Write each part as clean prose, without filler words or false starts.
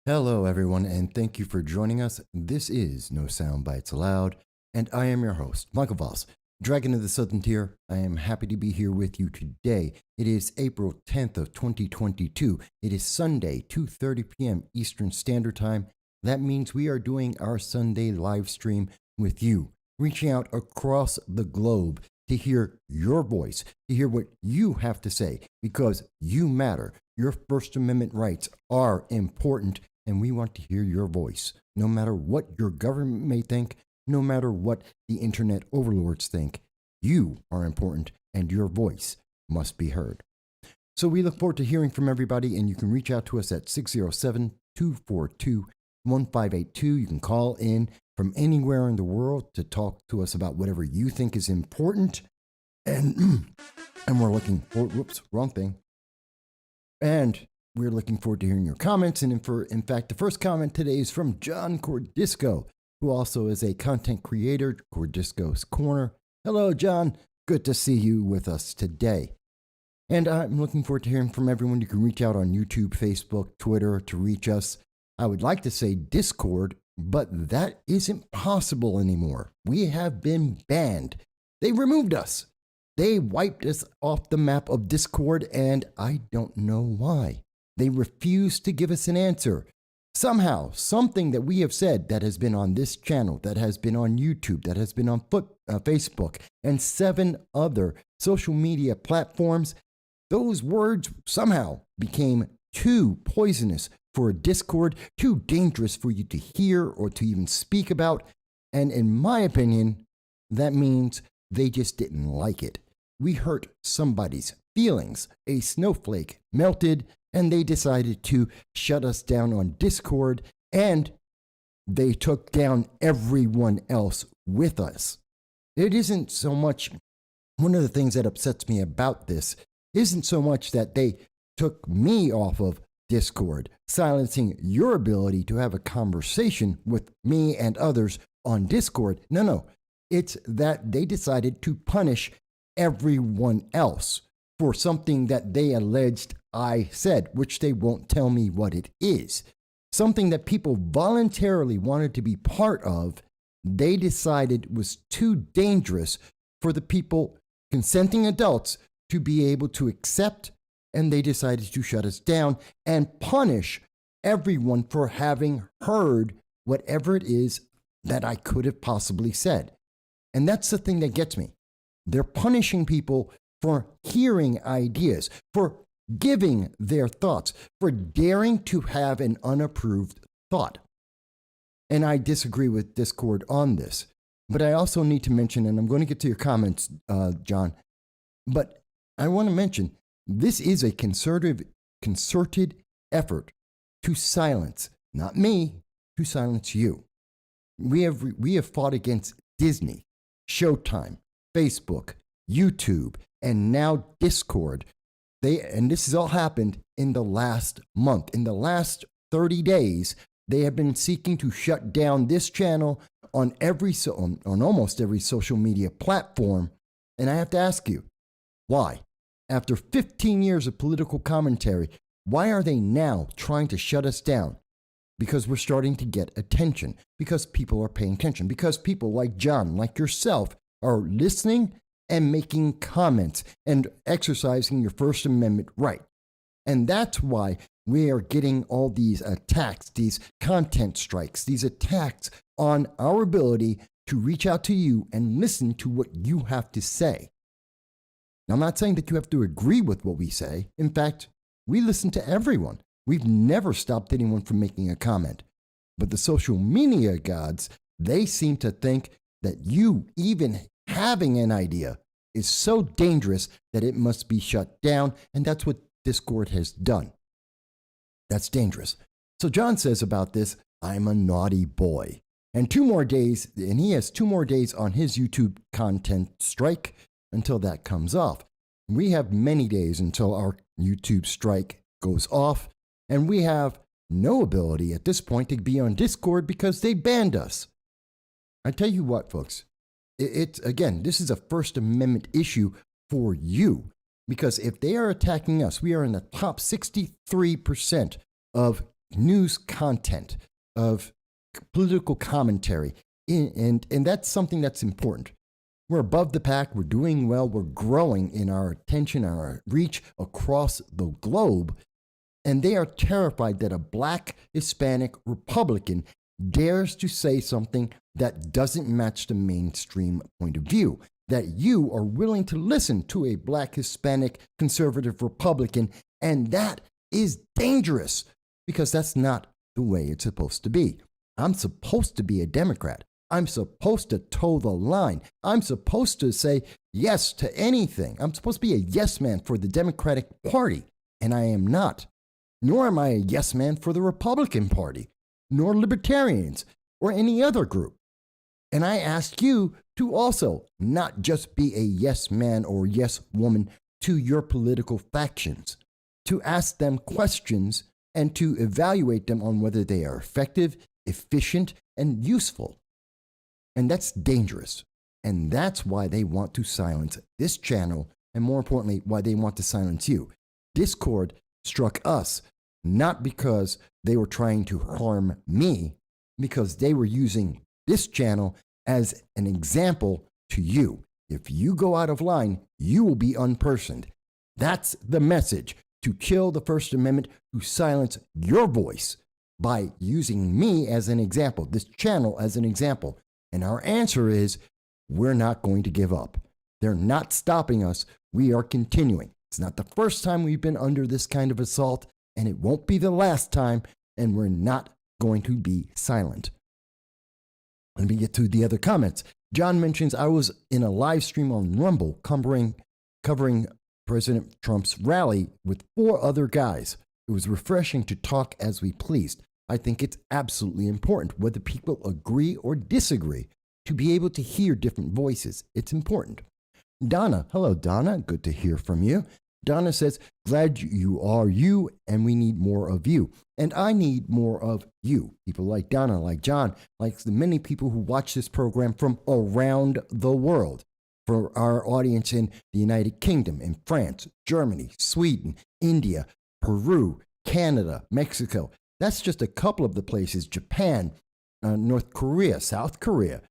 Hello, everyone, and thank you for joining us. This is No Soundbites Allowed, and I am your host, Michael Voss, Dragon of the Southern Tier. I am happy to be here with you today. It is April 10th of 2022. It is Sunday, 2:30 p.m. Eastern Standard Time. That means we are doing our Sunday live stream with you, reaching out across the globe to hear your voice, to hear what you have to say, because you matter. Your First Amendment rights are important, and we want to hear your voice, no matter what your government may think, no matter what the internet overlords think. You are important, and your voice must be heard. So we look forward to hearing from everybody, and you can reach out to us at 607-242-1582. You can call in from anywhere in the world to talk to us about whatever you think is important. And we're looking for, And we're looking forward to hearing your comments. And in fact, the first comment today is from John Cordisco, who also is a content creator, Cordisco's Corner. Hello, John. Good to see you with us today. And I'm looking forward to hearing from everyone. You can reach out on YouTube, Facebook, Twitter to reach us. I would like to say Discord, but that isn't possible anymore. We have been banned. They removed us. They wiped us off the map of Discord, and I don't know why. They refuse to give us an answer. Somehow, something that we have said that has been on this channel, that has been on YouTube, that has been on Facebook, and 7 other social media platforms, those words somehow became too poisonous for Discord, too dangerous for you to hear or to even speak about. And in my opinion, that means they just didn't like it. We hurt somebody's feelings. A snowflake melted, and they decided to shut us down on Discord, and they took down everyone else with us. It isn't so much, one of the things that upsets me about this isn't so much that they took me off of Discord, silencing your ability to have a conversation with me and others on Discord. No. It's that they decided to punish everyone else for something that they alleged I said, which they won't tell me what it is. Something that people voluntarily wanted to be part of, they decided was too dangerous for the people, consenting adults, to be able to accept, and they decided to shut us down and punish everyone for having heard whatever it is that I could have possibly said. And that's the thing that gets me. They're punishing people for hearing ideas, for giving their thoughts, for daring to have an unapproved thought. And I disagree with Discord on this. But I also need to mention, and I'm going to get to your comments, John, but I want to mention, this is a concerted effort to silence, not me, to silence you. We have fought against Disney, Showtime, Facebook, YouTube, and now Discord. And this has all happened in the last month. In the last 30 days, they have been seeking to shut down this channel on almost every social media platform. And I have to ask you, why? After 15 years of political commentary, why are they now trying to shut us down? Because we're starting to get attention, because people are paying attention, because people like John, like yourself, are listening and making comments and exercising your First Amendment right. And that's why we are getting all these attacks, these content strikes, these attacks on our ability to reach out to you and listen to what you have to say. Now, I'm not saying that you have to agree with what we say. In fact, we listen to everyone. We've never stopped anyone from making a comment. But the social media gods, they seem to think that you even having an idea is so dangerous that it must be shut down, and that's what Discord has done. That's dangerous. So John says about this, I'm a naughty boy. And 2 more days, and he has 2 more days on his YouTube content strike until that comes off. We have many days until our YouTube strike goes off, and we have no ability at this point to be on Discord because they banned us. I tell you what, folks, it's again, this is a First Amendment issue for you, because if they are attacking us, we are in the top 63% of news content, of political commentary, and that's something that's important. We're above the pack. We're doing well. We're growing in our attention, our reach across the globe. And they are terrified that a black Hispanic Republican dares to say something that doesn't match the mainstream point of view. That you are willing to listen to a black Hispanic conservative Republican, and that is dangerous because that's not the way it's supposed to be. I'm supposed to be a Democrat. I'm supposed to toe the line. I'm supposed to say yes to anything. I'm supposed to be a yes man for the Democratic Party, and I am not. Nor am I a yes man for the Republican Party, nor libertarians, or any other group. And I ask you to also not just be a yes man or yes woman to your political factions, to ask them questions and to evaluate them on whether they are effective, efficient, and useful. And that's dangerous. And that's why they want to silence this channel, and more importantly, why they want to silence you. Discord struck us not because they were trying to harm me, because they were using this channel as an example to you. If you go out of line, you will be unpersoned. That's the message, to kill the First Amendment, to silence your voice by using me as an example, this channel as an example. And our answer is, we're not going to give up. They're not stopping us. We are continuing. It's not the first time we've been under this kind of assault, and it won't be the last time, and we're not going to be silent. Let me get to the other comments. John mentions, I was in a live stream on Rumble covering President Trump's rally with 4 other guys. It was refreshing to talk as we pleased. I think it's absolutely important, whether people agree or disagree, to be able to hear different voices. It's important. Donna, hello Donna, good to hear from you. Donna says, glad you are you, and we need more of you. And I need more of you. People like Donna, like John, like the many people who watch this program from around the world. For our audience in the United Kingdom, in France, Germany, Sweden, India, Peru, Canada, Mexico. That's just a couple of the places. Japan, North Korea, South Korea.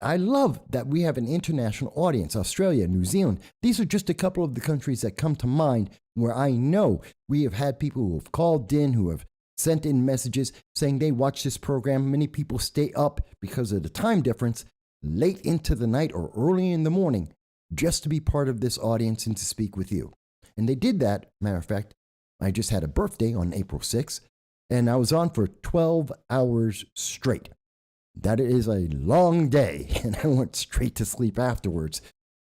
I love that we have an international audience. Australia, New Zealand. These are just a couple of the countries that come to mind where I know we have had people who have called in, who have sent in messages saying they watch this program. Many people stay up because of the time difference, late into the night or early in the morning, just to be part of this audience and to speak with you. And they did that. Matter of fact, I just had a birthday on April 6th, and I was on for 12 hours straight. That is a long day, and I went straight to sleep afterwards.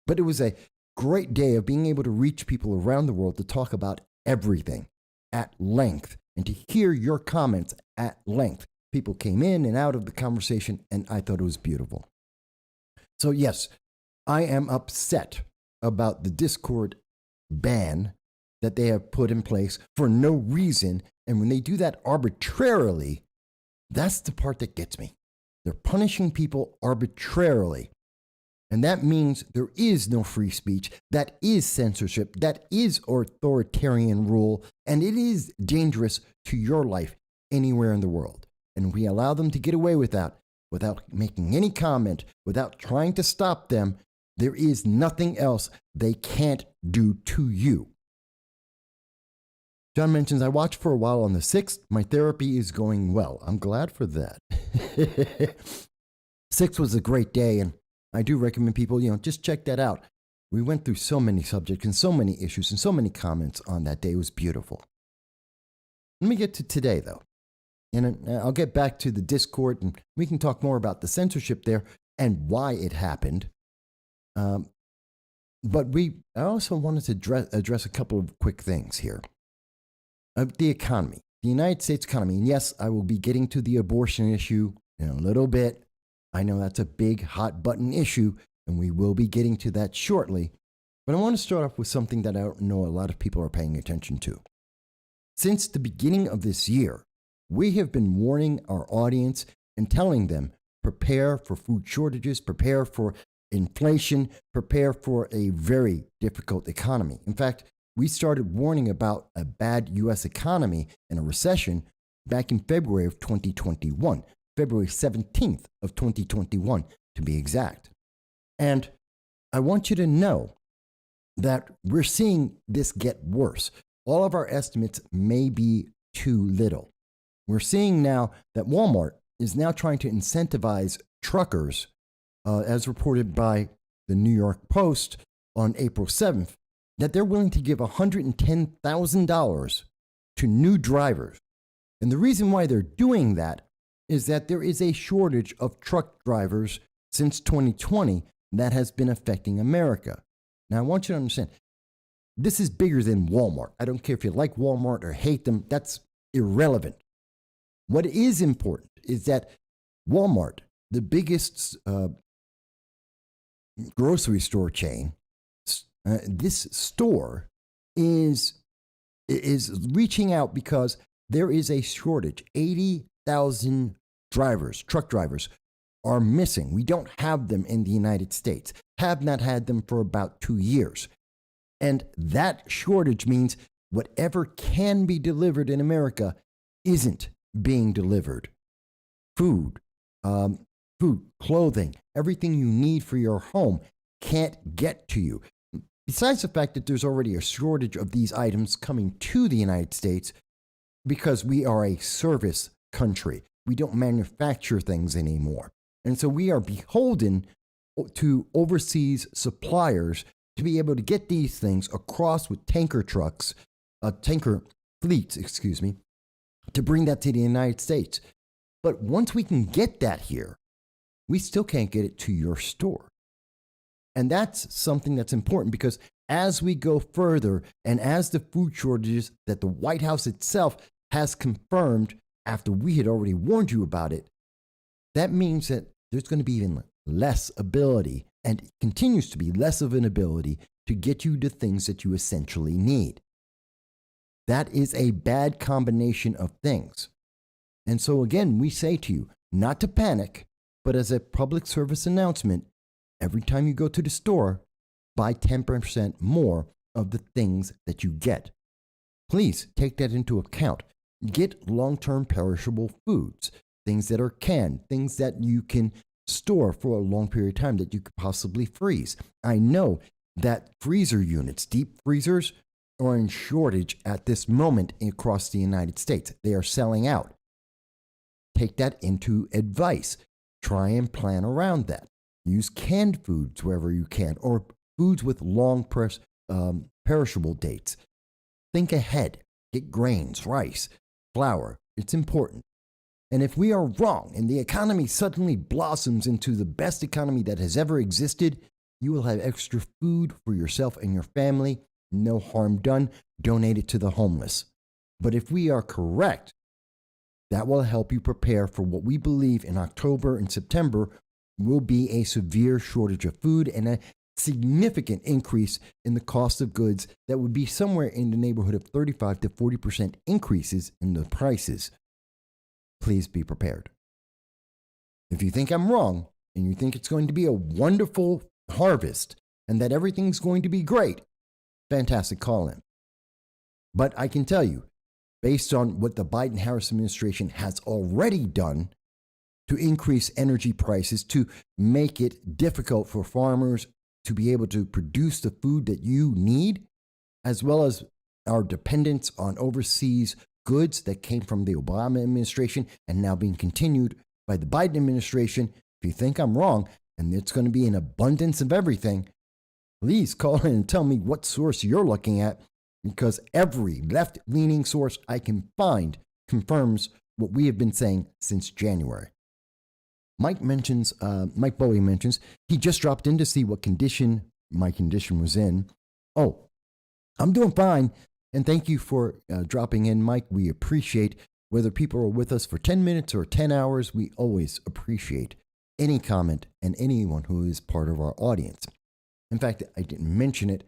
But it was a great day of being able to reach people around the world to talk about everything at length and to hear your comments at length. People came in and out of the conversation, and I thought it was beautiful. So yes, I am upset about the Discord ban that they have put in place for no reason. And when they do that arbitrarily, that's the part that gets me. They're punishing people arbitrarily. And that means there is no free speech. That is censorship. That is authoritarian rule. And it is dangerous to your life anywhere in the world. And we allow them to get away with that without making any comment, without trying to stop them. There is nothing else they can't do to you. John mentions, I watched for a while on the 6th. My therapy is going well. I'm glad for that. 6th was a great day, and I do recommend people, just check that out. We went through so many subjects and so many issues and so many comments on that day. It was beautiful. Let me get to today, though. And I'll get back to the Discord, and we can talk more about the censorship there and why it happened. But I also wanted to address a couple of quick things here. The economy, the United States economy. And yes, I will be getting to the abortion issue in a little bit. I know that's a big hot button issue, and we will be getting to that shortly. But I want to start off with something that I don't know a lot of people are paying attention to. Since the beginning of this year, we have been warning our audience and telling them, prepare for food shortages, prepare for inflation, prepare for a very difficult economy. In fact, we started warning about a bad U.S. economy and a recession back in February of 2021, February 17th of 2021 to be exact. And I want you to know that we're seeing this get worse. All of our estimates may be too little. We're seeing now that Walmart is now trying to incentivize truckers, as reported by the New York Post on April 7th, that they're willing to give $110,000 to new drivers. And the reason why they're doing that is that there is a shortage of truck drivers since 2020 that has been affecting America. Now, I want you to understand, this is bigger than Walmart. I don't care if you like Walmart or hate them, that's irrelevant. What is important is that Walmart, the biggest grocery store chain, this store is reaching out because there is a shortage. 80,000 drivers, truck drivers, are missing. We don't have them in the United States. Have not had them for about 2 years. And that shortage means whatever can be delivered in America isn't being delivered. Food, clothing, everything you need for your home can't get to you. Besides the fact that there's already a shortage of these items coming to the United States because we are a service country. We don't manufacture things anymore. And so we are beholden to overseas suppliers to be able to get these things across with tanker fleets, to bring that to the United States. But once we can get that here, we still can't get it to your store. And that's something that's important because as we go further and as the food shortages that the White House itself has confirmed after we had already warned you about it, that means that there's going to be even less ability and continues to be less of an ability to get you the things that you essentially need. That is a bad combination of things. And so again, we say to you, not to panic, but as a public service announcement, every time you go to the store, buy 10% more of the things that you get. Please take that into account. Get long-term perishable foods, things that are canned, things that you can store for a long period of time that you could possibly freeze. I know that freezer units, deep freezers, are in shortage at this moment across the United States. They are selling out. Take that into advice. Try and plan around that. Use canned foods wherever you can, or foods with long perishable dates. Think ahead. Get grains, rice, flour. It's important. And if we are wrong and the economy suddenly blossoms into the best economy that has ever existed, you will have extra food for yourself and your family. No harm done. Donate it to the homeless. But if we are correct, that will help you prepare for what we believe in October and September will be a severe shortage of food and a significant increase in the cost of goods that would be somewhere in the neighborhood of 35 to 40% increases in the prices. Please be prepared. If you think I'm wrong and you think it's going to be a wonderful harvest and that everything's going to be great, fantastic call in. But I can tell you, based on what the Biden-Harris administration has already done to increase energy prices, to make it difficult for farmers to be able to produce the food that you need, as well as our dependence on overseas goods that came from the Obama administration and now being continued by the Biden administration. If you think I'm wrong and it's going to be an abundance of everything, please call in and tell me what source you're looking at, because every left-leaning source I can find confirms what we have been saying since January. Mike Bowie mentions he just dropped in to see what condition my condition was in. Oh, I'm doing fine. And thank you for dropping in, Mike. We appreciate whether people are with us for 10 minutes or 10 hours. We always appreciate any comment and anyone who is part of our audience. In fact, I didn't mention it.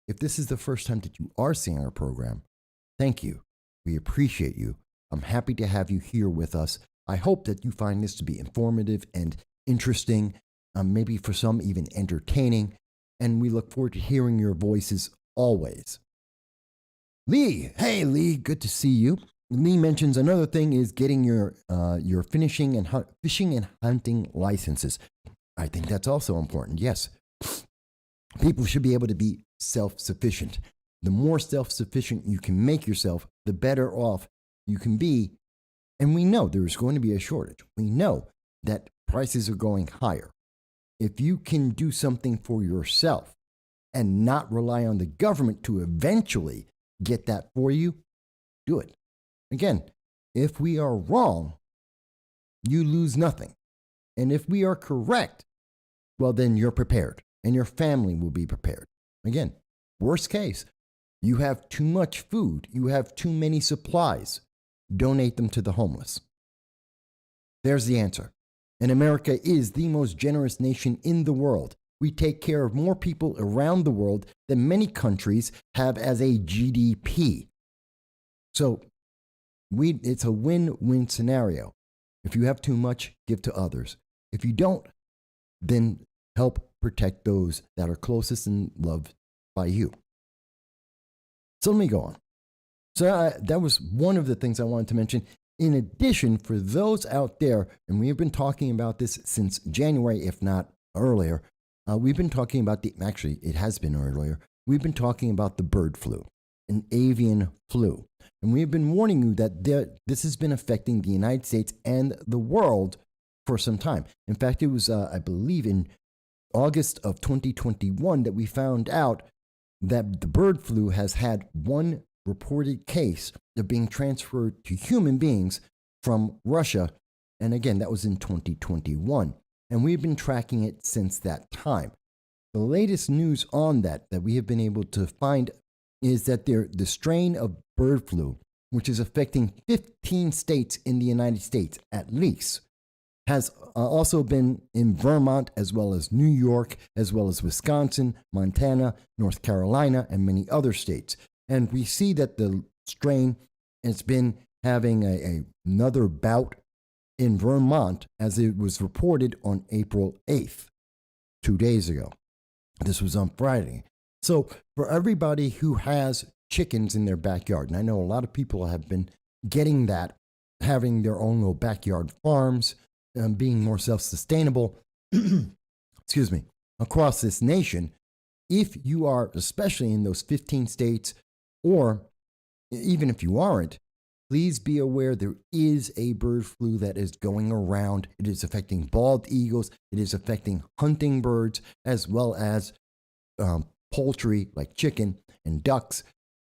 If this is the first time that you are seeing our program, thank you. We appreciate you. I'm happy to have you here with us. I hope that you find this to be informative and interesting, maybe for some even entertaining, and we look forward to hearing your voices always. Lee, hey Lee, good to see you. Lee mentions another thing is getting your fishing and hunting licenses. I think that's also important. Yes, people should be able to be self-sufficient. The more self-sufficient you can make yourself, the better off you can be. And we know there's going to be a shortage. We know that prices are going higher. If you can do something for yourself and not rely on the government to eventually get that for you, do it. Again, if we are wrong, you lose nothing. And if we are correct, well, then you're prepared and your family will be prepared. Again, worst case, you have too much food, you have too many supplies. Donate them to the homeless. There's the answer. And America is the most generous nation in the world. We take care of more people around the world than many countries have as a GDP. So it's a win-win scenario. If you have too much, give to others. If you don't, then help protect those that are closest and loved by you. So let me go on. So that was one of the things I wanted to mention. In addition, for those out there, and we have been talking about this since January, if not earlier, we've been talking about actually, it has been earlier, we've been talking about the bird flu, an avian flu. And we have been warning you that this has been affecting the United States and the world for some time. In fact, it was, I believe, in August of 2021 that we found out that the bird flu has had one reported case of being transferred to human beings from Russia. And again, that was in 2021. And we've been tracking it since that time. The latest news on that we have been able to find is that the strain of bird flu, which is affecting 15 states in the United States at least, has also been in Vermont, as well as New York, as well as Wisconsin, Montana, North Carolina, and many other states. And we see that the strain has been having another bout in Vermont, as it was reported on April 8th, 2 days ago. This was on Friday. So for everybody who has chickens in their backyard, and I know a lot of people have been getting that, having their own little backyard farms, being more self-sustainable, excuse me, across this nation, if you are, especially in those 15 states, or even if you aren't, please be aware there is a bird flu that is going around. It is affecting bald eagles. It is affecting hunting birds, as well as poultry like chicken and ducks.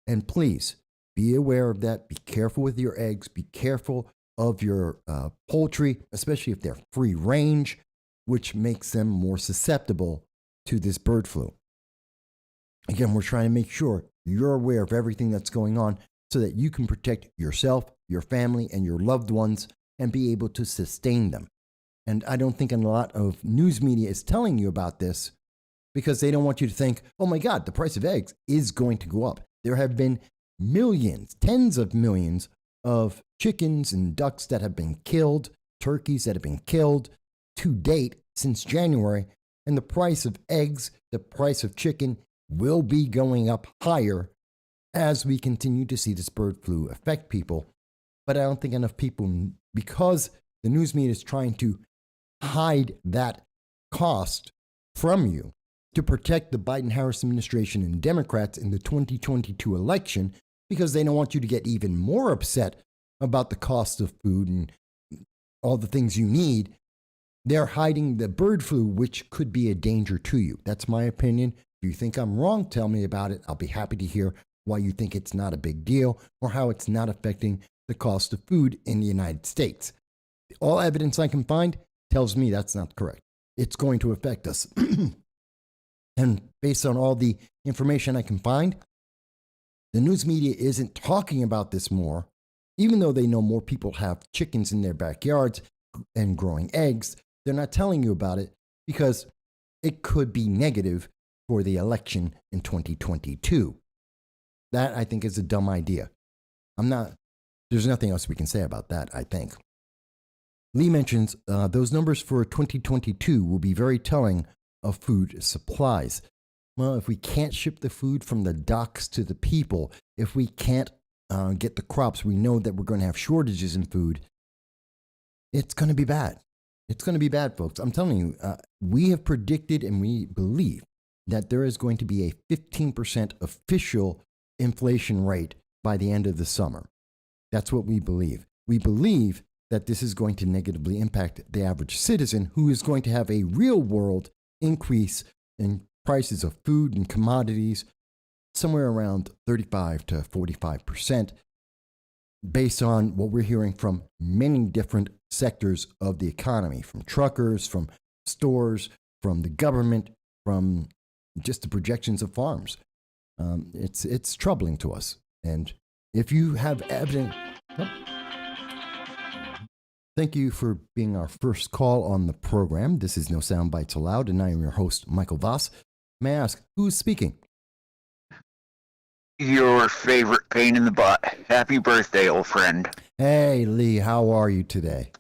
And please be aware of that. Be careful with your eggs. Be careful of your poultry, especially if they're free range, which makes them more susceptible to this bird flu. Again, we're trying to make sure you're aware of everything that's going on so that you can protect yourself, your family, and your loved ones and be able to sustain them. And I don't think a lot of news media is telling you about this because they don't want you to think, oh my God, the price of eggs is going to go up. There have been millions, tens of millions of chickens and ducks that have been killed, turkeys that have been killed to date since January. And the price of eggs, the price of chicken will be going up higher as we continue to see this bird flu affect people. But I don't think enough people, because the news media is trying to hide that cost from you to protect the Biden-Harris administration and Democrats in the 2022 election, because they don't want you to get even more upset about the cost of food and all the things you need. They're hiding the bird flu, which could be a danger to you. That's my opinion. If you think I'm wrong, tell me about it. I'll be happy to hear why you think it's not a big deal or how it's not affecting the cost of food in the United States. All evidence I can find tells me that's not correct. It's going to affect us. And based on all the information I can find, the news media isn't talking about this more, even though they know more people have chickens in their backyards and growing eggs. They're not telling you about it because it could be negative for the election in 2022. That, I think, is a dumb idea. There's nothing else we can say about that, I think. Lee mentions those numbers for 2022 will be very telling of food supplies. Well, if we can't ship the food from the docks to the people, if we can't get the crops, we know that we're going to have shortages in food. It's going to be bad. It's going to be bad, folks. I'm telling you, we have predicted and we believe that there is going to be a 15% official inflation rate by the end of the summer. That's what we believe. We believe that this is going to negatively impact the average citizen, who is going to have a real world increase in prices of food and commodities, somewhere around 35 to 45%, based on what we're hearing from many different sectors of the economy, from truckers, from stores, from the government, from just the projections of farms. It's troubling to us. And if you have evidence... Thank you for being our first call on the program. This is No Soundbites Allowed, and I am your host, Michael Voss. May I ask, who's speaking? Your favorite pain in the butt. Happy birthday, old friend. Hey, Lee, how are you today?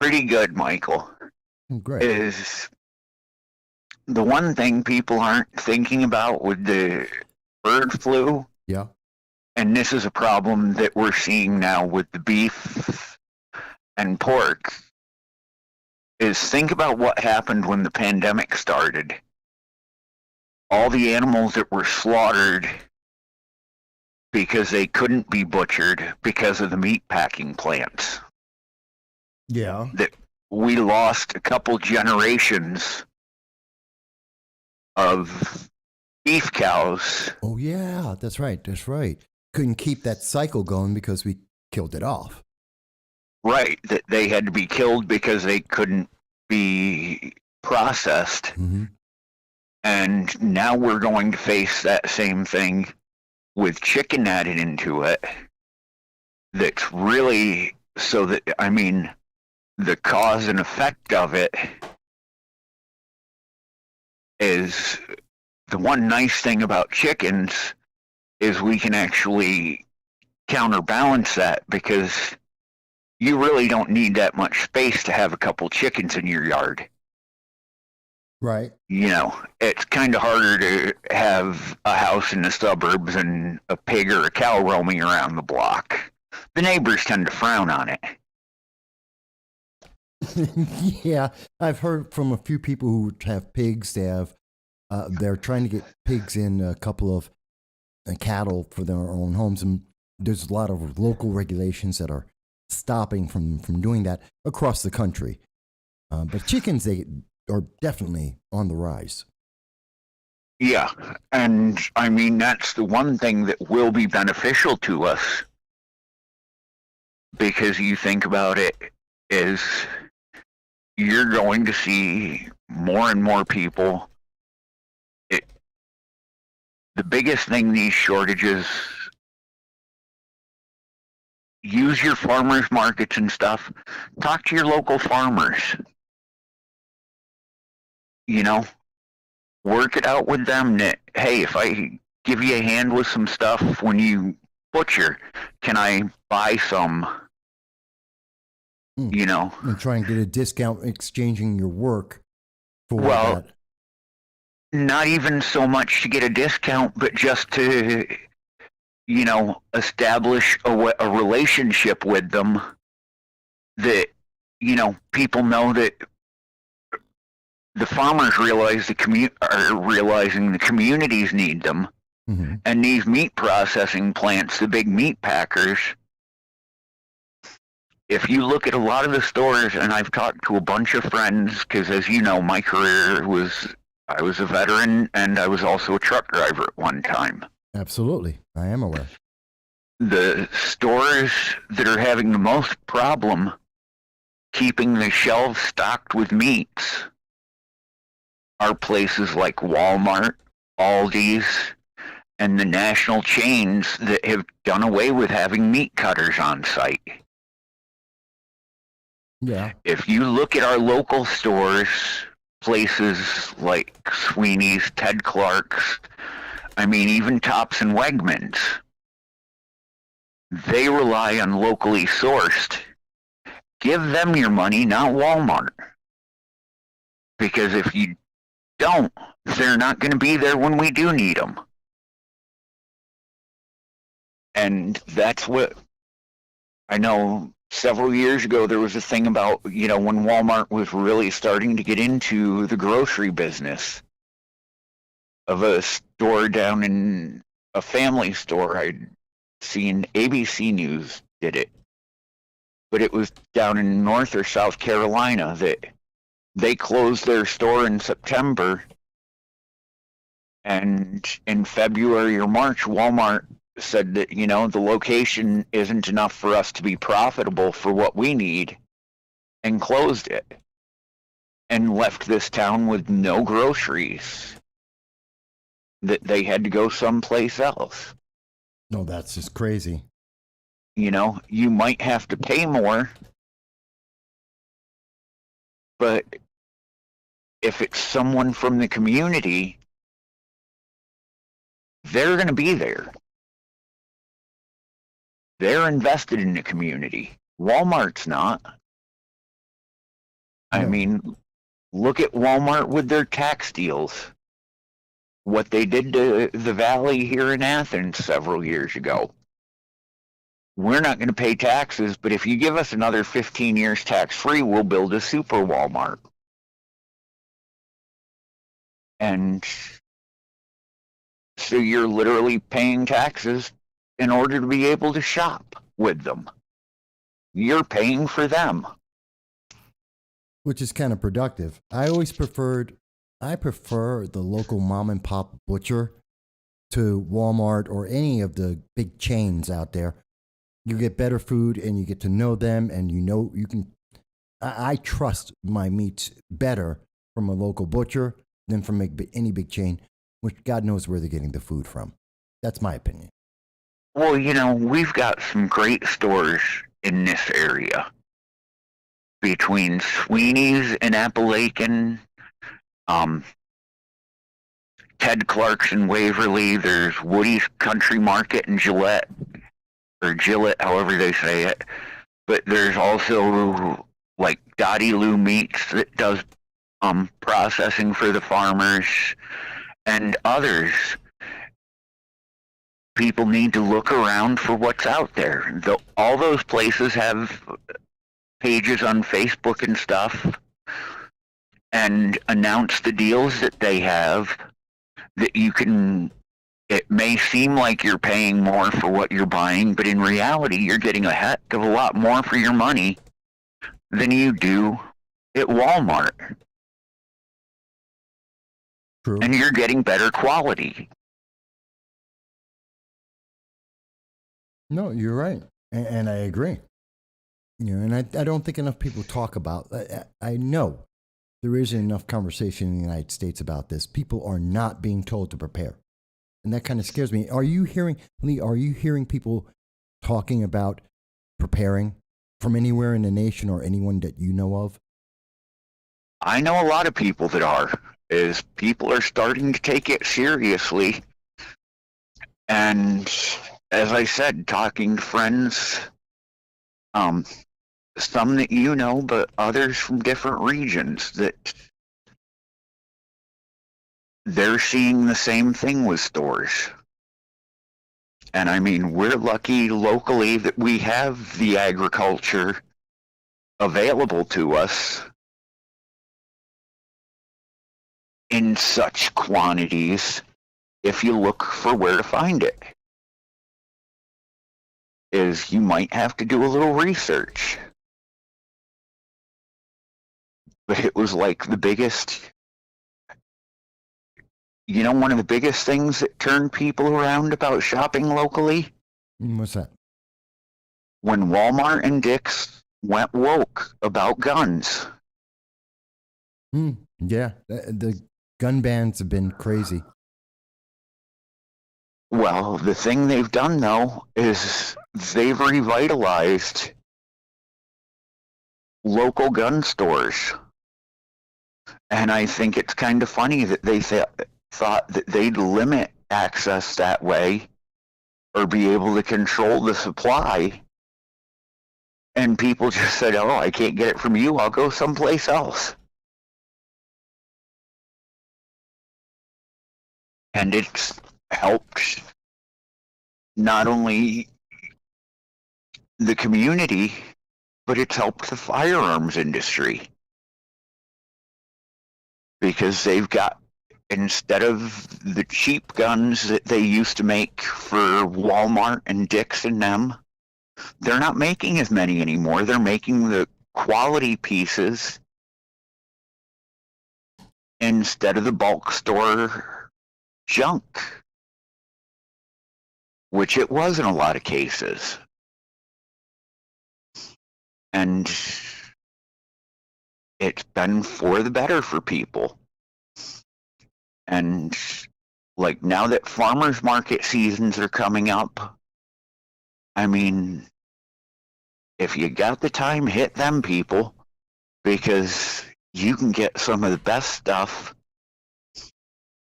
Pretty good, Michael. Great. Is the one thing people aren't thinking about with the bird flu? Yeah. And this is a problem that we're seeing now with the beef and pork, is think about what happened when the pandemic started. All the animals that were slaughtered because they couldn't be butchered because of the meat packing plants. Yeah. That we lost a couple generations of beef cows. Oh, yeah, that's right. That's right. Couldn't keep that cycle going because we killed it off. Right, that they had to be killed because they couldn't be processed. Mm-hmm. And now we're going to face that same thing with chicken added into it. That's really, so that, I mean, the cause and effect of it is, the one nice thing about chickens is we can actually counterbalance that, because you really don't need that much space to have a couple chickens in your yard. Right. You know, it's kind of harder to have a house in the suburbs and a pig or a cow roaming around the block. The neighbors tend to frown on it. Yeah, I've heard from a few people who have pigs. They're trying to get pigs in a couple of cattle for their own homes, and there's a lot of local regulations that are stopping from doing that across the country. But chickens, they are definitely on the rise. Yeah, and I mean, that's the one thing that will be beneficial to us, because you think about it, is you're going to see more and more people. The biggest thing, these shortages, use your farmers markets and stuff. Talk to your local farmers. You know, work it out with them that, hey, if I give you a hand with some stuff when you butcher, can I buy some? You know, and try and get a discount exchanging your work for that. Not even so much to get a discount, but just to, you know, establish a relationship with them that, you know, people know that the farmers realize are realizing the communities need them. Mm-hmm. And these meat processing plants, the big meat packers, if you look at a lot of the stores, and I've talked to a bunch of friends, because as you know, my career was, I was a veteran and I was also a truck driver at one time. Absolutely. I am aware. The stores that are having the most problem keeping the shelves stocked with meats are places like Walmart, Aldi's, and the national chains that have done away with having meat cutters on site. Yeah. If you look at our local stores, places like Sweeney's, Ted Clark's, I mean, even Tops and Wegmans, they rely on locally sourced. Give them your money, not Walmart. Because if you don't, they're not going to be there when we do need them. And that's what I know. Several years ago, there was a thing about, when Walmart was really starting to get into the grocery business, of a store down in a family store. I'd seen ABC News did it, but it was down in North or South Carolina that they closed their store in September, and in February or March, Walmart said that, the location isn't enough for us to be profitable for what we need, and closed it, and left this town with no groceries, that they had to go someplace else. No, that's just crazy. You might have to pay more, but if it's someone from the community, they're going to be there. They're invested in the community. Walmart's not. I mean, look at Walmart with their tax deals. What they did to the Valley here in Athens several years ago. We're not going to pay taxes, but if you give us another 15 years tax-free, we'll build a super Walmart. And so you're literally paying taxes in order to be able to shop with them. You're paying for them. Which is kind of productive. I prefer the local mom and pop butcher to Walmart or any of the big chains out there. You get better food and you get to know them, and you can. I trust my meats better from a local butcher than from any big chain, which God knows where they're getting the food from. That's my opinion. Well, we've got some great stores in this area. Between Sweeney's and Appalachian, Ted Clark's in Waverly, there's Woody's Country Market in Gillette, or Gillette, however they say it. But there's also like Dottie Lou Meats that does processing for the farmers, and others. People need to look around for what's out there. All those places have pages on Facebook and stuff, and announce the deals that they have, that you can. It may seem like you're paying more for what you're buying, but in reality, you're getting a heck of a lot more for your money than you do at Walmart. True. And you're getting better quality. No, you're right. And I agree. And I don't think enough people talk about, I know there isn't enough conversation in the United States about this. People are not being told to prepare. And that kind of scares me. Are you hearing, Lee, people talking about preparing from anywhere in the nation or anyone that you know of? I know a lot of people that are. People are starting to take it seriously. And as I said, talking to friends, some that you know, but others from different regions, that they're seeing the same thing with stores. And I mean, we're lucky locally that we have the agriculture available to us in such quantities if you look for where to find it. You might have to do a little research. But it was like the biggest, one of the biggest things that turned people around about shopping locally? What's that? When Walmart and Dick's went woke about guns. Yeah, the gun bans have been crazy. Well, the thing they've done, though, is they've revitalized local gun stores. And I think it's kind of funny that they thought that they'd limit access that way or be able to control the supply. And people just said, oh, I can't get it from you, I'll go someplace else. And it's helped not only the community, but it's helped the firearms industry. Because they've got, instead of the cheap guns that they used to make for Walmart and Dick's and them, they're not making as many anymore. They're making the quality pieces instead of the bulk store junk, which it was in a lot of cases. And it's been for the better for people. And like now that farmers market seasons are coming up, I mean, if you got the time, hit them, people, because you can get some of the best stuff,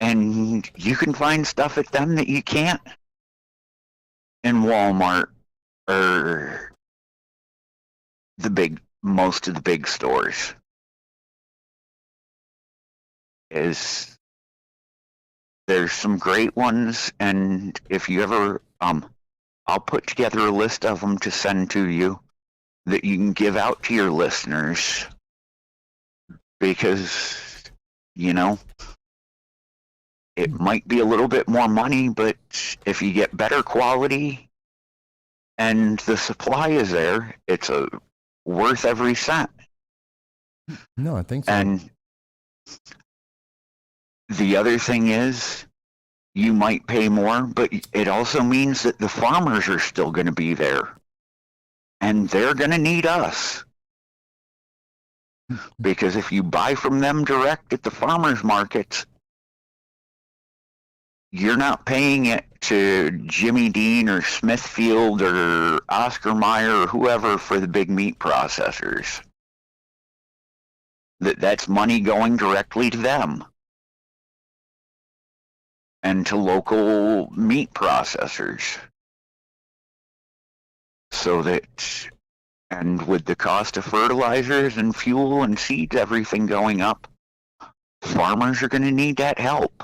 and you can find stuff at them that you can't in Walmart or most of the big stores. There's some great ones, and if you ever, I'll put together a list of them to send to you that you can give out to your listeners, because, you know, it might be a little bit more money, but if you get better quality and the supply is there, it's worth every cent. No, I think so. And the other thing is, you might pay more, but it also means that the farmers are still going to be there. And they're going to need us. Because if you buy from them direct at the farmers markets, you're not paying it to Jimmy Dean or Smithfield or Oscar Mayer or whoever for the big meat processors. That's money going directly to them and to local meat processors. So that, and with the cost of fertilizers and fuel and seeds, everything going up, farmers are going to need that help.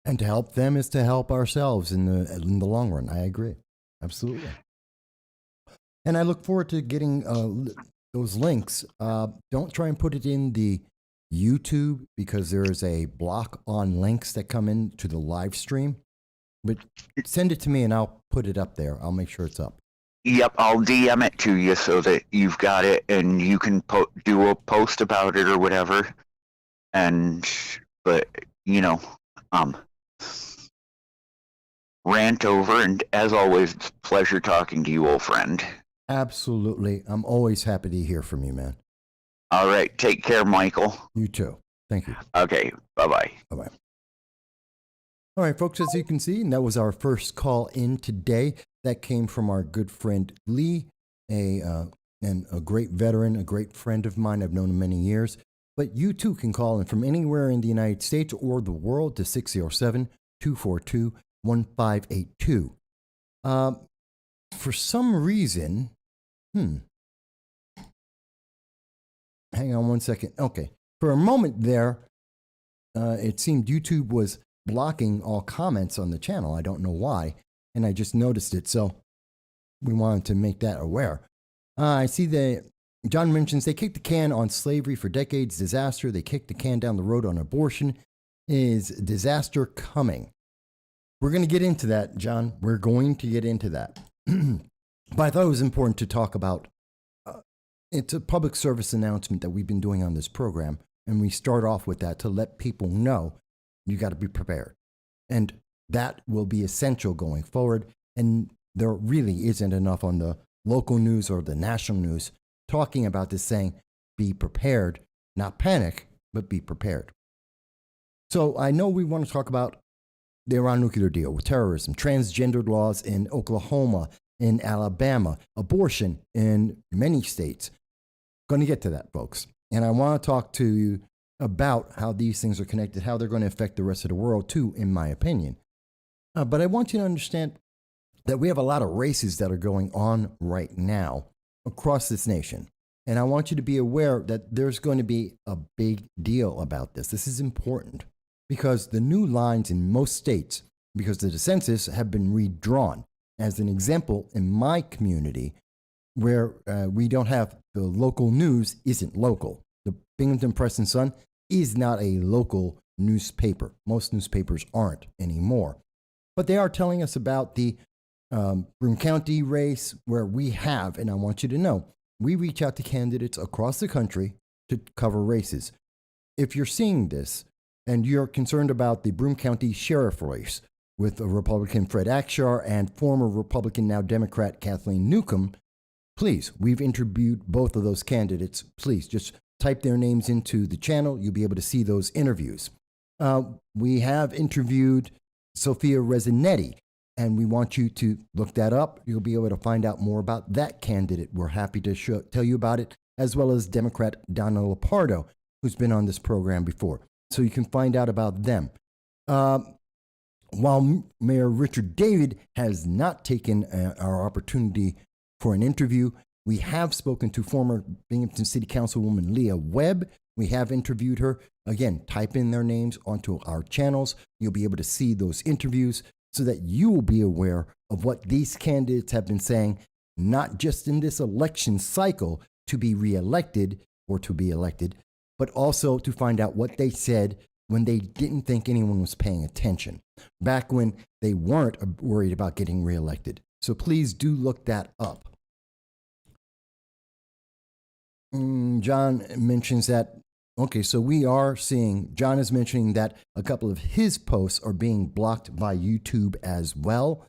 And to help them is to help ourselves in the long run. I agree. Absolutely. And I look forward to getting those links. Don't try and put it in the YouTube, because there is a block on links that come into the live stream. But send it to me and I'll put it up there. I'll make sure it's up. Yep, I'll DM it to you so that you've got it and you can do a post about it or whatever. But you know, rant over, and as always, it's a pleasure talking to you, old friend. Absolutely. I'm always happy to hear from you, man. All right, take care, Michael. You too. Thank you. Okay, bye-bye. Bye-bye. All right, folks, as you can see, that was our first call in today. That came from our good friend Lee, and a great veteran, a great friend of mine. I've known him many years. But you too can call in from anywhere in the United States or the world to 607-242-1582. For some reason, hang on one second. Okay. For a moment there, it seemed YouTube was blocking all comments on the channel. I don't know why, and I just noticed it, so we wanted to make that aware. I see that John mentions they kicked the can on slavery for decades. Disaster. They kicked the can down the road on abortion. Is disaster coming? We're going to get into that, John. We're going to get into that. But I thought it was important to talk about. It's a public service announcement that we've been doing on this program, and we start off with that to let people know you got to be prepared. And that will be essential going forward. And there really isn't enough on the local news or the national news talking about this, saying be prepared, not panic, but be prepared. So I know we want to talk about the Iran nuclear deal, with terrorism, transgendered laws in Oklahoma, in Alabama, abortion in many states. Going to get to that, folks. And I want to talk to you about how these things are connected, how they're going to affect the rest of the world too, in my opinion. But I want you to understand that we have a lot of races that are going on right now across this nation. And I want you to be aware that there's going to be a big deal about this. This is important because the new lines in most states because the census have been redrawn. As an example, in my community, where we don't have the local news isn't local. The Binghamton Press and Sun is not a local newspaper. Most newspapers aren't anymore. But they are telling us about the Broome County race where we have, and I want you to know, we reach out to candidates across the country to cover races. If you're seeing this and you're concerned about the Broome County sheriff race with Republican Fred Akshar and former Republican, now Democrat Kathleen Newcomb, please, we've interviewed both of those candidates. Please just type their names into the channel. You'll be able to see those interviews. We have interviewed Sophia Resinetti, and we want you to look that up. You'll be able to find out more about that candidate. We're happy to tell you about it, as well as Democrat Donna Lopardo, who's been on this program before. So you can find out about them. While Mayor Richard David has not taken our opportunity for an interview, we have spoken to former Binghamton City Councilwoman Leah Webb. We have interviewed her. Again, type in their names onto our channels. You'll be able to see those interviews so that you will be aware of what these candidates have been saying, not just in this election cycle to be reelected or to be elected, but also to find out what they said when they didn't think anyone was paying attention, back when they weren't worried about getting reelected. So please do look that up. John mentions that, okay, so we are seeing, John is mentioning that a couple of his posts are being blocked by YouTube as well.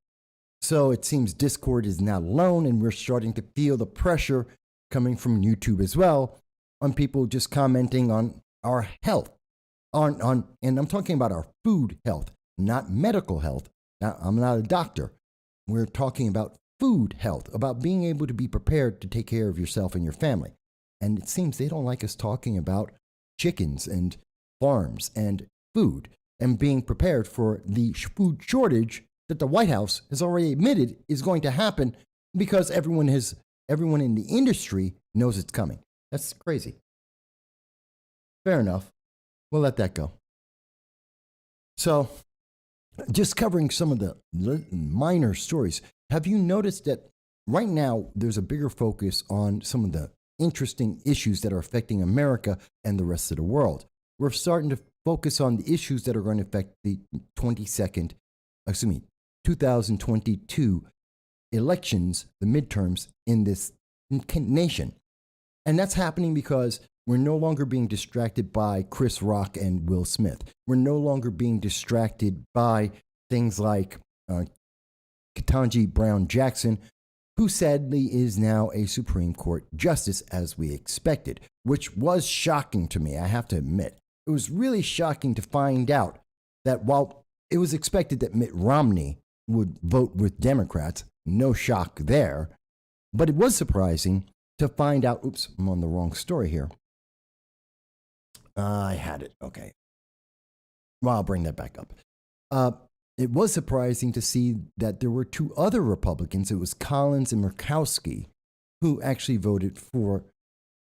So it seems Discord is not alone, and we're starting to feel the pressure coming from YouTube as well on people just commenting on our health, and I'm talking about our food health, not medical health. Now, I'm not a doctor. We're talking about food health, about being able to be prepared to take care of yourself and your family. And it seems they don't like us talking about chickens and farms and food and being prepared for the food shortage that the White House has already admitted is going to happen because everyone in the industry knows it's coming. That's crazy. Fair enough. We'll let that go. So, just covering some of the minor stories. Have you noticed that right now there's a bigger focus on some of the interesting issues that are affecting America and the rest of the world? We're starting to focus on the issues that are going to affect the 2022 elections, the midterms in this nation. And that's happening because we're no longer being distracted by Chris Rock and Will Smith. We're no longer being distracted by things like Ketanji Brown Jackson, who sadly is now a Supreme Court justice, as we expected, which was shocking to me, I have to admit. It was really shocking to find out that while it was expected that Mitt Romney would vote with Democrats, no shock there, but it was surprising to find out, oops, I'm on the wrong story here. I had it, okay. Well, I'll bring that back up. It was surprising to see that there were two other Republicans, it was Collins and Murkowski, who actually voted for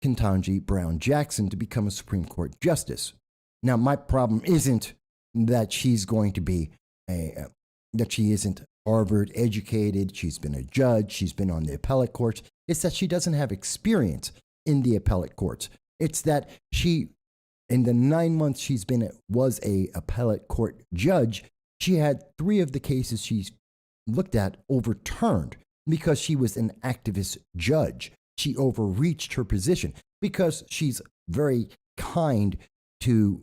Ketanji Brown Jackson to become a Supreme Court justice. Now, my problem isn't that she's going to be that she isn't Harvard educated, she's been a judge, she's been on the appellate courts. It's that she doesn't have experience in the appellate courts. It's that she, in the 9 months she's been was a appellate court judge, she had 3 of the cases she's looked at overturned because she was an activist judge. She overreached her position because she's very kind to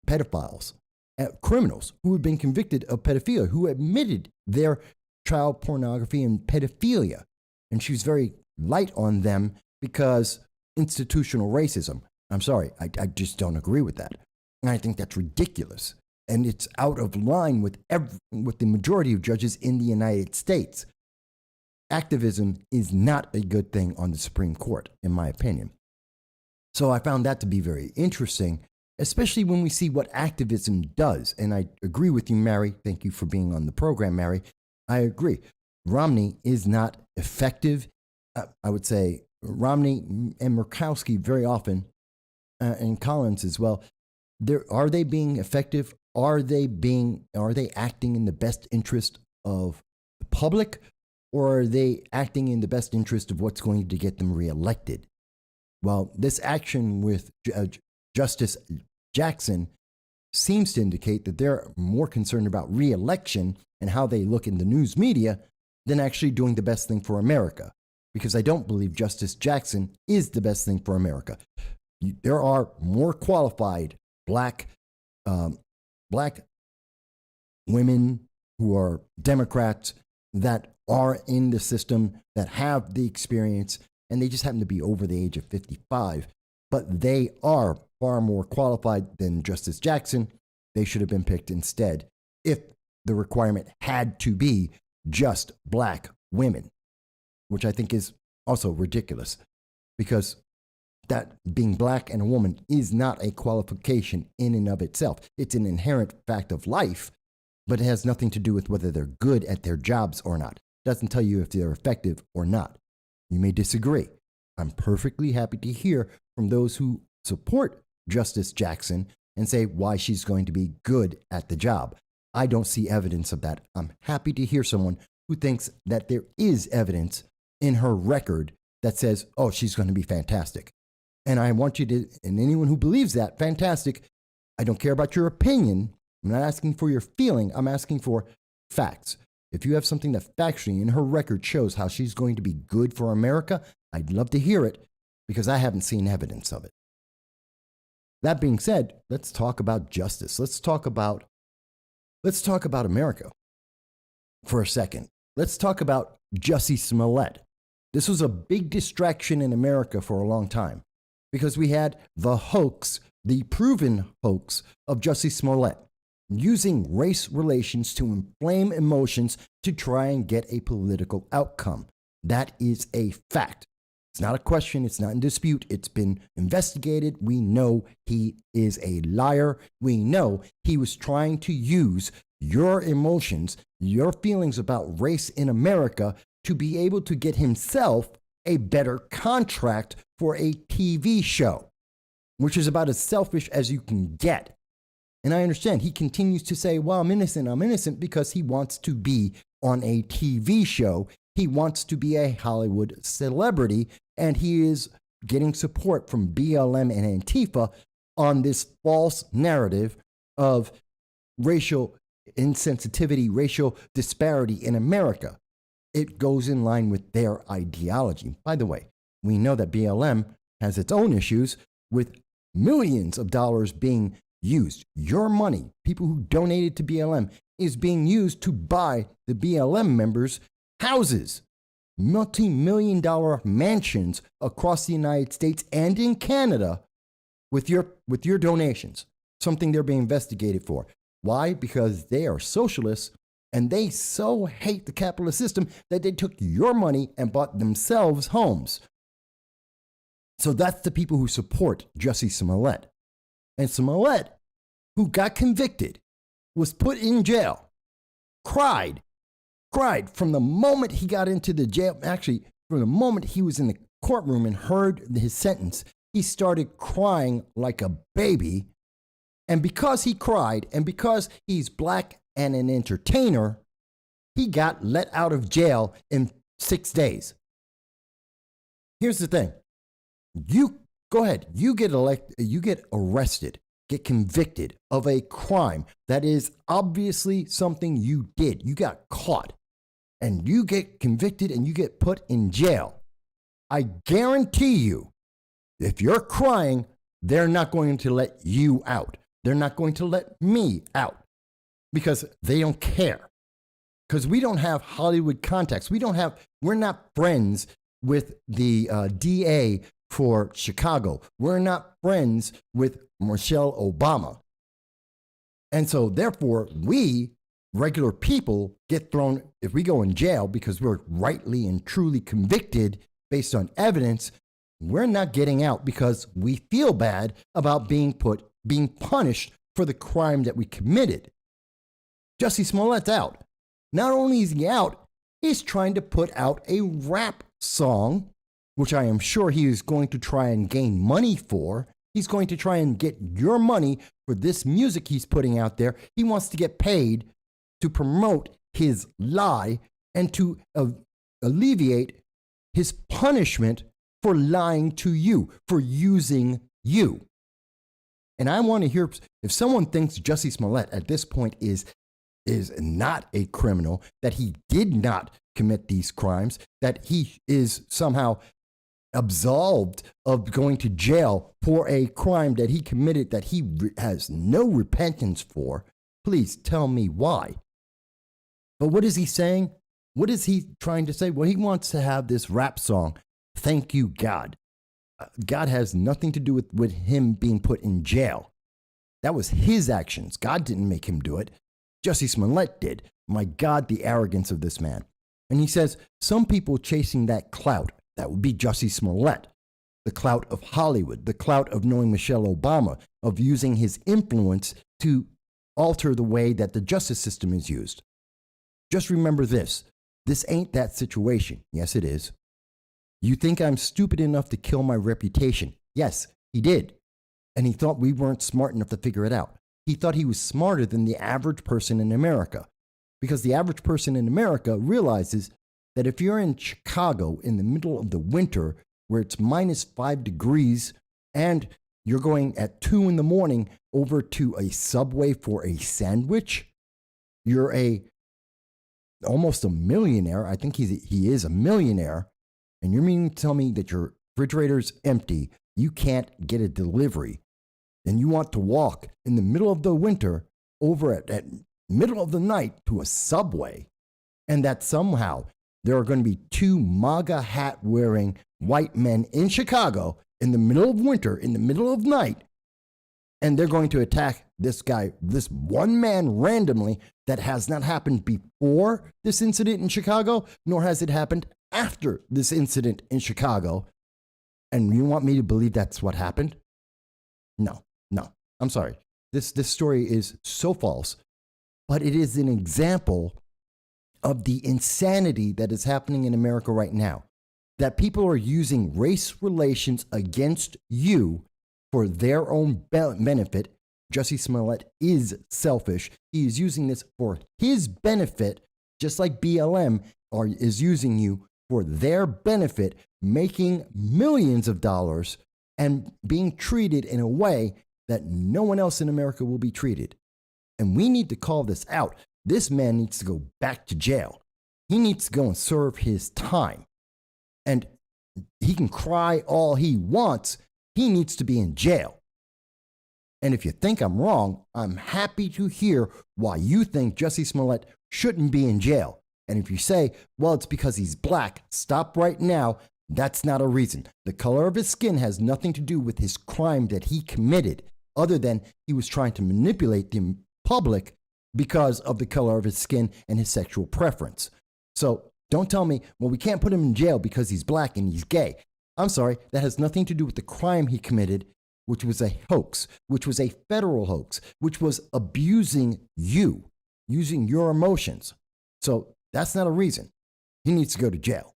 pedophiles, criminals who have been convicted of pedophilia, who admitted their child pornography and pedophilia. And she's very light on them because institutional racism. I'm sorry, I just don't agree with that. And I think that's ridiculous. And it's out of line with the majority of judges in the United States. Activism is not a good thing on the Supreme Court, in my opinion. So I found that to be very interesting, especially when we see what activism does. And I agree with you, Mary. Thank you for being on the program, Mary. I agree. Romney is not effective. I would say Romney and Murkowski very often, and Collins as well, are they being effective? are they acting in the best interest of the public, or are they acting in the best interest of what's going to get them reelected? Well, this action with Justice Jackson seems to indicate that they're more concerned about reelection and how they look in the news media than actually doing the best thing for America. Because I don't believe Justice Jackson is the best thing for America. There are more qualified black women who are Democrats that are in the system, that have the experience, and they just happen to be over the age of 55. But they are far more qualified than Justice Jackson. They should have been picked instead if the requirement had to be just black women, which I think is also ridiculous, because that being black and a woman is not a qualification in and of itself. It's an inherent fact of life, but it has nothing to do with whether they're good at their jobs or not. It doesn't tell you if they're effective or not. You may disagree. I'm perfectly happy to hear from those who support Justice Jackson and say why she's going to be good at the job. I don't see evidence of that. I'm happy to hear someone who thinks that there is evidence in her record that says, oh, she's going to be fantastic. And I want you to, and anyone who believes that, fantastic. I don't care about your opinion. I'm not asking for your feeling. I'm asking for facts. If you have something that factually in her record shows how she's going to be good for America, I'd love to hear it, because I haven't seen evidence of it. That being said, let's talk about justice. Let's talk about America for a second. Let's talk about Jussie Smollett. This was a big distraction in America for a long time, because we had the hoax, the proven hoax of Jussie Smollett, using race relations to inflame emotions to try and get a political outcome. That is a fact. It's not a question. It's not in dispute. It's been investigated. We know he is a liar. We know he was trying to use your emotions, your feelings about race in America, to be able to get himself a better contract for a TV show, which is about as selfish as you can get. And I understand he continues to say, well, I'm innocent, because he wants to be on a TV show. He wants to be a Hollywood celebrity, and he is getting support from BLM and Antifa on this false narrative of racial insensitivity, racial disparity in America. It goes in line with their ideology. By the way, we know that BLM has its own issues with millions of dollars being used. Your money, people who donated to BLM, is being used to buy the BLM members' houses. Multi-million-dollar mansions across the United States and in Canada with your donations, something they're being investigated for. Why? Because they are socialists, and they so hate the capitalist system that they took your money and bought themselves homes. So that's the people who support Jussie Smollett. And Smollett, who got convicted, was put in jail, cried from the moment he got into the jail. Actually, from the moment he was in the courtroom and heard his sentence, he started crying like a baby. And because he cried, and because he's black and an entertainer, he got let out of jail in 6 days. Here's the thing. You go ahead. You get arrested, get convicted of a crime that is obviously something you did. You got caught, and you get convicted and you get put in jail. I guarantee you, if you're crying, they're not going to let you out. They're not going to let me out, because they don't care. Because we don't have Hollywood contacts. We're not friends with the DA for Chicago. We're not friends with Michelle Obama. And so therefore, we regular people get thrown, if we go in jail because we're rightly and truly convicted based on evidence, we're not getting out because we feel bad about being punished for the crime that we committed. Jussie Smollett's out. Not only is he out, he's trying to put out a rap song, which I am sure he is going to try and gain money for. He's going to try and get your money for this music he's putting out there. He wants to get paid to promote his lie and to alleviate his punishment for lying to you, for using you. And I want to hear if someone thinks Jussie Smollett at this point is not a criminal, that he did not commit these crimes, that he is somehow absolved of going to jail for a crime that he committed that he has no repentance for, please tell me why. But what is he saying? What is he trying to say? Well, he wants to have this rap song, Thank You, God. God has nothing to do with him being put in jail. That was his actions. God didn't make him do it. Jussie Smollett did. My God, the arrogance of this man. And he says, some people chasing that clout, that would be Jussie Smollett, the clout of Hollywood, the clout of knowing Michelle Obama, of using his influence to alter the way that the justice system is used. Just remember this. This ain't that situation. Yes, it is. You think I'm stupid enough to kill my reputation? Yes, he did. And he thought we weren't smart enough to figure it out. He thought he was smarter than the average person in America. Because the average person in America realizes that if you're in Chicago in the middle of the winter where it's minus 5 degrees and you're going at 2 in the morning over to a Subway for a sandwich, you're almost a millionaire. I think he is a millionaire. And you're meaning to tell me that your refrigerator's empty, you can't get a delivery, and you want to walk in the middle of the winter over at middle of the night to a Subway, and that somehow there are going to be 2 MAGA hat wearing white men in Chicago in the middle of winter, in the middle of night, and they're going to attack this guy, this one man randomly, that has not happened before this incident in Chicago, nor has it happened after this incident in Chicago. And you want me to believe that's what happened? No. I'm sorry. This story is so false, but it is an example of the insanity that is happening in America right now. That people are using race relations against you for their own benefit. Jussie Smollett is selfish. He is using this for his benefit, just like BLM is using you for their benefit, making millions of dollars and being treated in a way that no one else in America will be treated. And we need to call this out. This man needs to go back to jail. He needs to go and serve his time. And he can cry all he wants. He needs to be in jail. And if you think I'm wrong, I'm happy to hear why you think Jussie Smollett shouldn't be in jail. And if you say, well, it's because he's black, stop right now. That's not a reason. The color of his skin has nothing to do with his crime that he committed, other than he was trying to manipulate the public because of the color of his skin and his sexual preference. So don't tell me, well, we can't put him in jail because he's black and he's gay. I'm sorry, that has nothing to do with the crime he committed, which was a hoax, which was a federal hoax, which was abusing you, using your emotions. So that's not a reason. He needs to go to jail.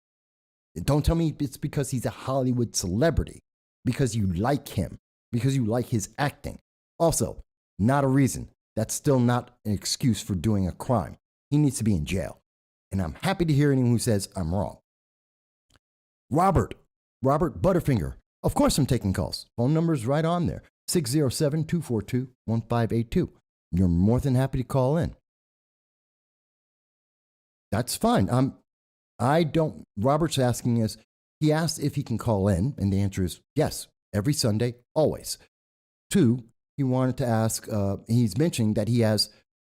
Don't tell me it's because he's a Hollywood celebrity, because you like him, because you like his acting. Also, not a reason. That's still not an excuse for doing a crime. He needs to be in jail. And I'm happy to hear anyone who says I'm wrong. Robert Butterfinger. Of course I'm taking calls. Phone number's right on there. 607-242-1582. You're more than happy to call in. That's fine. Robert's asking us, he asked if he can call in, and the answer is yes, every Sunday, always. 2, he wanted to ask, he's mentioning that he has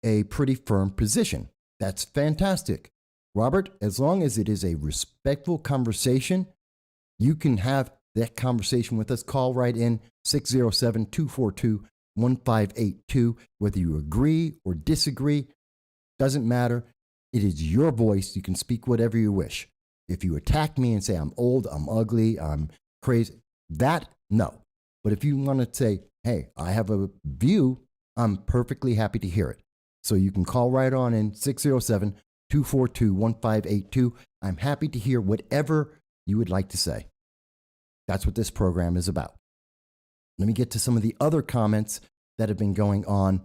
a pretty firm position. That's fantastic. Robert, as long as it is a respectful conversation, you can have that conversation with us. Call right in, 607-242-1582. Whether you agree or disagree, doesn't matter. It is your voice. You can speak whatever you wish. If you attack me and say I'm old, I'm ugly, I'm crazy, that, no. But if you want to say, hey, I have a view, I'm perfectly happy to hear it. So you can call right on in, 607-242-1582. I'm happy to hear whatever you would like to say. That's what this program is about. Let me get to some of the other comments that have been going on.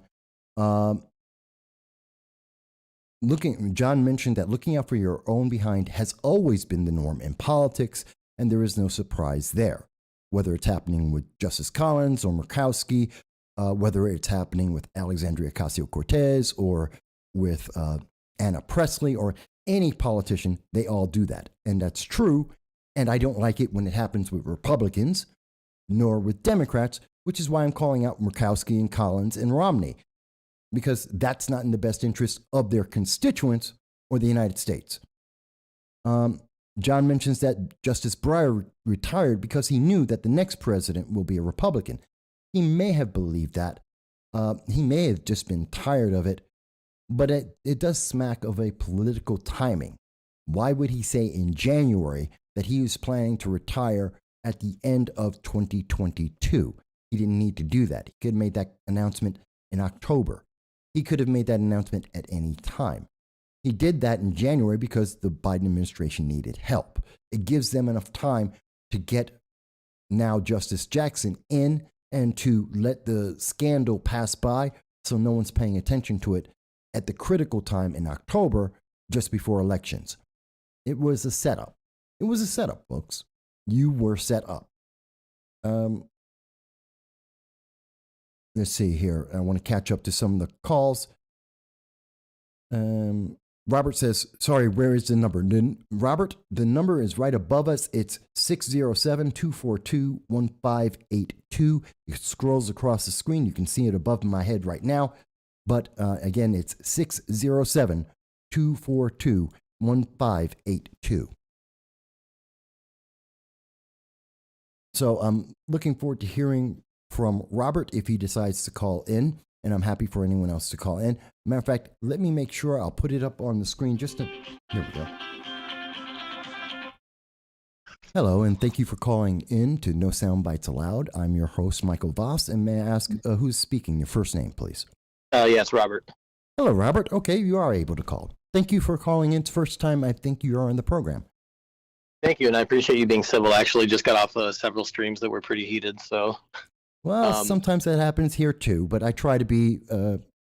John mentioned that looking out for your own behind has always been the norm in politics, and there is no surprise there. Whether it's happening with Justice Collins or Murkowski, whether it's happening with Alexandria Ocasio-Cortez or with Anna Presley or any politician, they all do that. And that's true. And I don't like it when it happens with Republicans, nor with Democrats, which is why I'm calling out Murkowski and Collins and Romney, because that's not in the best interest of their constituents or the United States. John mentions that Justice Breyer retired because he knew that the next president will be a Republican. He may have believed that. He may have just been tired of it, but it does smack of a political timing. Why would he say in January that he was planning to retire at the end of 2022? He didn't need to do that. He could have made that announcement in October. He could have made that announcement at any time. He did that in January because the Biden administration needed help. It gives them enough time to get now Justice Jackson in and to let the scandal pass by so no one's paying attention to it at the critical time in October, just before elections. It was a setup. It was a setup, folks. You were set up. Let's see here. I want to catch up to some of the calls. Robert says, sorry, where is the number? Robert, the number is right above us. It's 607-242-1582. It scrolls across the screen. You can see it above my head right now. But again, it's 607-242-1582. So I'm looking forward to hearing from Robert if he decides to call in, and I'm happy for anyone else to call in. Matter of fact, let me make sure I'll put it up on the screen here we go. Hello, and thank you for calling in to No Soundbites Allowed. I'm your host, Michael Voss, and may I ask who's speaking? Your first name, please. Yes, Robert. Hello, Robert. Okay, you are able to call. Thank you for calling in. It's the first time I think you are on the program. Thank you, and I appreciate you being civil. I actually just got off several streams that were pretty heated, so... Well, sometimes that happens here too, but I try to be,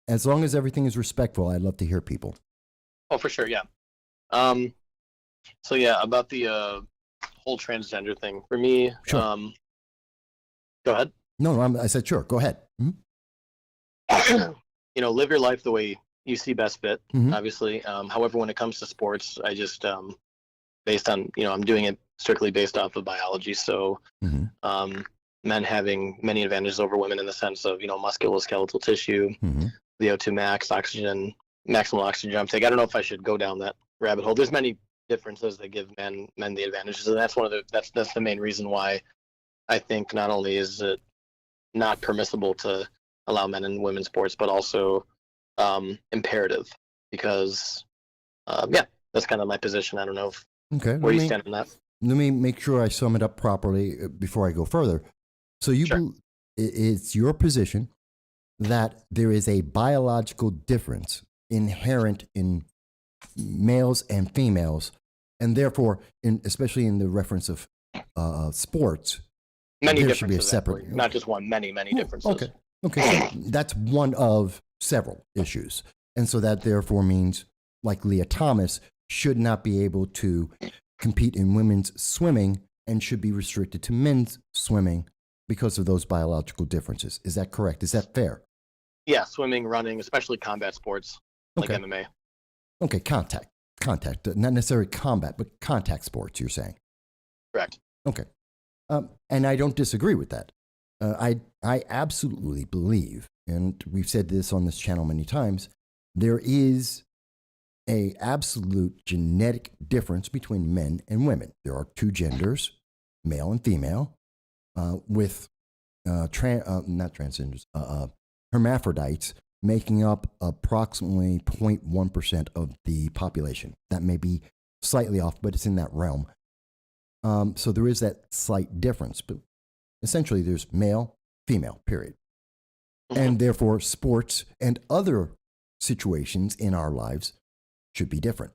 as long as everything is respectful, I love to hear people. Oh, for sure, yeah. So yeah, about the whole transgender thing. For me, sure. Go ahead. No, I said sure. Go ahead. Mm-hmm. Live your life the way you see best fit, mm-hmm. obviously. However, when it comes to sports, I just, based on, I'm doing it strictly based off of biology, so... Mm-hmm. Men having many advantages over women in the sense of, musculoskeletal tissue, mm-hmm. VO2 max, oxygen, maximal oxygen uptake. I don't know if I should go down that rabbit hole. There's many differences that give men the advantages, and that's that's the main reason why I think not only is it not permissible to allow men in women's sports, but also imperative, because that's kind of my position. I don't know where you stand on that. Let me make sure I sum it up properly before I go further. So it's your position that there is a biological difference inherent in males and females, and therefore, especially in the reference of sports, many there differences, should be a separate, not just one, many differences. Okay. So that's one of several issues, and so that therefore means, like Leah Thomas, should not be able to compete in women's swimming and should be restricted to men's swimming because of those biological differences. Is that correct? Is that fair? Yeah, swimming, running, especially combat sports like MMA. Okay, contact, not necessarily combat, but contact sports, you're saying? Correct. Okay. And I don't disagree with that. I absolutely believe, and we've said this on this channel many times, there is a absolute genetic difference between men and women. There are two genders, male and female, with not transgenders, hermaphrodites making up approximately 0.1% of the population. That may be slightly off, but it's in that realm. So there is that slight difference, but essentially there's male, female, period. Mm-hmm. And therefore sports and other situations in our lives should be different.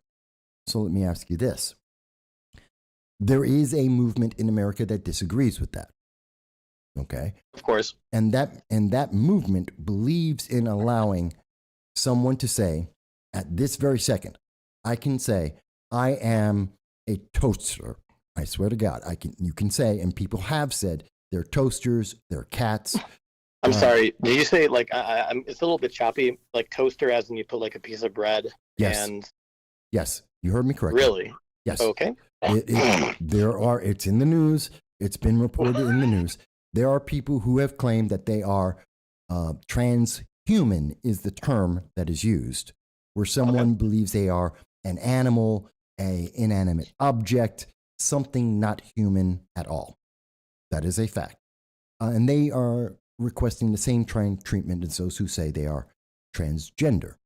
So let me ask you this. There is a movement in America that disagrees with that. Okay. Of course. And that movement believes in allowing someone to say, at this very second, I can say, I am a toaster. I swear to God, you can say, and people have said, they're toasters, they're cats. I'm sorry. Did you say like it's a little bit choppy, like toaster, as in you put like a piece of bread? Yes. And Yes, you heard me correctly. really? Yes. Okay. It's in the news. It's been reported in the news. There are people who have claimed that they are transhuman is the term that is used, where someone believes they are an animal, a inanimate object, something not human at all. That is a fact. And they are requesting the same treatment as those who say they are transgender.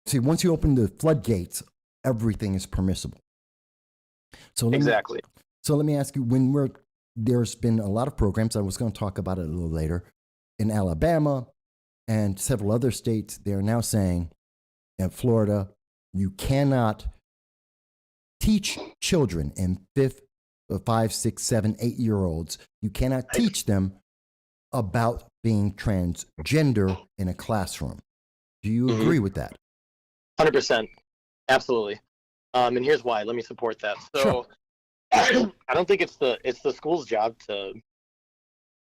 See, once you open the floodgates, everything is permissible. So let me ask you, there's been a lot of programs, I was going to talk about it a little later, in Alabama and several other states, they're now saying, in Florida, you cannot teach children in 5, 6, 7, 8-year-olds, you cannot teach them about being transgender in a classroom. Do you agree with that? 100%. Absolutely. And here's why. Let me support that. So Sure. I don't think it's the school's job to,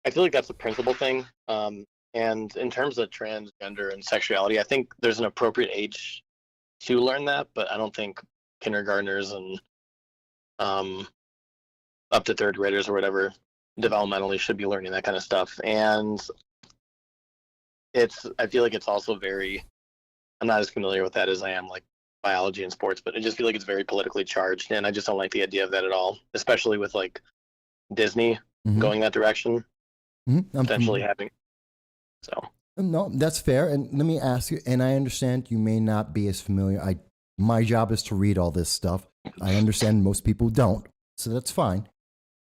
I feel like that's a principal thing. And in terms of transgender and sexuality, I think there's an appropriate age to learn that, but I don't think kindergartners and up to third graders or whatever developmentally should be learning that kind of stuff. And I feel like it's also very, I'm not as familiar with that as I am like biology and sports, but I just feel like it's very politically charged, and I just don't like the idea of that at all, especially with like Disney going that direction, potentially having. So no, that's fair. And let me ask you, and I understand you may not be as familiar. My job is to read all this stuff. I understand most people don't, so that's fine.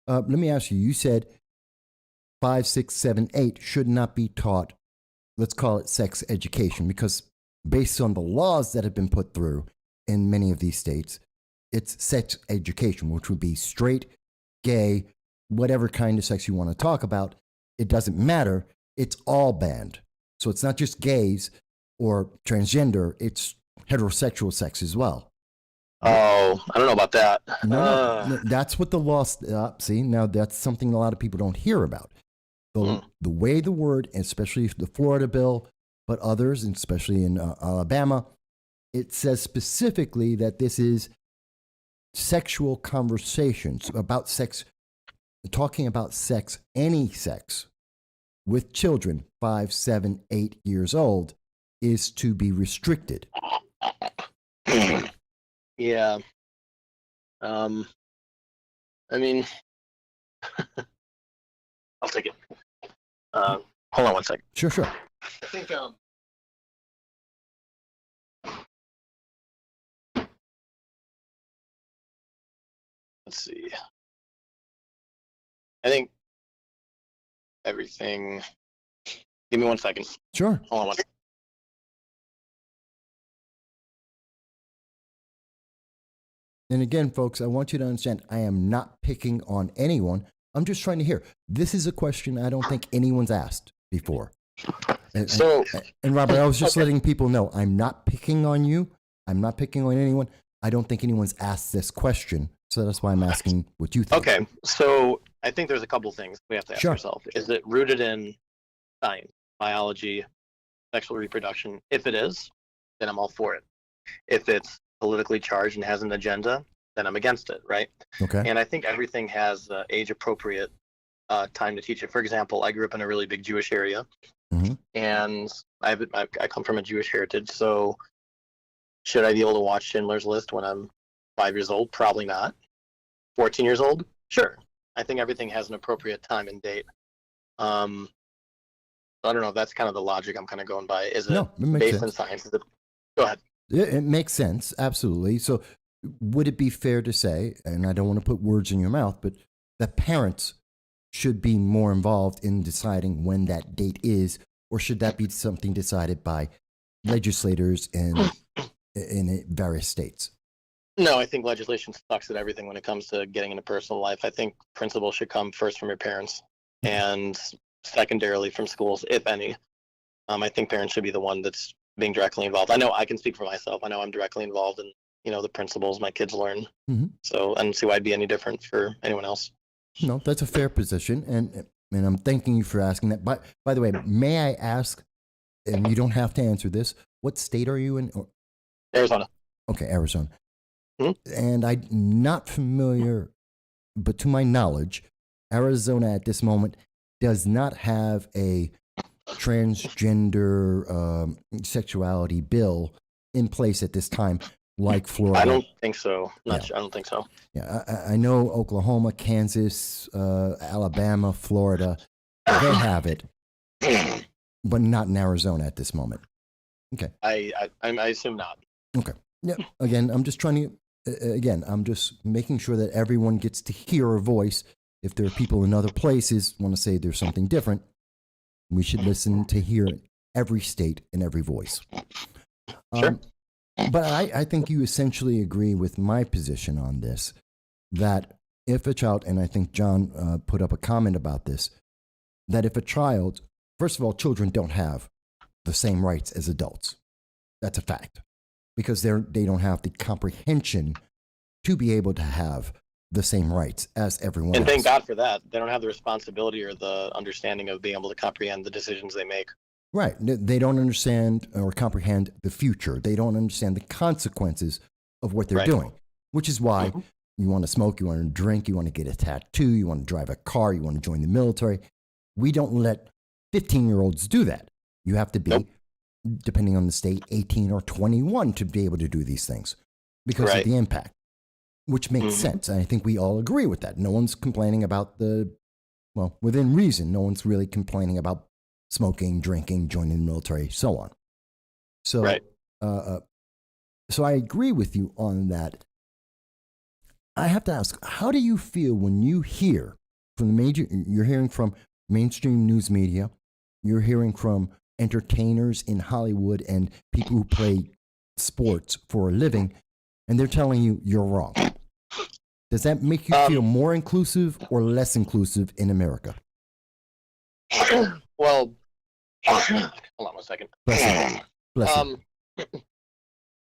Let me ask you, you said 5, 6, 7, 8 should not be taught, let's call it sex education, because based on the laws that have been put through in many of these states, it's sex education, which would be straight, gay, whatever kind of sex you want to talk about. It doesn't matter. It's all banned. So it's not just gays or transgender, it's heterosexual sex as well. Oh, I don't know about that. No, that's what the law, see, now that's something a lot of people don't hear about. The way the word, especially the Florida bill, but others, and especially in Alabama, it says specifically that this is sexual conversations about sex, talking about sex, any sex, with children 5, 7, 8 years old is to be restricted. Yeah. I mean, I'll take it. Hold on one second. Sure. I think let's see. I think everything. Give me 1 second. Sure. Hold on one second. And again, folks, I want you to understand, I am not picking on anyone. I'm just trying to hear. This is a question I don't think anyone's asked before. And Robert, I was just letting people know, I'm not picking on you. I'm not picking on anyone. I don't think anyone's asked this question. So that's why I'm asking what you think. Okay. So I think there's a couple things we have to ask ourselves. Is it rooted in science, biology, sexual reproduction? If it is, then I'm all for it. If it's politically charged and has an agenda, then I'm against it, right? Okay. And I think everything has age-appropriate time to teach it. For example, I grew up in a really big Jewish area, and I come from a Jewish heritage, so should I be able to watch Schindler's List when I'm 5 years old? Probably not. 14 years old? Sure. I think everything has an appropriate time and date. I don't know if that's kind of the logic I'm kind of going by. Is it based in science? Go ahead. It makes sense, absolutely. So would it be fair to say, and I don't want to put words in your mouth, but that parents should be more involved in deciding when that date is, or should that be something decided by legislators in various states? No, I think legislation sucks at everything when it comes to getting into personal life. I think principles should come first from your parents. and secondarily from schools, if any. I think parents should be the one that's being directly involved. I know I can speak for myself. I know I'm directly involved in, the principles my kids learn. Mm-hmm. So I don't see why it'd be any different for anyone else. No, that's a fair position, and I'm thanking you for asking that. By the way, may I ask, and you don't have to answer this, what state are you in? Arizona. Okay, Arizona. Mm-hmm. And I'm not familiar, but to my knowledge, Arizona at this moment does not have a transgender sexuality bill in place at this time, like Florida. I don't think so. I don't think so. Yeah, I know Oklahoma, Kansas, Alabama, Florida, they have it, but not in Arizona at this moment. Okay. I assume not. Okay. Yeah. Again, I'm just I'm just making sure that everyone gets to hear a voice. If there are people in other places want to say there's something different, we should listen to hear every state and every voice. Sure. But I think you essentially agree with my position on this, that if a child, and I think John put up a comment about this, that if a child, first of all, children don't have the same rights as adults. That's a fact, because they don't have the comprehension to be able to have the same rights as everyone else. And thank God for that. They don't have the responsibility or the understanding of being able to comprehend the decisions they make. Right. They don't understand or comprehend the future. They don't understand the consequences of what they're doing, which is why you want to smoke, you want to drink, you want to get a tattoo, you want to drive a car, you want to join the military. We don't let 15-year-olds do that. You have to be, depending on the state, 18 or 21 to be able to do these things because of the impact, which makes sense. And I think we all agree with that. No one's complaining about within reason, no one's really complaining about smoking, drinking, joining the military, so on. So, so I agree with you on that. I have to ask, how do you feel when you hear from you're hearing from mainstream news media, you're hearing from entertainers in Hollywood and people who play sports for a living, and they're telling you you're wrong? Does that make you feel more inclusive or less inclusive in America? Well, hold on 1 second. Bless you.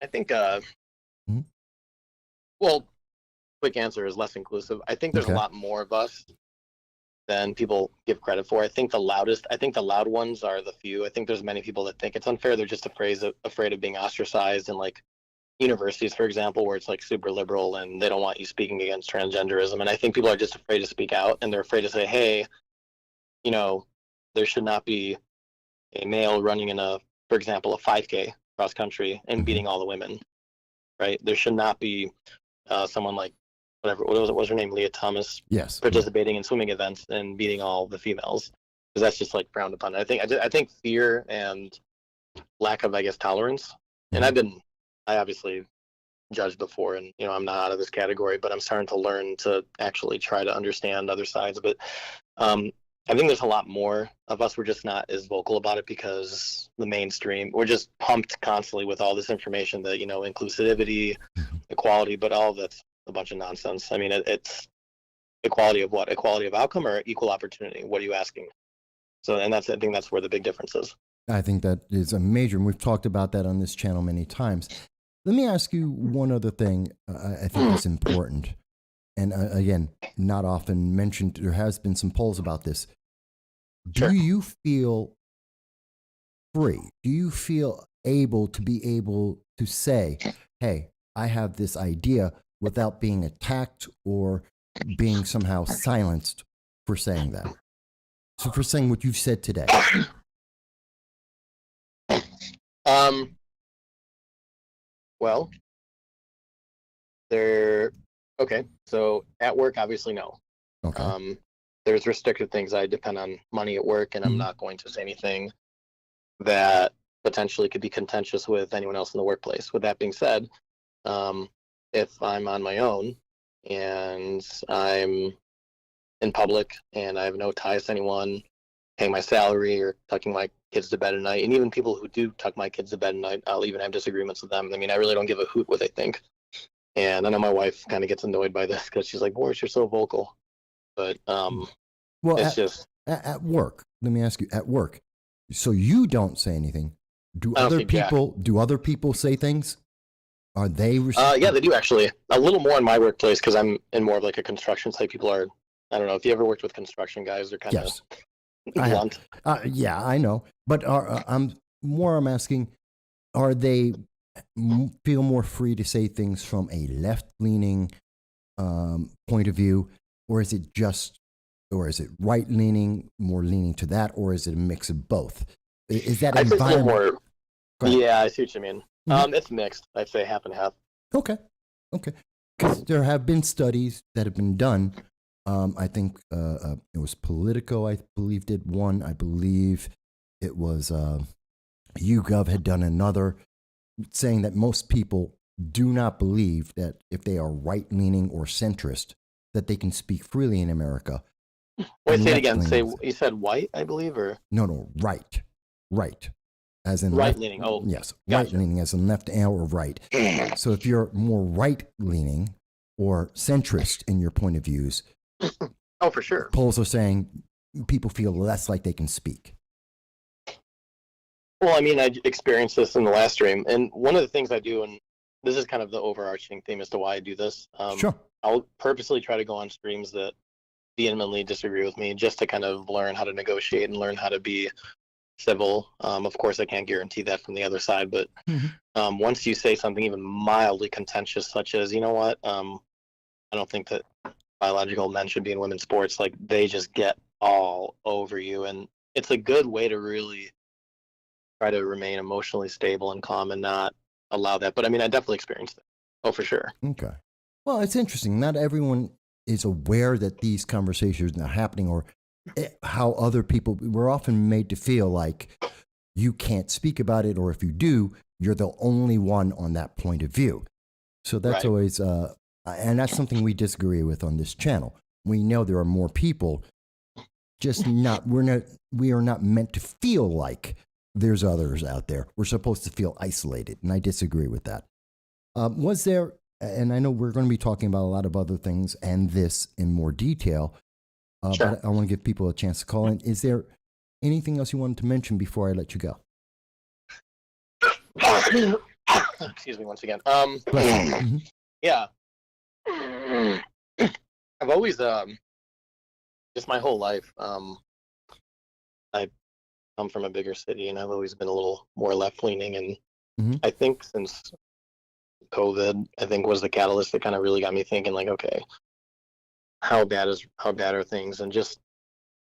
I think, well, quick answer is less inclusive. I think there's a lot more of us than people give credit for. I think the loud ones are the few. I think there's many people that think it's unfair. They're just afraid of being ostracized in like universities, for example, where it's like super liberal and they don't want you speaking against transgenderism. And I think people are just afraid to speak out, and they're afraid to say, hey, there should not be a male running in for example, a 5K cross country and beating all the women, right? There should not be someone like what was her name, Leah Thomas, participating in swimming events and beating all the females, because that's just like frowned upon. I think fear and lack of, I guess, tolerance. And I obviously judged before, and I'm not out of this category, but I'm starting to learn to actually try to understand other sides of it. I think there's a lot more of us. We're just not as vocal about it because the mainstream, we're just pumped constantly with all this information that, inclusivity, equality, but all of that's a bunch of nonsense. I mean, it's equality of what? Equality of outcome or equal opportunity? What are you asking? So, and I think that's where the big difference is. I think that is a major, and we've talked about that on this channel many times. Let me ask you one other thing I think is important. And again, not often mentioned. There has been some polls about this. Do you feel free? Do you feel able to say, hey, I have this idea, without being attacked or being somehow silenced for saying that? So for saying what you've said today. Well, so at work, obviously, no. Okay. There's restricted things. I depend on money at work, and I'm not going to say anything that potentially could be contentious with anyone else in the workplace. With that being said, if I'm on my own and I'm in public and I have no ties to anyone, paying my salary or tucking my kids to bed at night, and even people who do tuck my kids to bed at night, I'll even have disagreements with them. I mean, I really don't give a hoot what they think. And I know my wife kind of gets annoyed by this because she's like, Boris, you're so vocal. But it's just At work, let me ask you, at work, so you don't say anything. Do I don't other see jack. people say things? Are they? Yeah, they do actually. A little more in my workplace because I'm in more of like a construction site. People are. I don't know if you ever worked with construction guys. They're kind of Yes, I have. blunt. Yeah, I know. But I'm asking, are they feel more free to say things from a left-leaning point of view, or is it right-leaning, more leaning to that, or is it a mix of both? Is that I'd say it's a little environment? more. Yeah, I see what you mean. Mhm. It's mixed. I'd say half and half. Okay. Because there have been studies that have been done. I think it was Politico, I believe, did one. I believe it was YouGov had done another, saying that most people do not believe that if they are right-leaning or centrist, that they can speak freely in America. Wait, say it again. Left-leaning- You said white, I believe, or No, right, as in right left, leaning. Oh, yes, gotcha. right-leaning as in left or right. So if you're more right-leaning or centrist in your point of views, oh, for sure. polls are saying people feel less like they can speak. Well, I mean, I experienced this in the last stream, and one of the things I do, and this is kind of the overarching theme as to why I do this. Sure. I'll purposely try to go on streams that vehemently disagree with me, just to kind of learn how to negotiate and learn how to be civil. Of course, I can't guarantee that from the other side, but once you say something even mildly contentious, such as, you know what, I don't think that biological men should be in women's sports, like they just get all over you, and it's a good way to really try to remain emotionally stable and calm and not allow that. But I mean, I definitely experienced it. Oh, for sure. Okay. Well, it's interesting. Not everyone is aware that these conversations are happening, or how other people, we're often made to feel like you can't speak about it, or if you do, you're the only one on that point of view. So that's Right. always, and that's something we disagree with on this channel. We know there are more people, just we are not meant to feel like there's others out there. We're supposed to feel isolated, and I disagree with that. Was there, and I know we're going to be talking about a lot of other things and this in more detail, Sure. but I want to give people a chance to call in. Is there anything else you wanted to mention before I let you go? Excuse me once again. Mhm. Yeah. I've always, just my whole life, I come from a bigger city, and I've always been a little more left leaning. And Mhm. I think since COVID, I think was the catalyst that kind of really got me thinking, like, okay, how bad are things? And just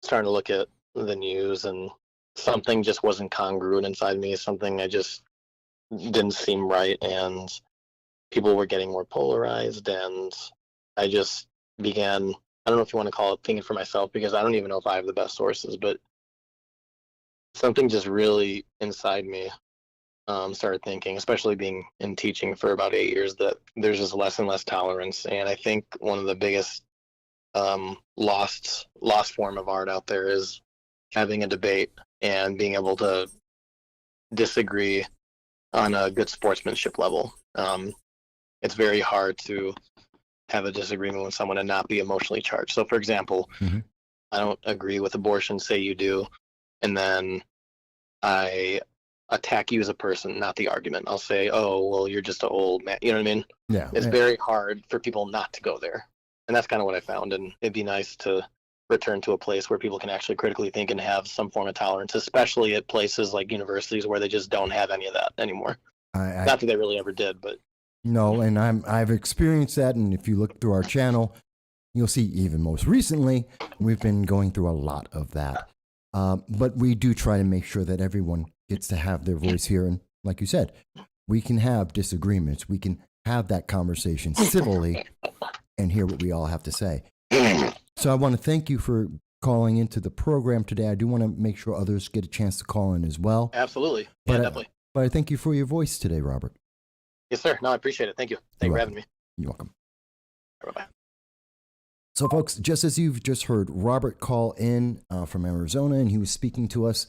starting to look at the news, and something just wasn't congruent inside me. Something I just didn't seem right, and people were getting more polarized, and I just began, I don't know if you want to call it thinking for myself, because I don't even know if I have the best sources, but something just really inside me started thinking, especially being in teaching for about 8 years, that there's just less and less tolerance. And I think one of the biggest lost form of art out there is having a debate and being able to disagree on a good sportsmanship level. It's very hard to have a disagreement with someone and not be emotionally charged. So, for example, Mhm. I don't agree with abortion, say you do, and then I attack you as a person, not the argument. I'll say, oh, well, you're just an old man. You know what I mean? Yeah. It's very hard for people not to go there. And that's kind of what I found. And it'd be nice to return to a place where people can actually critically think and have some form of tolerance, especially at places like universities where they just don't have any of that anymore. Not that they really ever did, but No, and I've experienced that, and if you look through our channel, you'll see even most recently we've been going through a lot of that. But we do try to make sure that everyone gets to have their voice here, and like you said, we can have disagreements. We can have that conversation civilly and hear what we all have to say. So I want to thank you for calling into the program today. I do want to make sure others get a chance to call in as well. absolutely. But Yeah, I- definitely. But I thank you for your voice today, Robert. Yes, sir. No, I appreciate it. Thank you. Thank you for having me. You're welcome. Bye-bye. So, folks, just as you've just heard Robert call in from Arizona, and he was speaking to us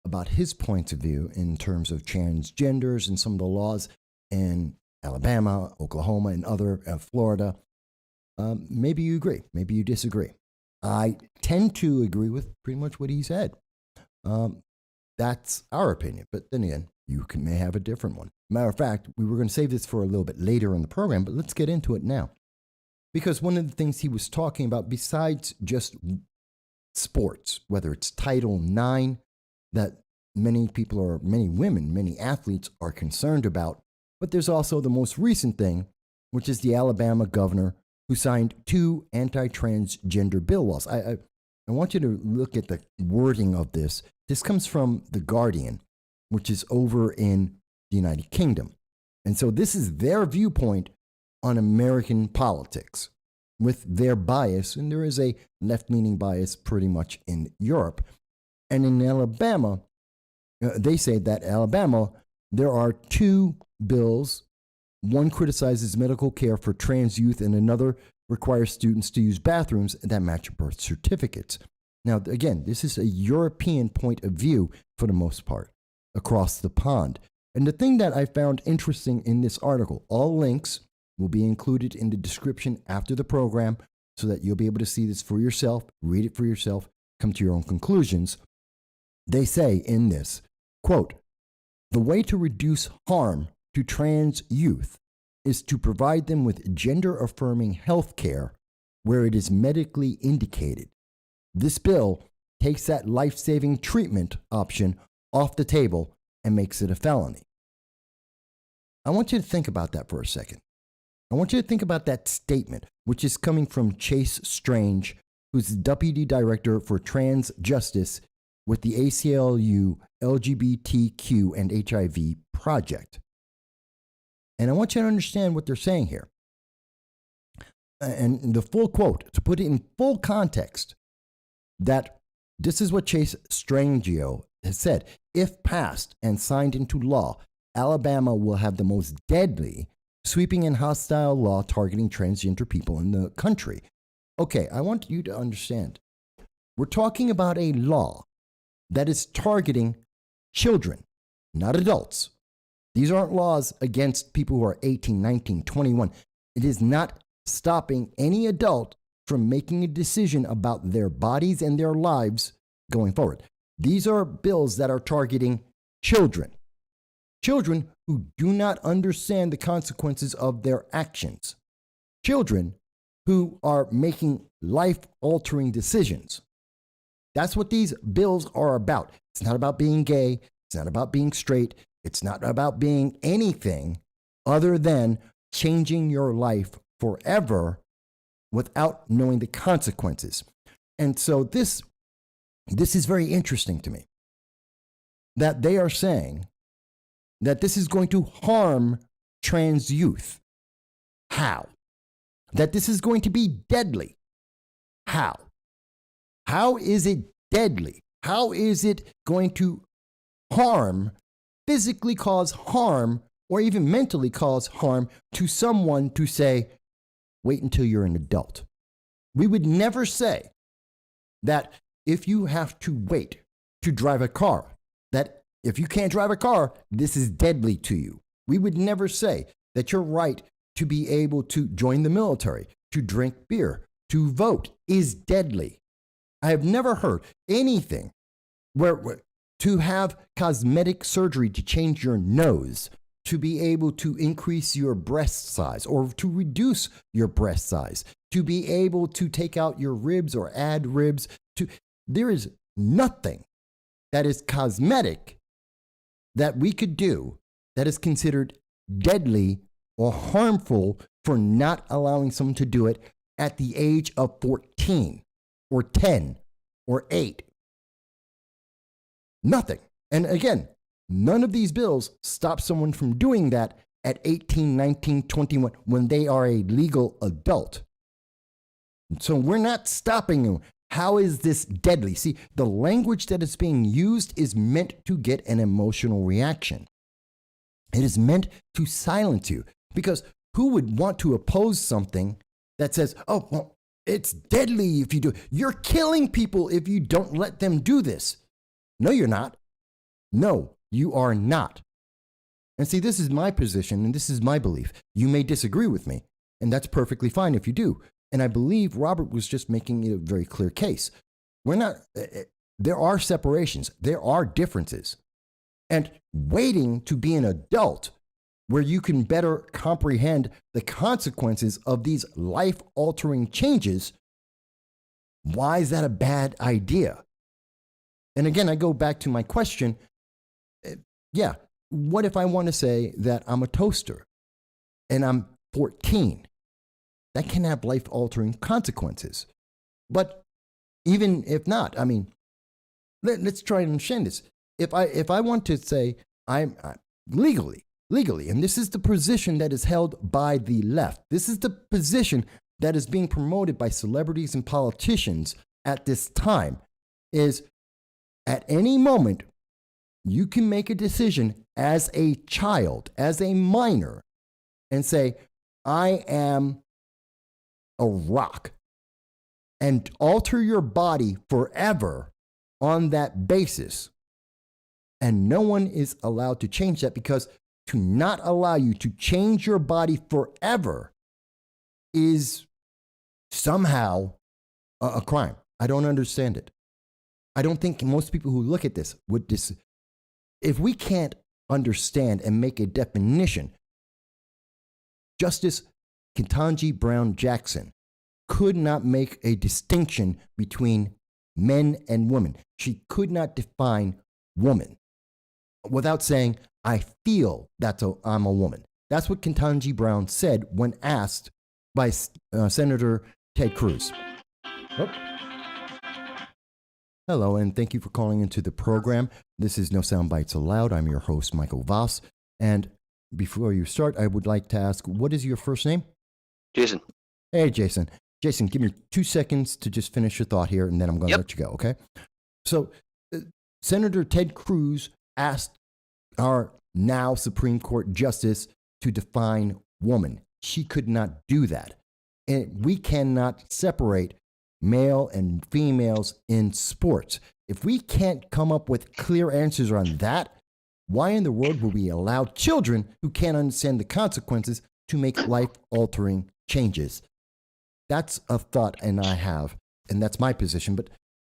about his points of view in terms of transgenders and some of the laws in Alabama, Oklahoma, and other Florida. Maybe you agree, maybe you disagree. I tend to agree with pretty much what he said. That's our opinion. But then again, may have a different one. Matter of fact, we were going to save this for a little bit later in the program, but let's get into it now. Because one of the things he was talking about, besides just sports, whether it's Title IX, that many people or many women, many athletes are concerned about, but there's also the most recent thing, which is the Alabama governor who signed 2 anti-transgender bill laws. I want you to look at the wording of this. This comes from The Guardian, which is over in the United Kingdom. And so this is their viewpoint on American politics with their bias, and there is a left-leaning bias pretty much in Europe. And in Alabama, they say that Alabama, there are 2 bills. One criticizes medical care for trans youth, and another requires students to use bathrooms that match birth certificates. Now, again, this is a European point of view for the most part across the pond. And the thing that I found interesting in this article, all links will be included in the description after the program so that you'll be able to see this for yourself, read it for yourself, come to your own conclusions. They say in this, quote, "The way to reduce harm to trans youth is to provide them with gender-affirming health care where it is medically indicated. This bill takes that life-saving treatment option off the table and makes it a felony." I want you to think about that for a second. I want you to think about that statement, which is coming from Chase Strange, who's the Deputy Director for Trans Justice with the ACLU LGBTQ and HIV Project. And I want you to understand what they're saying here. And the full quote, to put it in full context, that this is what Chase Strangio has said. If passed and signed into law, Alabama will have the most deadly, sweeping and hostile law targeting transgender people in the country. Okay, I want you to understand. We're talking about a law that is targeting children, not adults. These aren't laws against people who are 18, 19, 21. It is not stopping any adult from making a decision about their bodies and their lives going forward. These are bills that are targeting children. Children who do not understand the consequences of their actions. Children who are making life-altering decisions. That's what these bills are about. It's not about being gay. It's not about being straight. It's not about being anything other than changing your life forever without knowing the consequences. And so this is very interesting to me, that they are saying that this is going to harm trans youth. How? That this is going to be deadly. How? How is it deadly? How is it going to harm, physically cause harm, or even mentally cause harm to someone to say, wait until you're an adult? We would never say that if you have to wait to drive a car, that if you can't drive a car, this is deadly to you. We would never say that your right to be able to join the military, to drink beer, to vote is deadly. I have never heard anything where to have cosmetic surgery to change your nose, to be able to increase your breast size or to reduce your breast size, to be able to take out your ribs or add ribs. There is nothing that is cosmetic that we could do that is considered deadly or harmful for not allowing someone to do it at the age of 14 or 10 or 8. Nothing. And again, none of these bills stop someone from doing that at 18, 19, 21 when they are a legal adult. So we're not stopping them. How is this deadly? See, the language that is being used is meant to get an emotional reaction. It is meant to silence you, because who would want to oppose something that says, oh, well, it's deadly if you do it. You're killing people if you don't let them do this. No, you're not. No, you are not. And see, this is my position and this is my belief. You may disagree with me, and that's perfectly fine if you do. And I believe Robert was just making it a very clear case. We're not, there are separations, there are differences. And waiting to be an adult where you can better comprehend the consequences of these life-altering changes, why is that a bad idea? And again, I go back to my question. Yeah, what if I want to say that I'm a toaster and I'm 14? That can have life-altering consequences. But even if not, I mean, let's try and understand this. If I want to say I'm legally, and this is the position that is held by the left, this is the position that is being promoted by celebrities and politicians at this time, is at any moment, you can make a decision as a child, as a minor, and say, I am a rock, and alter your body forever on that basis. And no one is allowed to change that, because to not allow you to change your body forever is somehow a crime. I don't understand it. I don't think most people who look at this would if we can't understand and make a definition, Justice Ketanji Brown Jackson could not make a distinction between men and women. She could not define woman without saying, I feel I'm a woman. That's what Ketanji Brown said when asked by Senator Ted Cruz. Oh. Hello, and thank you for calling into the program. This is No Soundbites Allowed. I'm your host, Michael Voss. And before you start, I would like to ask, what is your first name? Jason. Hey, Jason. Jason, give me 2 seconds to just finish your thought here, and then I'm going to let you go, okay? So, Senator Ted Cruz asked our now Supreme Court Justice to define woman. She could not do that. And we cannot separate male and females in sports. If we can't come up with clear answers on that, why in the world would we allow children who can't understand the consequences to make life-altering changes? That's a thought and I have, and that's my position. But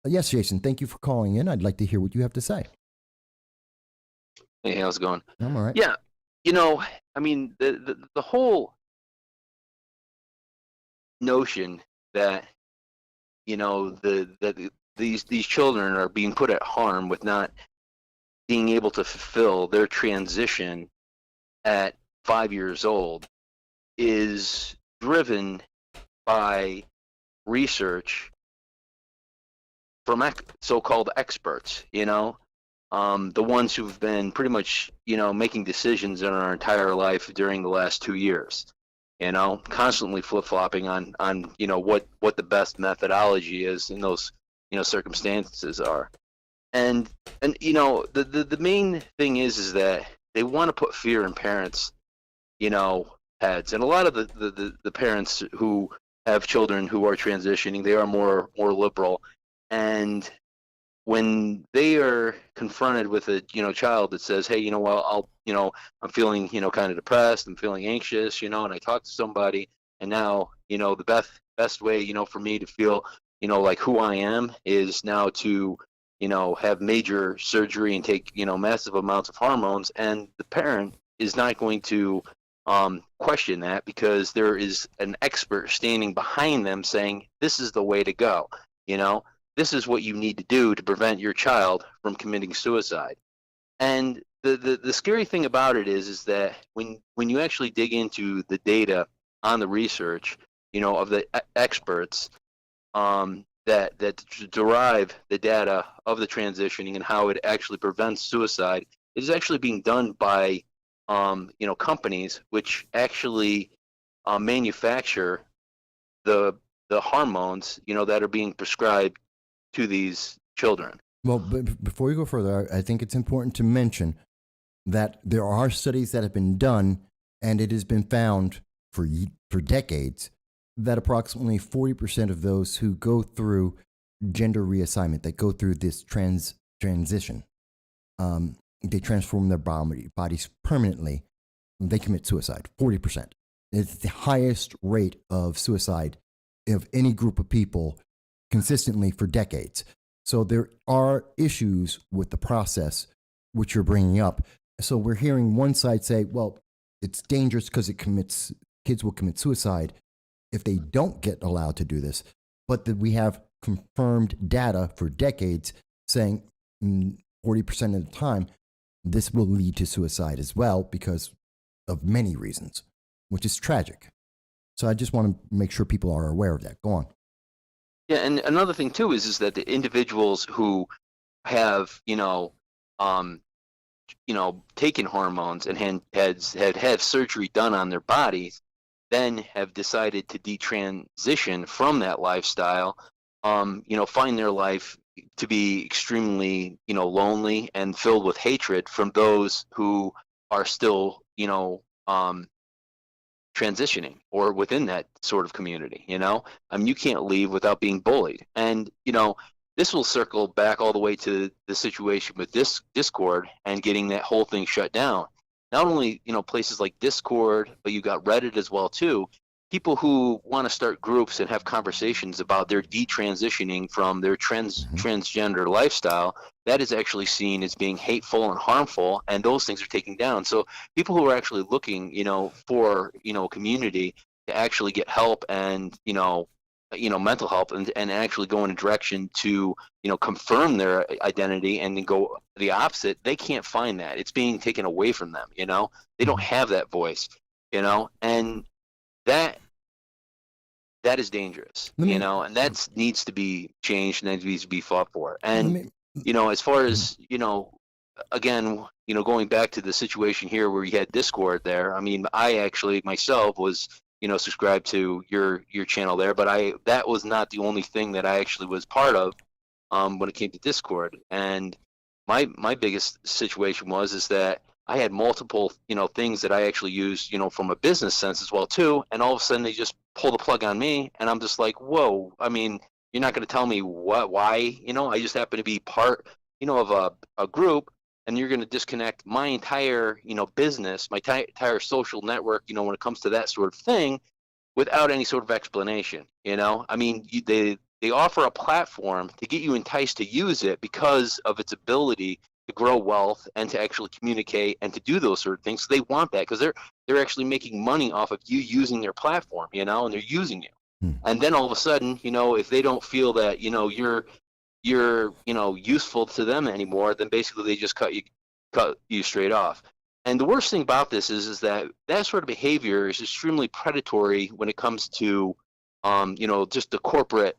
yes, Jason, thank you for calling in. I'd like to hear what you have to say. Hey, how's it going? I'm all right. Yeah, I mean, the whole notion that these children are being put at harm with not being able to fulfill their transition at 5 years old is driven by research from so-called experts, the ones who've been pretty much, making decisions in our entire life during the last 2 years, constantly flip-flopping on what the best methodology is in those, circumstances are. And the main thing is that they want to put fear in parents, heads. And a lot of the parents who have children who are transitioning, they are more liberal. And when they are confronted with a child that says, hey, I'm feeling kind of depressed, I'm feeling anxious, and I talk to somebody, and now the best way for me to feel like who I am is now to have major surgery and take massive amounts of hormones, and the parent is not going to question that, because there is an expert standing behind them saying this is the way to go. This is what you need to do to prevent your child from committing suicide. And the scary thing about it is that when you actually dig into the data on the research, of the experts that derive the data of the transitioning and how it actually prevents suicide, it is actually being done by companies which actually manufacture the hormones that are being prescribed to these children. Well, before you go further, I think it's important to mention that there are studies that have been done, and it has been found for decades that approximately 40% of those who go through gender reassignment, that go through this transition, they transform their bodies permanently, they commit suicide. 40%. It's the highest rate of suicide of any group of people consistently for decades. So there are issues with the process which you're bringing up. So we're hearing one side say, well, it's dangerous because kids will commit suicide if they don't get allowed to do this. But that we have confirmed data for decades saying 40% of the time, this will lead to suicide as well because of many reasons, which is tragic. So I just want to make sure people are aware of that. Go on. Yeah, and another thing too is that the individuals who have taken hormones and had surgery done on their bodies, then have decided to detransition from that lifestyle, find their life to be extremely, lonely and filled with hatred from those who are still, transitioning or within that sort of community. You can't leave without being bullied. And, this will circle back all the way to the situation with Discord and getting that whole thing shut down. Not only, places like Discord, but you got Reddit as well too. People who want to start groups and have conversations about their detransitioning from their transgender lifestyle, that is actually seen as being hateful and harmful, and those things are taken down. So people who are actually looking, for, a community to actually get help and, mental help and actually go in a direction to, confirm their identity and then go the opposite, they can't find that. It's being taken away from them, They don't have that voice, and that is dangerous, and that needs to be changed and that needs to be fought for. And, as far as, again, going back to the situation here where you had Discord there, I actually myself was, subscribed to your channel there, but that was not the only thing that I actually was part of when it came to Discord. And my biggest situation is that I had multiple, things that I actually used, from a business sense as well too. And all of a sudden they just pull the plug on me, and I'm just like, whoa. You're not going to tell me why, I just happen to be part, of a group, and you're going to disconnect my entire, business, my entire social network, when it comes to that sort of thing, without any sort of explanation. They offer a platform to get you enticed to use it because of its ability to grow wealth and to actually communicate and to do those sort of things. So they want that because they're actually making money off of you using their platform, and they're using you. And then all of a sudden, if they don't feel that, you're useful to them anymore, then basically they just cut you straight off. And the worst thing about this is that sort of behavior is extremely predatory when it comes to, just the corporate,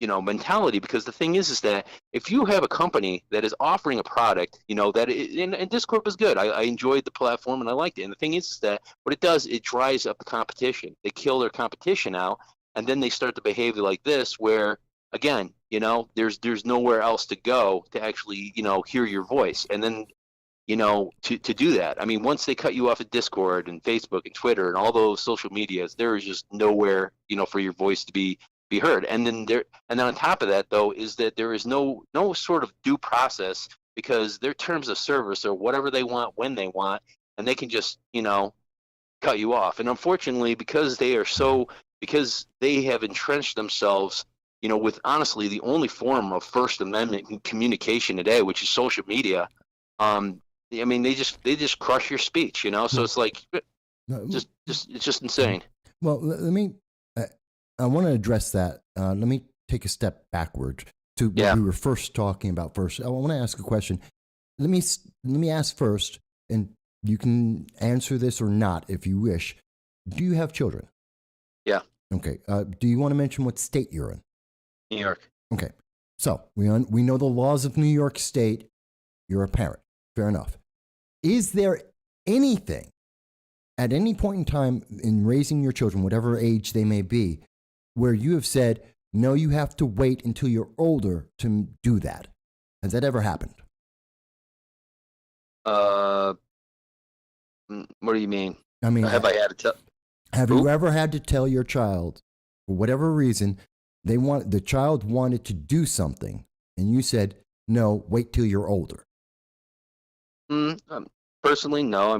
mentality. Because the thing is that if you have a company that is offering a product, and Discord was good. I enjoyed the platform and I liked it. And the thing is that what it does, it dries up the competition. They kill their competition out, and then they start to behave like this, where again, there's nowhere else to go to actually, hear your voice. And then, to do that, once they cut you off at Discord and Facebook and Twitter and all those social medias, there is just nowhere, for your voice to be heard. And then on top of that, though, is that there is no sort of due process, because their terms of service are whatever they want when they want, and they can just, cut you off. And unfortunately, because they have entrenched themselves, with honestly the only form of First Amendment communication today, which is social media, they just crush your speech, So it's like, it's just insane. Well, let me. I want to address that. Let me take a step backward to what we were first talking about. First, I want to ask a question. Let me ask first, and you can answer this or not if you wish. Do you have children? Yeah. Okay. Do you want to mention what state you're in? New York. Okay. So we know the laws of New York State. You're a parent. Fair enough. Is there anything at any point in time in raising your children, whatever age they may be, where you have said, no, you have to wait until you're older to do that? Has that ever happened? What do you mean? Have I had to tell? Have you ever had to tell your child, for whatever reason, the child wanted to do something, and you said, no, wait till you're older? Personally, no.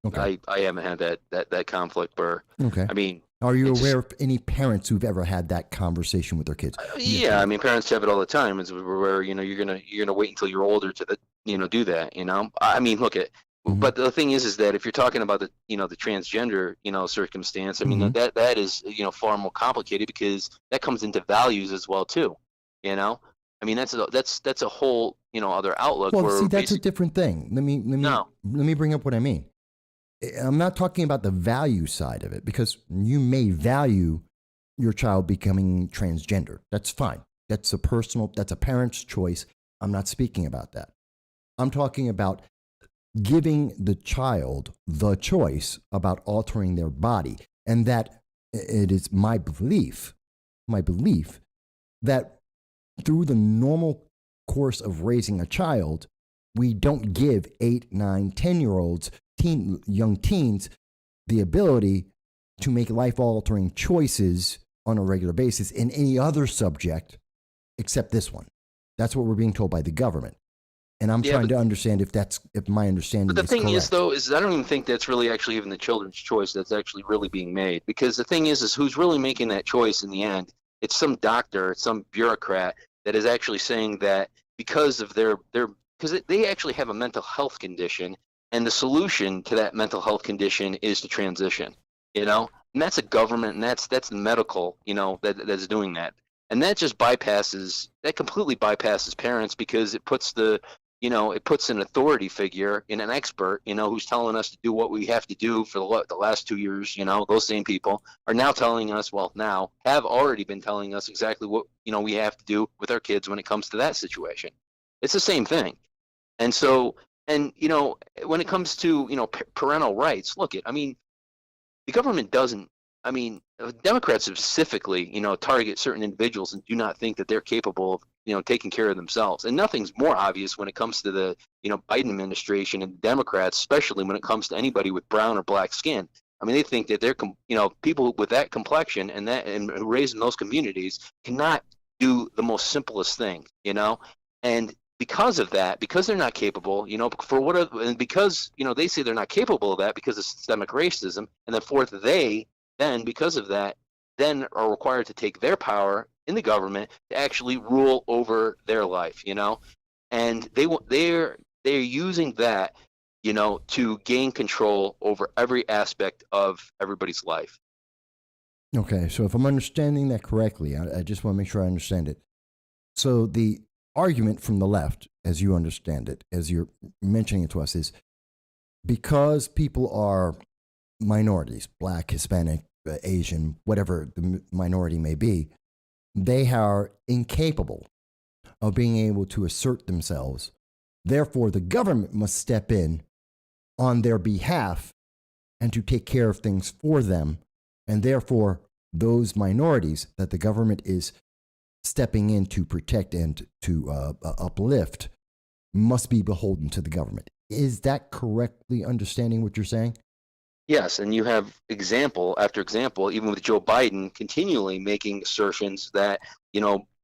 Okay. I haven't had that conflict where, okay. Are you It's just- aware of any parents who've ever had that conversation with their kids? Yeah, I mean, parents have it all the time. It's where you're gonna wait until you're older to do that. I mean, look at. Mhm. But the thing is that if you're talking about the transgender circumstance, I mean Mhm. that is far more complicated because that comes into values as well too. I mean that's a whole other outlook Well, where see, that's a different thing. No. Let me bring up what I mean. I'm not talking about the value side of it because you may value your child becoming transgender. That's fine. That's a parent's choice. I'm not speaking about that. I'm talking about giving the child the choice about altering their body. And that it is my belief that through the normal course of raising a child, we don't give 8, 9, 10-year-olds, young teens, the ability to make life-altering choices on a regular basis in any other subject except this one. That's what we're being told by the government. And I'm trying to understand if my understanding is correct. But the thing is, though, is I don't even think that's really actually even the children's choice that's actually really being made. Because the thing is who's really making that choice in the end? It's some doctor, some bureaucrat that is actually saying that because of because they actually have a mental health condition, and the solution to that mental health condition is to transition. And that's a government, and that's the medical, that's doing that. And that completely bypasses parents because it puts it puts an authority figure in an expert, who's telling us to do what we have to do for the last 2 years. Those same people are now telling us, have already been telling us exactly what, we have to do with our kids when it comes to that situation. It's the same thing. And so, when it comes to, parental rights, the government doesn't, Democrats specifically, target certain individuals and do not think that they're capable of, taking care of themselves. And nothing's more obvious when it comes to the, Biden administration and Democrats, especially when it comes to anybody with brown or black skin. They think that they're, people with that complexion and raised in those communities cannot do the most simplest thing, and because of that, because they're not capable, and because, they say they're not capable of that because of systemic racism, and then fourth, then because of that, then are required to take their power in the government to actually rule over their life, and they're using that, to gain control over every aspect of everybody's life. Okay, so if I'm understanding that correctly, I just want to make sure I understand it. So the argument from the left, as you understand it, as you're mentioning it to us, is because people are minorities, black, Hispanic, Asian, whatever the minority may be, they are incapable of being able to assert themselves. Therefore, the government must step in on their behalf and to take care of things for them. And therefore, those minorities that the government is stepping in to protect and to uplift must be beholden to the government. Is that correctly understanding what you're saying? Yes, and you have example after example, even with Joe Biden, continually making assertions that,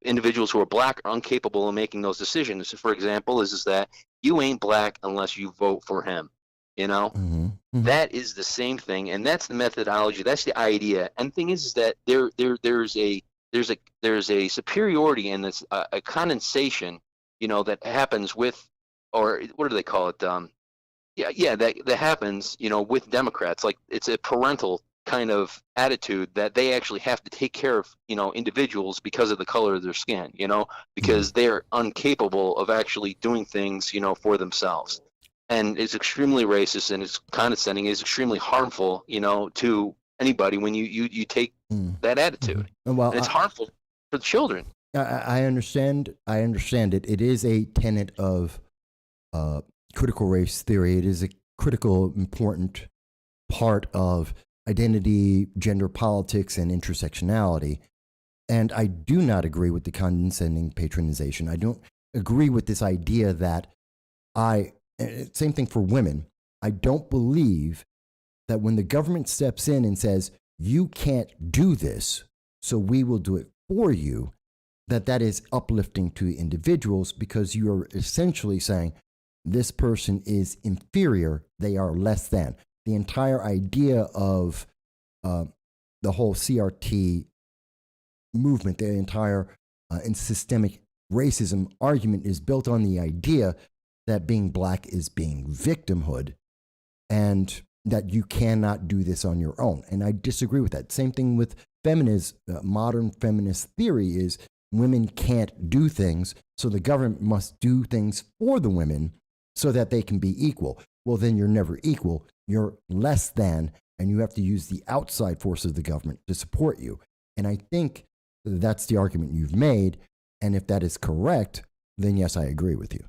individuals who are black are incapable of making those decisions. For example, is that you ain't black unless you vote for him. Mm-hmm. Mm-hmm. That is the same thing, and that's the methodology. That's the idea. And the thing is that there's a superiority and this a condensation, that happens with, or what do they call it? That happens, with Democrats. Like it's a parental kind of attitude that they actually have to take care of, individuals because of the color of their skin, because they're incapable of actually doing things, for themselves. And it's extremely racist and it's condescending. It's extremely harmful, to anybody when you take that attitude. Well, and it's harmful for the children. I understand. I understand it. It is a tenet of critical race theory. It is a critical, important part of identity, gender politics, and intersectionality. And I do not agree with the condescending patronization. I don't agree with this idea that same thing for women. I don't believe that when the government steps in and says, you can't do this, so we will do it for you, that is uplifting to individuals, because you are essentially saying this person is inferior, they are less than. The entire idea of the whole CRT movement, the entire and systemic racism argument is built on the idea that being black is being victimhood and that you cannot do this on your own. And I disagree with that. Same thing with feminists. Modern feminist theory is women can't do things, so the government must do things for the women so that they can be equal. Well, then you're never equal. You're less than, and you have to use the outside force of the government to support you. And I think that's the argument you've made. And if that is correct, then yes, I agree with you.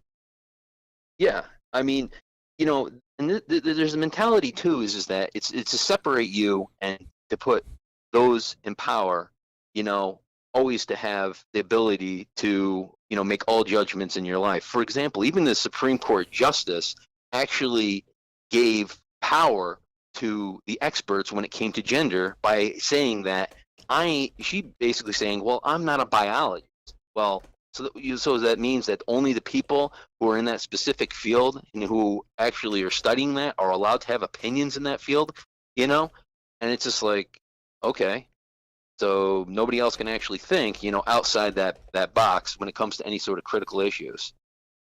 Yeah, I mean, you know, and there's a mentality too, is that it's to separate you and to put those in power, you know, always to have the ability to, you know, make all judgments in your life. For example, even the Supreme Court justice actually gave power to the experts when it came to gender by saying that she basically saying, well, I'm not a biologist. Well, so that means that only the people who are in that specific field and who actually are studying that are allowed to have opinions in that field, you know? And it's just like, okay, so nobody else can actually think, you know, outside that box when it comes to any sort of critical issues.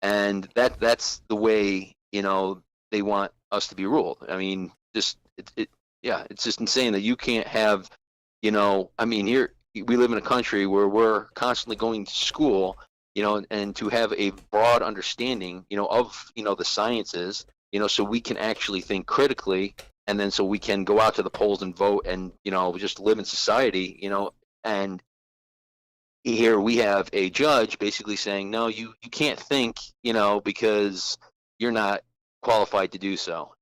And that's the way, you know, they want us to be ruled. I mean, just it's just insane that you can't have, you know, I mean, here we live in a country where we're constantly going to school, you know, and to have a broad understanding, you know, of, you know, the sciences, you know, so we can actually think critically, and then so we can go out to the polls and vote and, you know, just live in society, you know. And here we have a judge basically saying, no, you can't think, you know, because you're not qualified to do so.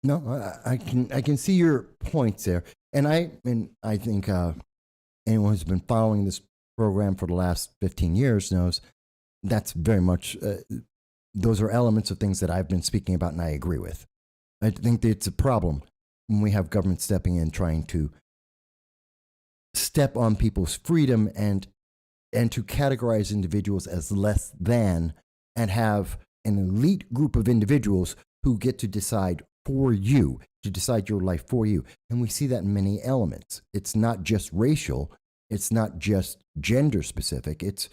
No, I can see your points there. And I think anyone who's been following this program for the last 15 years knows that's very much, those are elements of things that I've been speaking about and I agree with. I think that it's a problem when we have government stepping in trying to step on people's freedom and to categorize individuals as less than and have an elite group of individuals who get to decide for you, to decide your life for you. And we see that in many elements. It's not just racial. It's not just gender specific. It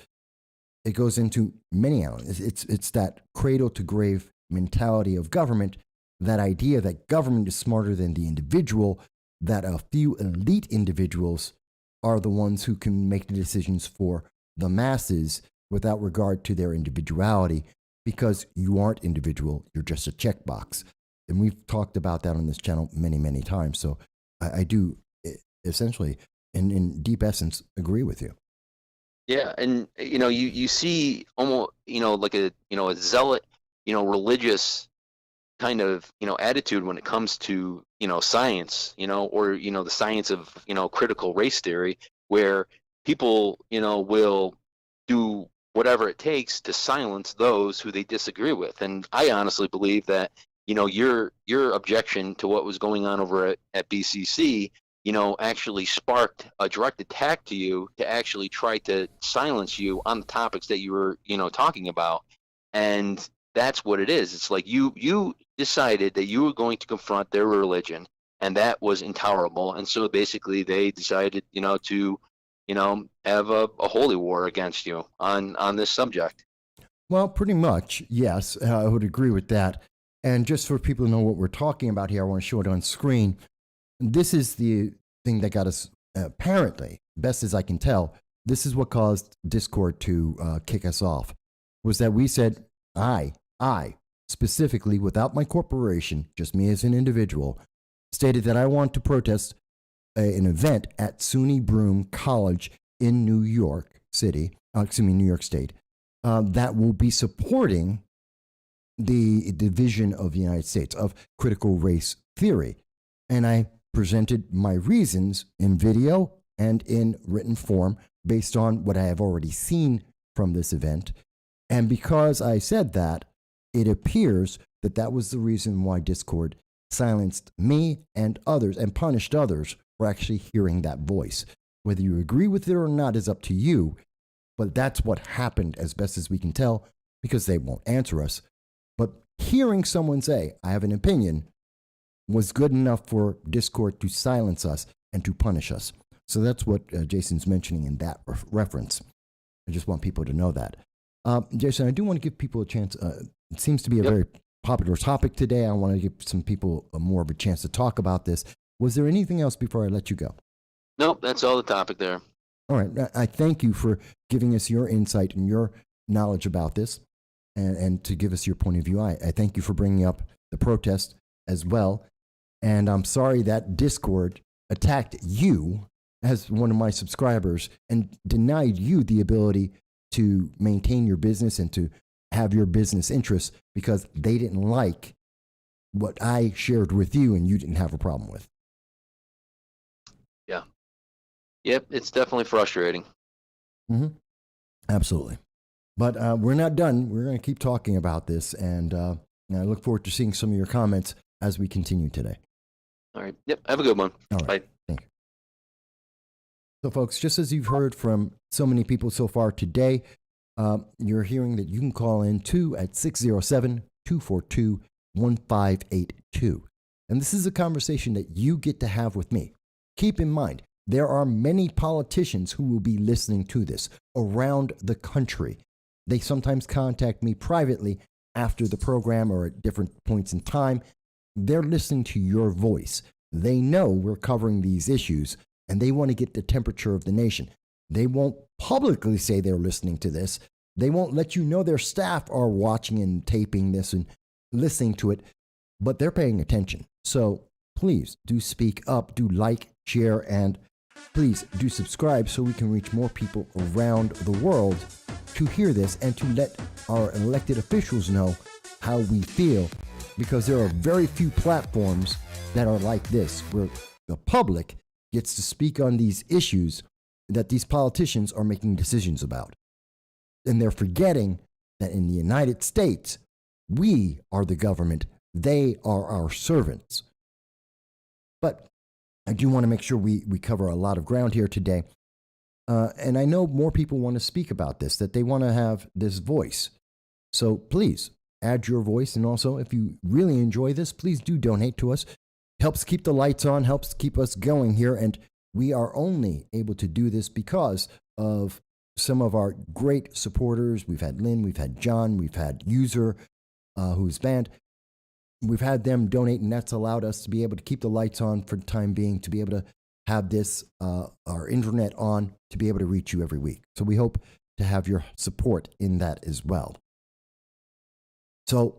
goes into many elements. It's that cradle to grave mentality of government, that idea that government is smarter than the individual, that a few elite individuals are the ones who can make the decisions for the masses without regard to their individuality, because you aren't individual, you're just a checkbox. And we've talked about that on this channel many, many times. So I do essentially, in deep essence, agree with you. Yeah, and you know, you see almost, you know, like a zealot, you know, religious kind of, you know, attitude when it comes to, you know, science, you know, or, you know, the science of, you know, critical race theory, where people, you know, will do whatever it takes to silence those who they disagree with. And I honestly believe that, you know, your objection to what was going on over at BCC, you know, actually sparked a direct attack to you to actually try to silence you on the topics that you were, you know, talking about. And that's what it is. It's like you decided that you were going to confront their religion, and that was intolerable. And so basically they decided, you know, to, you know, have a holy war against you on this subject. Well, pretty much, yes. I would agree with that. And just for people to know what we're talking about here, I want to show it on screen. This is the thing that got us, apparently, best as I can tell, this is what caused Discord to kick us off, was that we said, I, specifically without my corporation, just me as an individual, stated that I want to protest an event at SUNY Broome College in New York State, that will be supporting the division of the United States of critical race theory. And I presented my reasons in video and in written form based on what I have already seen from this event. And because I said that, it appears that that was the reason why Discord silenced me and others and punished others for actually hearing that voice. Whether you agree with it or not is up to you, but that's what happened as best as we can tell, because they won't answer us. But hearing someone say, I have an opinion, was good enough for Discord to silence us. and to punish us. So that's what Jason's mentioning in that reference. I just want people to know that. Jason, I do want to give people a chance. It seems to be a very popular topic today. I want to give some people more of a chance to talk about this. Was there anything else before I let you go? Nope, that's all the topic there. All right. I thank you for giving us your insight and your knowledge about this and to give us your point of view. I thank you for bringing up the protest as well. And I'm sorry that Discord attacked you as one of my subscribers and denied you the ability to maintain your business and to have your business interests because they didn't like what I shared with you and you didn't have a problem with. Yeah. Yep, it's definitely frustrating. Mm-hmm. Absolutely. But we're not done. We're going to keep talking about this, and I look forward to seeing some of your comments as we continue today. All right. Yep, have a good one. All right. Bye. Thank you. So, folks, just as you've heard from so many people so far today, you're hearing that you can call in too at 607-242-1582. And this is a conversation that you get to have with me. Keep in mind, there are many politicians who will be listening to this around the country. They sometimes contact me privately after the program or at different points in time. They're listening to your voice. They know we're covering these issues, and they want to get the temperature of the nation. They won't publicly say they're listening to this. They won't let you know their staff are watching and taping this and listening to it, but they're paying attention. So please do speak up, do like, share, and please do subscribe so we can reach more people around the world to hear this and to let our elected officials know how we feel, because there are very few platforms that are like this, where the public gets to speak on these issues that these politicians are making decisions about. And they're forgetting that in the United States, we are the government. They are our servants. But I do want to make sure we cover a lot of ground here today. And I know more people want to speak about this, that they want to have this voice. So please add your voice. And also, if you really enjoy this, please do donate to us. Helps keep the lights on, helps keep us going here. And we are only able to do this because of some of our great supporters. We've had Lynn, we've had John, we've had User, who's banned. We've had them donate, and that's allowed us to be able to keep the lights on for the time being, to be able to have this, our internet on, to be able to reach you every week. So we hope to have your support in that as well. So,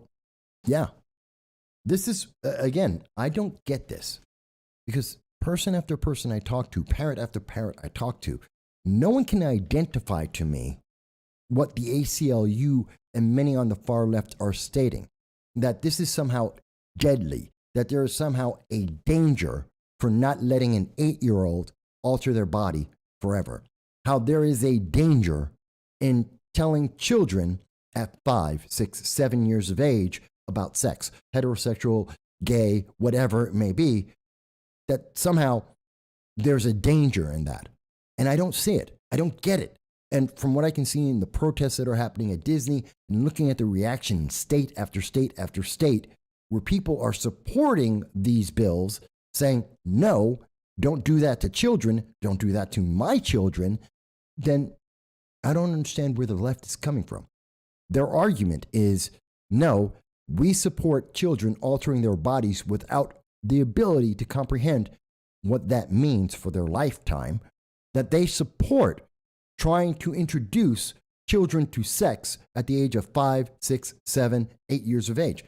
yeah, this is, again, I don't get this, because person after person I talk to, parent after parent I talk to, no one can identify to me what the ACLU and many on the far left are stating, that this is somehow deadly, that there is somehow a danger for not letting an 8-year-old alter their body forever. How there is a danger in telling children at 5, 6, 7 years of age about sex, heterosexual, gay, whatever it may be, that somehow there's a danger in that. And I don't see it. I don't get it. And from what I can see in the protests that are happening at Disney and looking at the reaction in state after state after state, where people are supporting these bills, saying, no, don't do that to children, don't do that to my children, then I don't understand where the left is coming from. Their argument is, no, we support children altering their bodies without the ability to comprehend what that means for their lifetime, that they support trying to introduce children to sex at the age of 5, 6, 7, 8 years of age.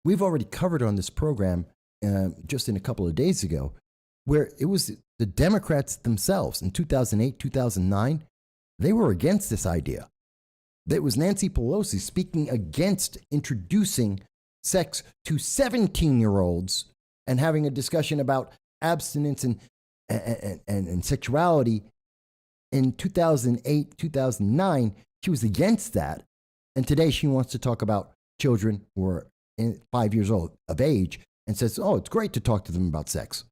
We've already covered on this program just in a couple of days ago, where it was the Democrats themselves in 2008, 2009, they were against this idea. It was Nancy Pelosi speaking against introducing sex to 17-year-olds and having a discussion about abstinence and sexuality. In 2008, 2009, she was against that. And today she wants to talk about children who are 5 years old of age and says, oh, it's great to talk to them about sex.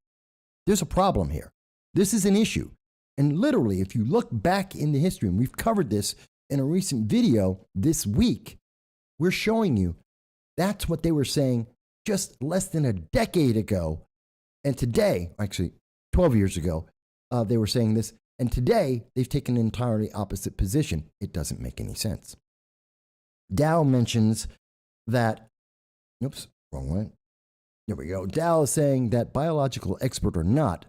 There's a problem here. This is an issue. And literally, if you look back in the history, and we've covered this in a recent video this week, we're showing you that's what they were saying just less than a decade ago. And today, actually 12 years ago, they were saying this. And today, they've taken an entirely opposite position. It doesn't make any sense. Dow mentions that, oops, wrong one. There we go. Dow is saying that biological expert or not,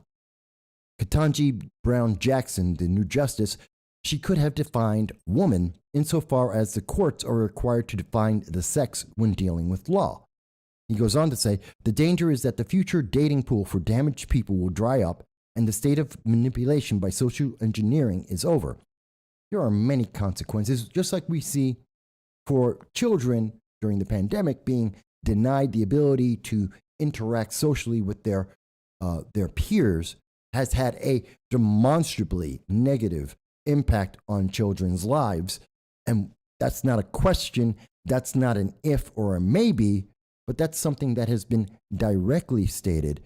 Ketanji Brown Jackson, the new justice, she could have defined woman insofar as the courts are required to define the sex when dealing with law. He goes on to say, the danger is that the future dating pool for damaged people will dry up and the state of manipulation by social engineering is over. There are many consequences, just like we see for children during the pandemic being denied the ability to interact socially with their peers, has had a demonstrably negative impact on children's lives. And that's not a question, that's not an if or a maybe, but that's something that has been directly stated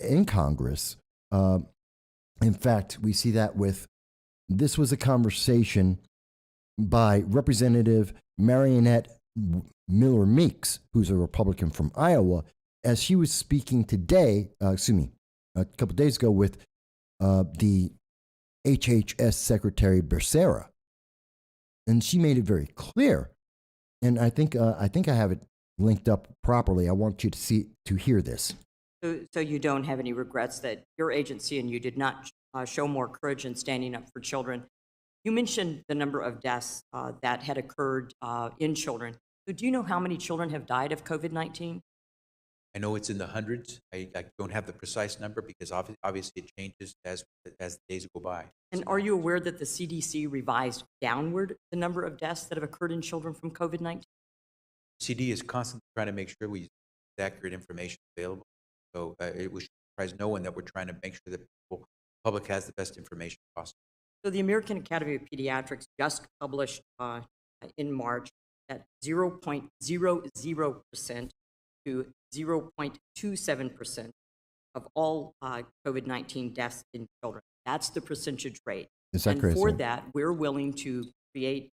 in Congress. In fact, we see that this was a conversation by Representative Marionette Miller Meeks, who's a Republican from Iowa, as she was speaking a couple days ago with the HHS Secretary Becerra. And she made it very clear. And I think I have it linked up properly. I want you to hear this. So you don't have any regrets that your agency and you did not show more courage in standing up for children. You mentioned the number of deaths that had occurred in children. So do you know how many children have died of COVID-19? I know it's in the hundreds. I don't have the precise number because obviously it changes as the days go by. And are you aware that the CDC revised downward the number of deaths that have occurred in children from COVID-19? CD is constantly trying to make sure we use accurate information available. So it should surprise no one that we're trying to make sure that the public has the best information possible. So the American Academy of Pediatrics just published in March that 0.00% to 0.27% of all COVID-19 deaths in children. That's the percentage rate. Is that crazy? And for that, we're willing to create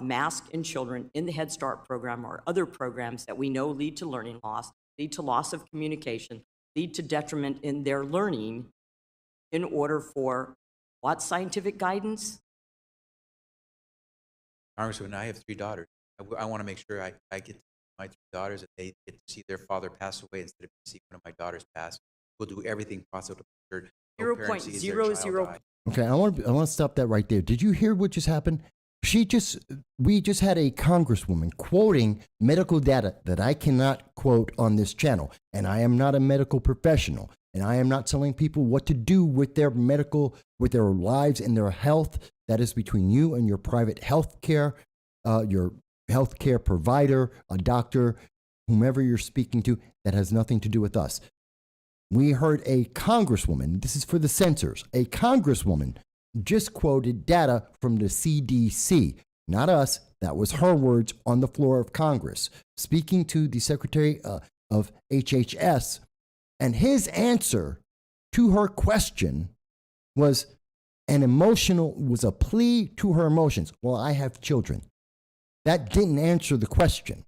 masks in children in the Head Start program or other programs that we know lead to learning loss, lead to loss of communication, lead to detriment in their learning in order for what scientific guidance? Congressman, I have 3 daughters. I want to make sure I get my 3 daughters that they get to see their father pass away instead of seeing one of my daughters pass. We'll do everything possible to make sure no parent sees their child die. Okay, I want to stop that right there. Did you hear what just happened? We just had a congresswoman quoting medical data that I cannot quote on this channel, and I am not a medical professional, and I am not telling people what to do with their lives and their health. That is between you and your private health care, your health care provider, a doctor, whomever you're speaking to. That has nothing to do with us. We heard a congresswoman, this is for the censors, a congresswoman just quoted data from the CDC, not us. That was her words on the floor of Congress, speaking to the Secretary of HHS. And his answer to her question was a plea to her emotions. Well, I have children. That didn't answer the question.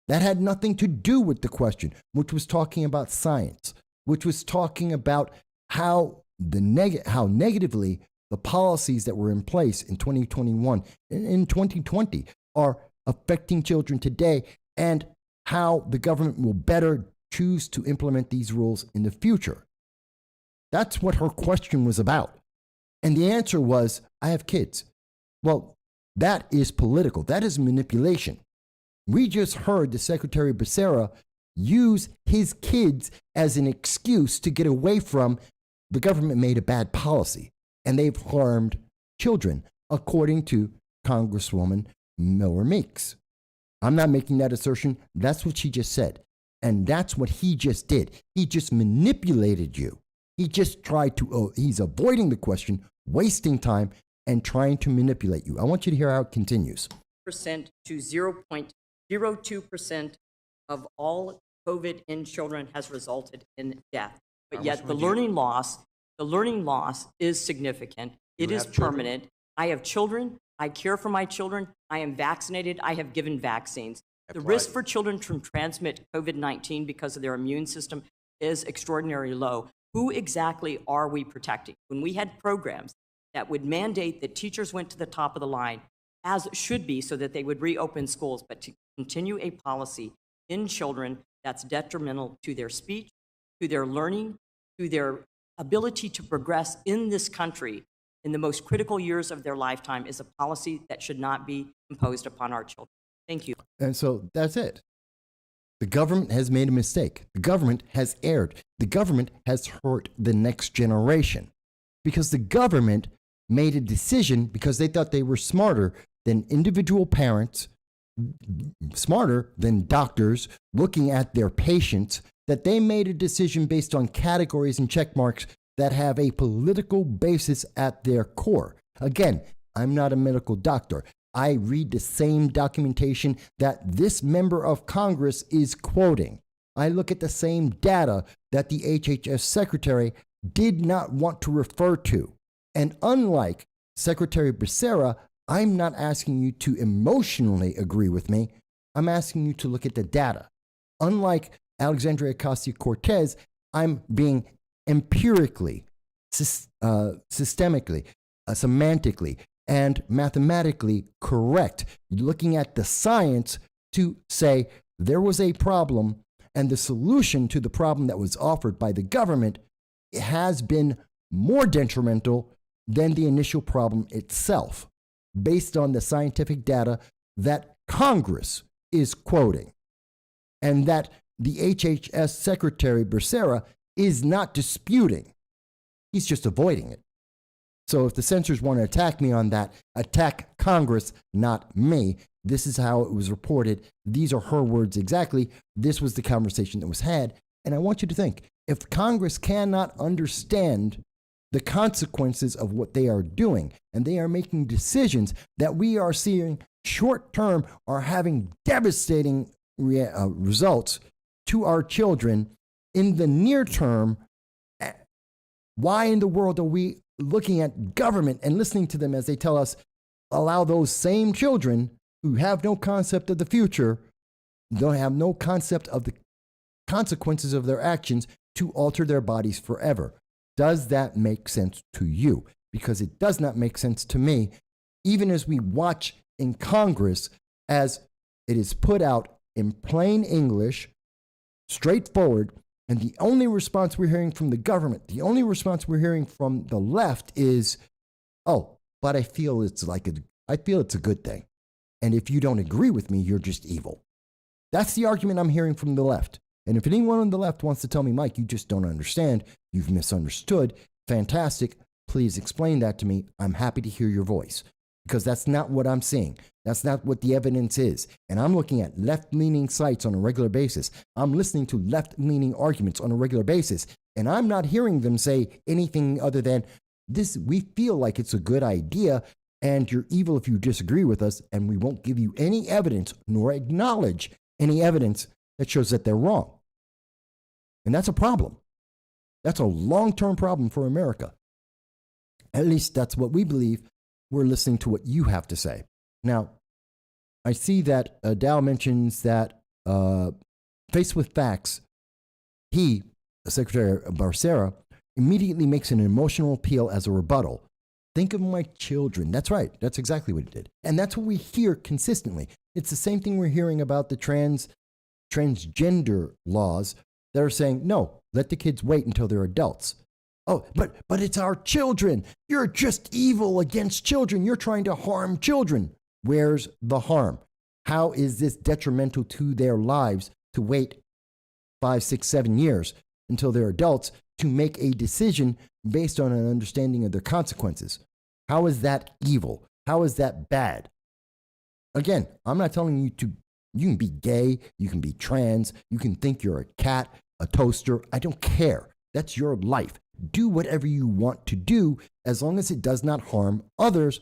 That had nothing to do with the question, which was talking about science, which was talking about how negatively the policies that were in place in 2021 and in 2020 are affecting children today, and how the government will better choose to implement these rules in the future. That's what her question was about. And the answer was, I have kids. Well, that is political. That is manipulation. We just heard the Secretary Becerra use his kids as an excuse to get away from the government made a bad policy, and they've harmed children, according to Congresswoman Miller Meeks. I'm not making that assertion. That's what she just said. And that's what he just did. He just manipulated you. He just tried to, he's avoiding the question, wasting time, and trying to manipulate you. I want you to hear how it continues. Percent to 0.02% of all COVID in children has resulted in death. But yet the learning loss is significant. It is permanent. I have children. I care for my children. I am vaccinated. I have given vaccines. The risk for children to transmit COVID-19 because of their immune system is extraordinarily low. Who exactly are we protecting? When we had programs that would mandate that teachers went to the top of the line, as should be, so that they would reopen schools, but to continue a policy in children that's detrimental to their speech, to their learning, to their ability to progress in this country in the most critical years of their lifetime, is a policy that should not be imposed upon our children. Thank you. And so that's it. The government has made a mistake. The government has erred. The government has hurt the next generation because the government made a decision because they thought they were smarter than individual parents, smarter than doctors looking at their patients, that they made a decision based on categories and check marks that have a political basis at their core. Again, I'm not a medical doctor. I read the same documentation that this member of Congress is quoting. I look at the same data that the HHS secretary did not want to refer to. And unlike Secretary Becerra, I'm not asking you to emotionally agree with me. I'm asking you to look at the data. Unlike Alexandria Ocasio-Cortez, I'm being empirically, systemically, semantically, and mathematically correct, looking at the science to say there was a problem and the solution to the problem that was offered by the government has been more detrimental than the initial problem itself, based on the scientific data that Congress is quoting, and that the HHS Secretary Becerra is not disputing. He's just avoiding it. So if the censors want to attack me on that, attack Congress, not me. This is how it was reported. These are her words exactly. This was the conversation that was had. And I want you to think, if Congress cannot understand the consequences of what they are doing, and they are making decisions that we are seeing short term are having devastating results to our children in the near term, why in the world are we looking at government and listening to them as they tell us, allow those same children who have no concept of the future, don't have no concept of the consequences of their actions, to alter their bodies forever? Does that make sense to you? Because it does not make sense to me, even as we watch in Congress as it is put out in plain English, straightforward, and the only response we're hearing from the government, the only response we're hearing from the left is, oh, but I feel it's a good thing. And if you don't agree with me, you're just evil. That's the argument I'm hearing from the left. And if anyone on the left wants to tell me, Mike, you just don't understand, you've misunderstood, fantastic, please explain that to me. I'm happy to hear your voice, because that's not what I'm seeing. That's not what the evidence is. And I'm looking at left-leaning sites on a regular basis. I'm listening to left-leaning arguments on a regular basis. And I'm not hearing them say anything other than, this, we feel like it's a good idea, and you're evil if you disagree with us, and we won't give you any evidence nor acknowledge any evidence that shows that they're wrong. And that's a problem. That's a long-term problem for America. At least that's what we believe. We're listening to what you have to say. Now, I see that Dow mentions that faced with facts, he, Secretary Becerra, immediately makes an emotional appeal as a rebuttal. Think of my children. That's right. That's exactly what he did. And that's what we hear consistently. It's the same thing we're hearing about the transgender laws that are saying, no, let the kids wait until they're adults. Oh, but it's our children. You're just evil against children. You're trying to harm children. Where's the harm? How is this detrimental to their lives to wait 5, 6, 7 years until they're adults to make a decision based on an understanding of their consequences? How is that evil? How is that bad? Again, I'm not telling you to, you can be gay, you can be trans, you can think you're a cat, a toaster. I don't care. That's your life. Do whatever you want to do as long as it does not harm others.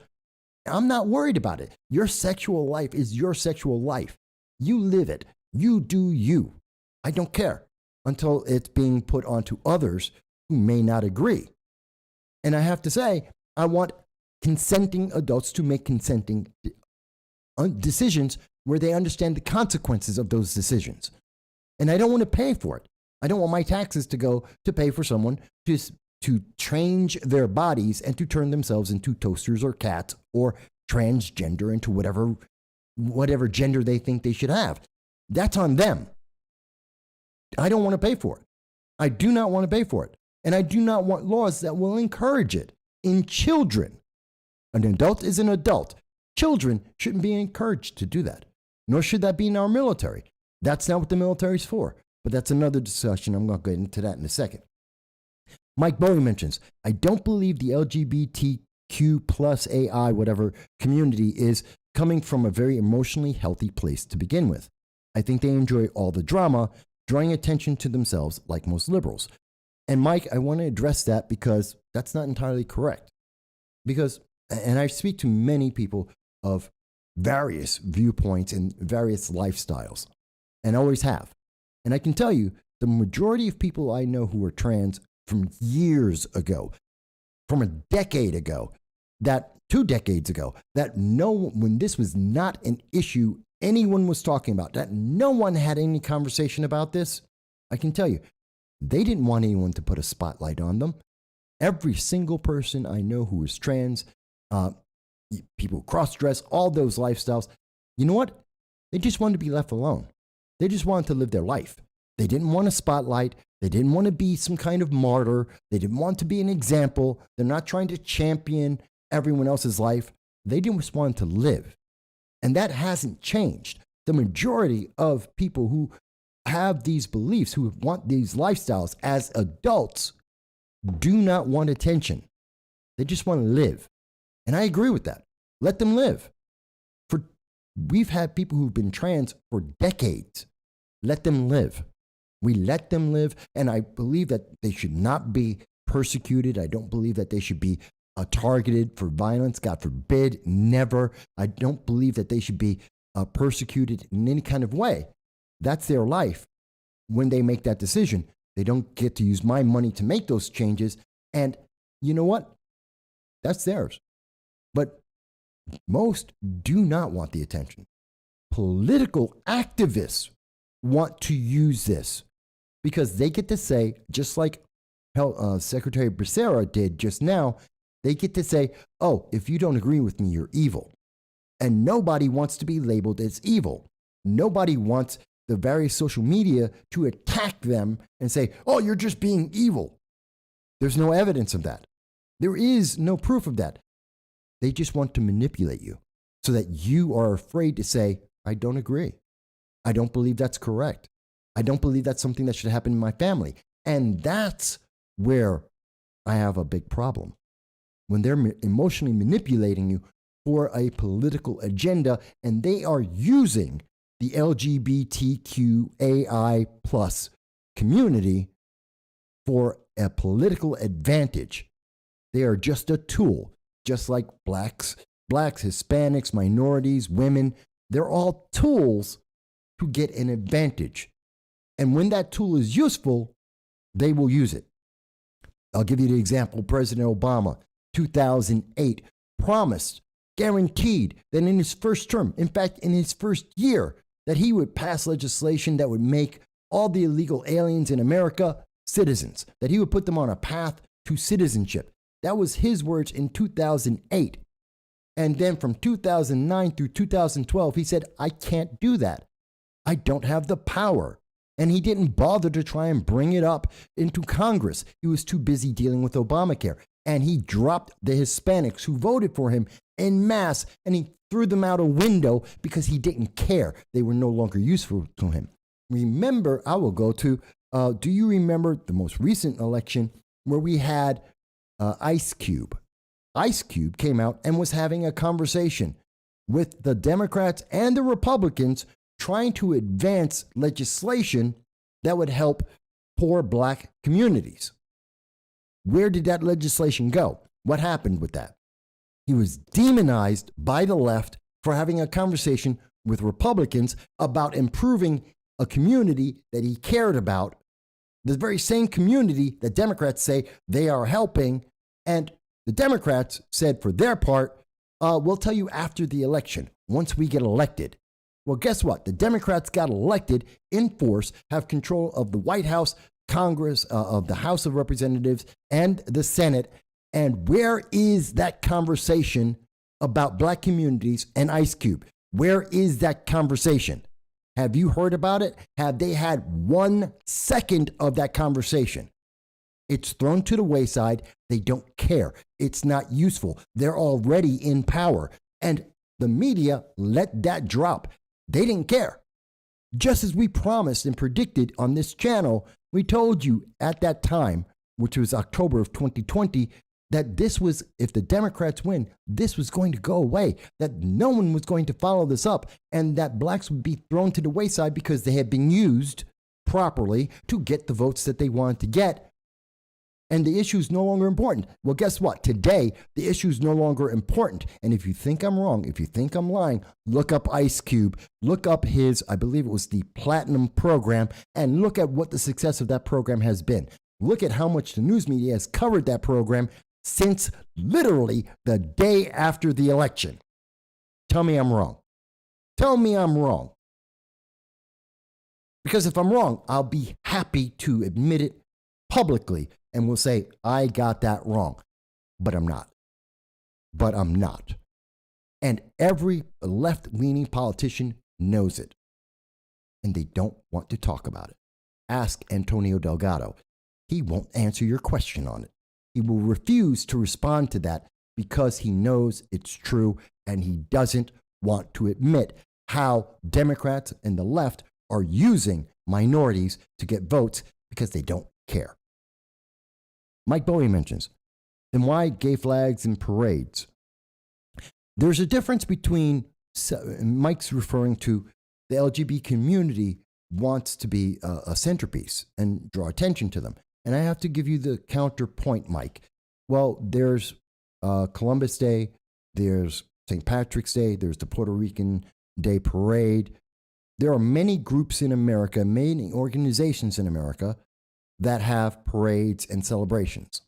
I'm not worried about it. Your sexual life is your sexual life. You live it. You do you. I don't care until it's being put onto others who may not agree. And I have to say, I want consenting adults to make consenting decisions where they understand the consequences of those decisions. And I don't want to pay for it. I don't want my taxes to go to pay for someone to change their bodies and to turn themselves into toasters or cats or transgender into whatever gender they think they should have. That's on them. I don't want to pay for it. I do not want to pay for it. And I do not want laws that will encourage it in children. An adult is an adult. Children shouldn't be encouraged to do that, nor should that be in our military. That's not what the military is for. But that's another discussion. I'm going to get into that in a second. Mike Bowie mentions, I don't believe the LGBTQ plus AI, whatever community is coming from a very emotionally healthy place to begin with. I think they enjoy all the drama, drawing attention to themselves like most liberals. And Mike, I want to address that because that's not entirely correct. And I speak to many people of various viewpoints and various lifestyles, and always have. And I can tell you, the majority of people I know who are trans from years ago, from a decade ago, 2 decades ago, when this was not an issue anyone was talking about, that no one had any conversation about this, I can tell you, they didn't want anyone to put a spotlight on them. Every single person I know who is trans, people cross-dress, all those lifestyles, you know what? They just wanted to be left alone. They just wanted to live their life. They didn't want a spotlight. They didn't want to be some kind of martyr. They didn't want to be an example. They're not trying to champion everyone else's life. They just wanted to live. And that hasn't changed. The majority of people who have these beliefs, who want these lifestyles as adults, do not want attention. They just want to live. And I agree with that. Let them live. We've had people who've been trans for decades. Let them live. We let them live, and I believe that they should not be persecuted. I don't believe that they should be targeted for violence. God forbid, never. I don't believe that they should be persecuted in any kind of way. That's their life. When they make that decision, they don't get to use my money to make those changes. And you know what? That's theirs. But most do not want the attention. Political activists want to use this because they get to say, just like Secretary Becerra did just now, they get to say, oh, if you don't agree with me, you're evil. And nobody wants to be labeled as evil. Nobody wants the various social media to attack them and say, oh, you're just being evil. There's no evidence of that. There is no proof of that. They just want to manipulate you so that you are afraid to say, I don't agree. I don't believe that's correct. I don't believe that's something that should happen in my family. And that's where I have a big problem. When they're emotionally manipulating you for a political agenda, and they are using the LGBTQAI plus community for a political advantage. They are just a tool, just like blacks, Hispanics, minorities, women. They're all tools to get an advantage. And when that tool is useful, they will use it. I'll give you the example. President Obama, 2008, promised, guaranteed that in his first term, in fact, in his first year, that he would pass legislation that would make all the illegal aliens in America citizens, that he would put them on a path to citizenship. That was his words in 2008. And then from 2009 through 2012, he said, I can't do that. I don't have the power. And he didn't bother to try and bring it up into Congress. He was too busy dealing with Obamacare. And he dropped the Hispanics who voted for him en masse, and he threw them out a window because he didn't care. They were no longer useful to him. Remember, I will go to, do you remember the most recent election where we had Ice Cube? Ice Cube came out and was having a conversation with the Democrats and the Republicans trying to advance legislation that would help poor black communities. Where did that legislation go? What happened with that? He was demonized by the left for having a conversation with Republicans about improving a community that he cared about, the very same community that Democrats say they are helping. And the Democrats said, for their part, we'll tell you after the election, once we get elected. Well, guess what? The Democrats got elected in force, have control of the White House, Congress, of the House of Representatives and the Senate. And where is that conversation about black communities and Ice Cube? Where is that conversation? Have you heard about it? Have they had 1 second of that conversation? It's thrown to the wayside. They don't care. It's not useful. They're already in power. And the media let that drop. They didn't care. Just as we promised and predicted on this channel, we told you at that time, which was October of 2020, that this was, if the Democrats win, this was going to go away, that no one was going to follow this up, and that blacks would be thrown to the wayside because they had been used properly to get the votes that they wanted to get. And the issue is no longer important. Well, guess what? Today, the issue is no longer important. And if you think I'm wrong, if you think I'm lying, look up Ice Cube, look up his, I believe it was the Platinum program, and look at what the success of that program has been. Look at how much the news media has covered that program since literally the day after the election. Tell me I'm wrong. Tell me I'm wrong. Because if I'm wrong, I'll be happy to admit it publicly and we'll say, I got that wrong. But I'm not. But I'm not. And every left-leaning politician knows it. And they don't want to talk about it. Ask Antonio Delgado. He won't answer your question on it. He will refuse to respond to that because he knows it's true and he doesn't want to admit how Democrats and the left are using minorities to get votes because they don't care. Mike Bowie mentions, then why gay flags and parades? There's a difference between, Mike's referring to the LGBT community wants to be a centerpiece and draw attention to them. And I have to give you the counterpoint, Mike. Well, there's Columbus Day, there's St. Patrick's Day, there's the Puerto Rican Day Parade. There are many groups in America, many organizations in America that have parades and celebrations.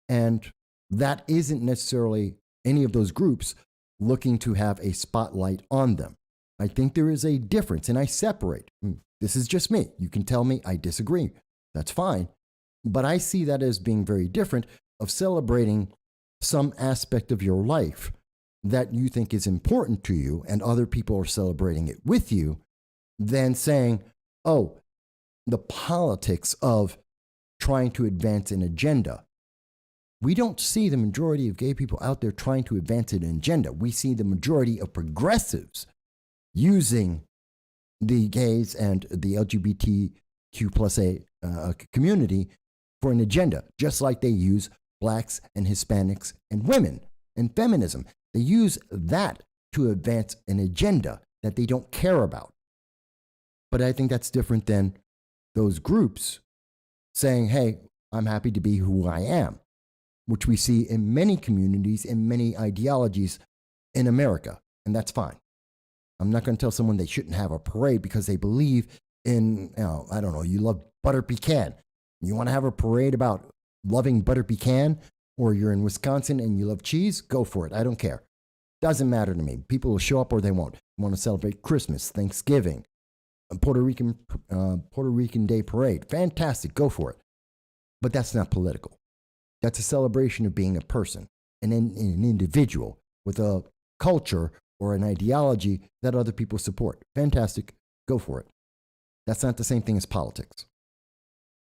And that isn't necessarily any of those groups looking to have a spotlight on them. I think there is a difference, and I separate. This is just me. You can tell me I disagree. That's fine. But I see that as being very different of celebrating some aspect of your life that you think is important to you and other people are celebrating it with you than saying, oh, the politics of trying to advance an agenda. We don't see the majority of gay people out there trying to advance an agenda. We see the majority of progressives using the gays and the LGBTQ plus A community for an agenda, just like they use blacks and Hispanics and women and feminism. They use that to advance an agenda that they don't care about. But I think that's different than those groups saying, hey, I'm happy to be who I am, which we see in many communities, in many ideologies in America. And that's fine. I'm not going to tell someone they shouldn't have a parade because they believe in, I don't know, you love butter pecan. You want to have a parade about loving butter pecan, or you're in Wisconsin and you love cheese? Go for it. I don't care. Doesn't matter to me. People will show up or they won't. You want to celebrate Christmas, Thanksgiving, Puerto Rican Day Parade. Fantastic. Go for it. But that's not political. That's a celebration of being a person, an individual with a culture or an ideology that other people support. Fantastic. Go for it. That's not the same thing as politics.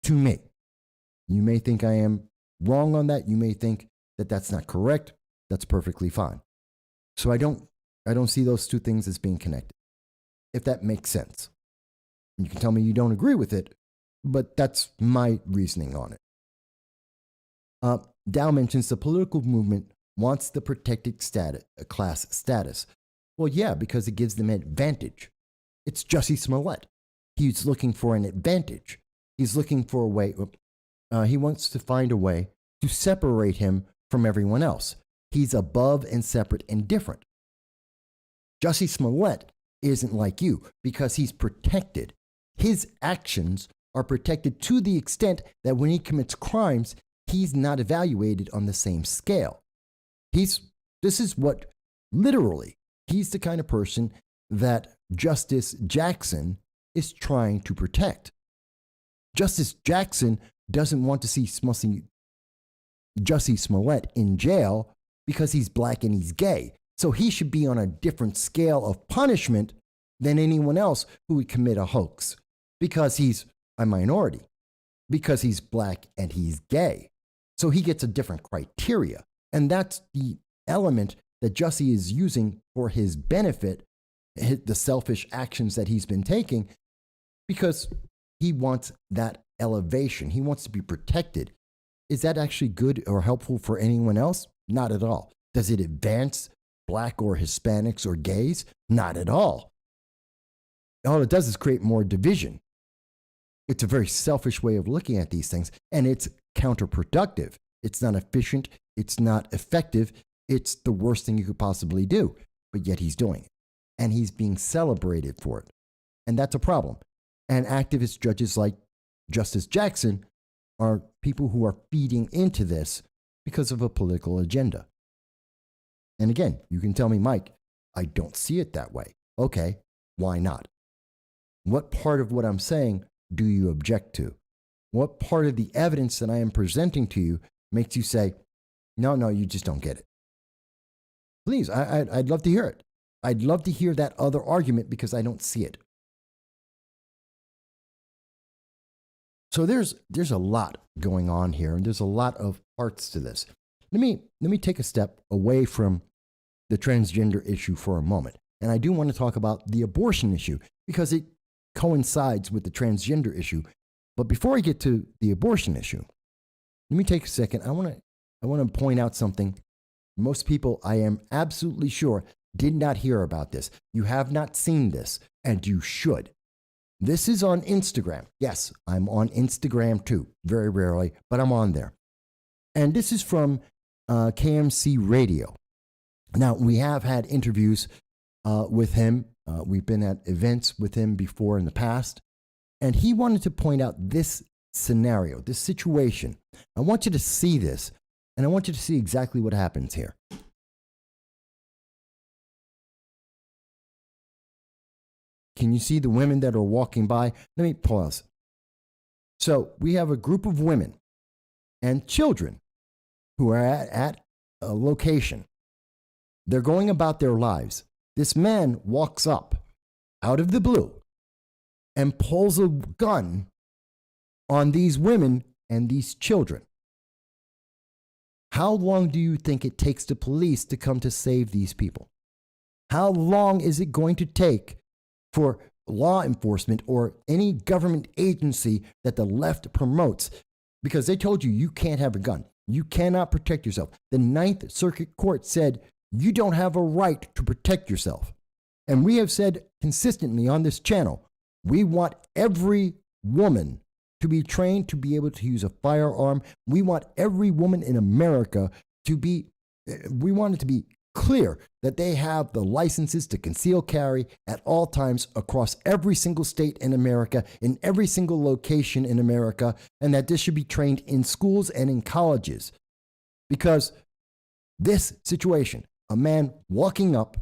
To me, you may think I am wrong on that. You may think that that's not correct. That's perfectly fine. So I don't see those two things as being connected, if that makes sense. You can tell me you don't agree with it, but that's my reasoning on it. Dow mentions the political movement wants the protected class status. Well, yeah, because it gives them an advantage. It's Jussie Smollett. He's looking for an advantage. He's looking for a way. He wants to find a way to separate him from everyone else. He's above and separate and different. Jussie Smollett isn't like you because he's protected. His actions are protected to the extent that when he commits crimes, he's not evaluated on the same scale. This is what, literally, he's the kind of person that Justice Jackson is trying to protect. Justice Jackson doesn't want to see Jussie Smollett in jail because he's black and he's gay. So he should be on a different scale of punishment than anyone else who would commit a hoax because he's a minority, because he's black and he's gay. So he gets a different criteria. And that's the element that Jussie is using for his benefit, the selfish actions that he's been taking, because he wants that elevation. He wants to be protected. Is that actually good or helpful for anyone else? Not at all. Does it advance black or Hispanics or gays? Not at all. All it does is create more division. It's a very selfish way of looking at these things, and it's counterproductive. It's not efficient. It's not effective. It's the worst thing you could possibly do, but yet he's doing it, and he's being celebrated for it, and that's a problem. And activist judges like Justice Jackson are people who are feeding into this because of a political agenda. And again, you can tell me, Mike, I don't see it that way. Okay, why not? What part of what I'm saying do you object to? What part of the evidence that I am presenting to you makes you say, no, you just don't get it? Please, I'd love to hear it. I'd love to hear that other argument because I don't see it. So there's a lot going on here, and there's a lot of parts to this. Let me take a step away from the transgender issue for a moment. And I do want to talk about the abortion issue because it coincides with the transgender issue. But before I get to the abortion issue, let me take a second. I want to point out something. Most people, I am absolutely sure, did not hear about this. You have not seen this, and you should. This is on Instagram. Yes, I'm on Instagram too. Very rarely, but I'm on there. And this is from KMC Radio. Now, we have had interviews with him. We've been at events with him before in the past. And he wanted to point out this scenario, this situation. I want you to see this, and I want you to see exactly what happens here. Can you see the women that are walking by? Let me pause. So we have a group of women and children who are at a location. They're going about their lives. This man walks up out of the blue and pulls a gun on these women and these children. How long do you think it takes the police to come to save these people? How long is it going to take for law enforcement or any government agency that the left promotes? Because they told you you can't have a gun. You cannot protect yourself. The Ninth Circuit Court said you don't have a right to protect yourself. And we have said consistently on this channel, we want every woman to be trained to be able to use a firearm. We want every woman in America we want it to be clear that they have the licenses to conceal carry at all times across every single state in America, in every single location in America, and that this should be trained in schools and in colleges. Because this situation, a man walking up,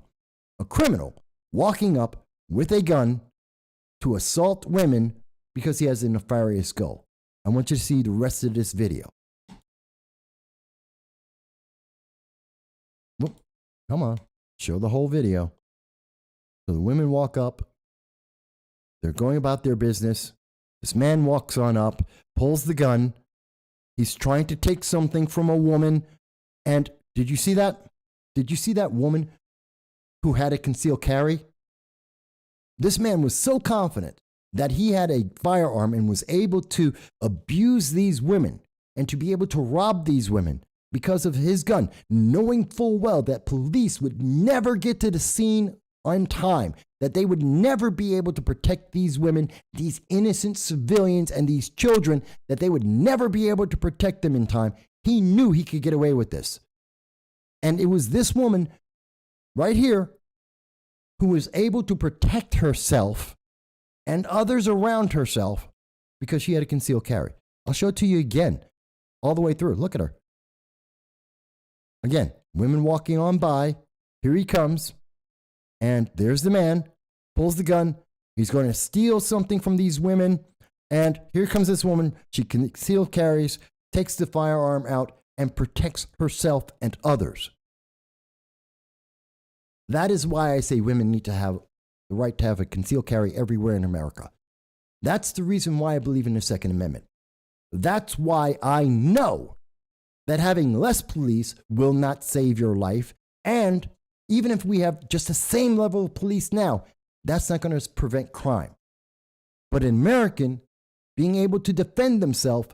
a criminal walking up with a gun to assault women because he has a nefarious goal. I want you to see the rest of this video. Whoop, come on, show the whole video. So the women walk up. They're going about their business. This man walks on up, pulls the gun. He's trying to take something from a woman. And did you see that? Did you see that woman who had a concealed carry? This man was so confident that he had a firearm and was able to abuse these women and to be able to rob these women because of his gun, knowing full well that police would never get to the scene on time, that they would never be able to protect these women, these innocent civilians and these children, that they would never be able to protect them in time. He knew he could get away with this. And it was this woman right here who was able to protect herself and others around herself because she had a concealed carry. I'll show it to you again, all the way through. Look at her. Again, women walking on by. Here he comes. And there's the man, pulls the gun. He's going to steal something from these women. And here comes this woman. She concealed carries, takes the firearm out, and protects herself and others. That is why I say women need to have the right to have a concealed carry everywhere in America. That's the reason why I believe in the Second Amendment. That's why I know that having less police will not save your life. And even if we have just the same level of police now, that's not going to prevent crime. But an American being able to defend themselves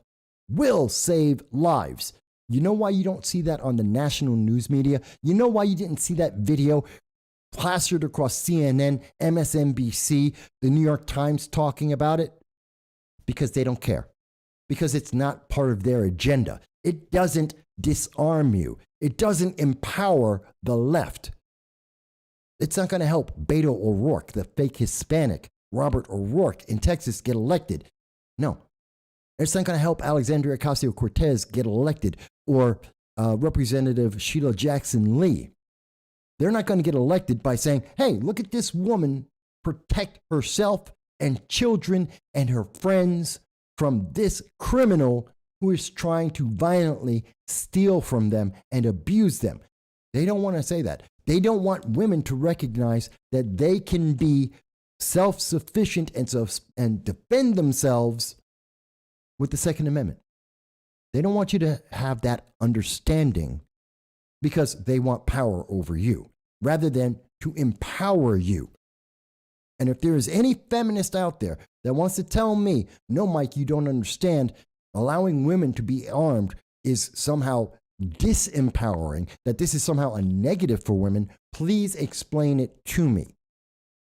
will save lives. You know why you don't see that on the national news media? You know why you didn't see that video plastered across CNN, MSNBC, the New York Times talking about it? Because they don't care. Because it's not part of their agenda. It doesn't disarm you. It doesn't empower the left. It's not going to help Beto O'Rourke, the fake Hispanic, Robert O'Rourke in Texas, get elected. No. It's not going to help Alexandria Ocasio-Cortez get elected or Representative Sheila Jackson Lee. They're not going to get elected by saying, hey, look at this woman protect herself and children and her friends from this criminal who is trying to violently steal from them and abuse them. They don't want to say that. They don't want women to recognize that they can be self-sufficient and defend themselves with the Second Amendment. They don't want you to have that understanding because they want power over you rather than to empower you. And if there is any feminist out there that wants to tell me, no, Mike, you don't understand, allowing women to be armed is somehow disempowering, that this is somehow a negative for women, please explain it to me.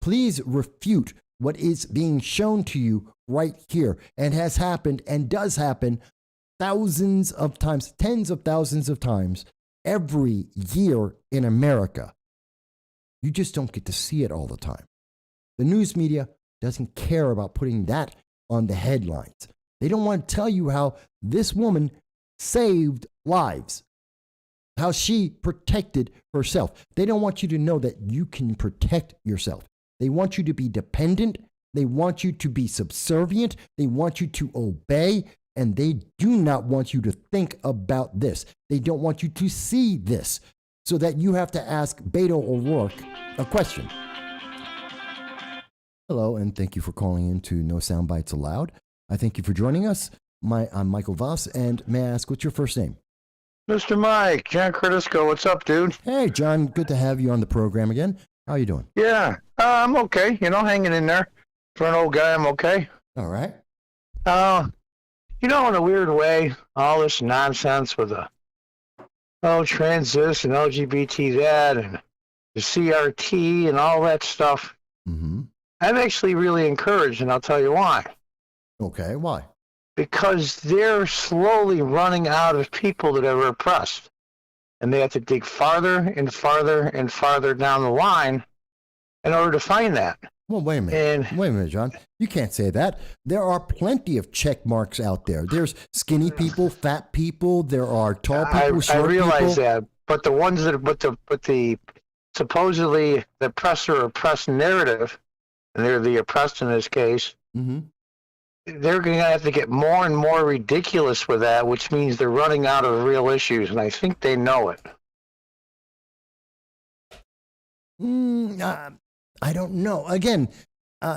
Please refute what is being shown to you right here and has happened and does happen thousands of times, tens of thousands of times every year in America. You just don't get to see it all the time. The news media doesn't care about putting that on the headlines. They don't want to tell you how this woman saved lives, how she protected herself. They don't want you to know that you can protect yourself. They want you to be dependent. They want you to be subservient. They want you to obey. And they do not want you to think about this. They don't want you to see this so that you have to ask Beto O'Rourke a question. Hello, and thank you for calling in to No Soundbites Allowed. I thank you for joining us. I'm Michael Voss, and may I ask, what's your first name? Mr. Mike, John Curtisco, what's up, dude? Hey, John, good to have you on the program again. How are you doing? Yeah, I'm okay. You know, hanging in there. For an old guy, I'm okay. All right. You know, in a weird way, all this nonsense with trans this and LGBT that and the CRT and all that stuff, I'm actually really encouraged, and I'll tell you why. Okay, why? Because they're slowly running out of people that are oppressed. And they have to dig farther and farther and farther down the line in order to find that. Well, wait a minute, John. You can't say that. There are plenty of check marks out there. There's skinny people, fat people. There are tall people, short people. I realize that, but the ones that, but the supposedly the oppressor-oppressed narrative, and they're the oppressed in this case, they're going to have to get more and more ridiculous with that, which means they're running out of real issues, and I think they know it. I don't know. Again,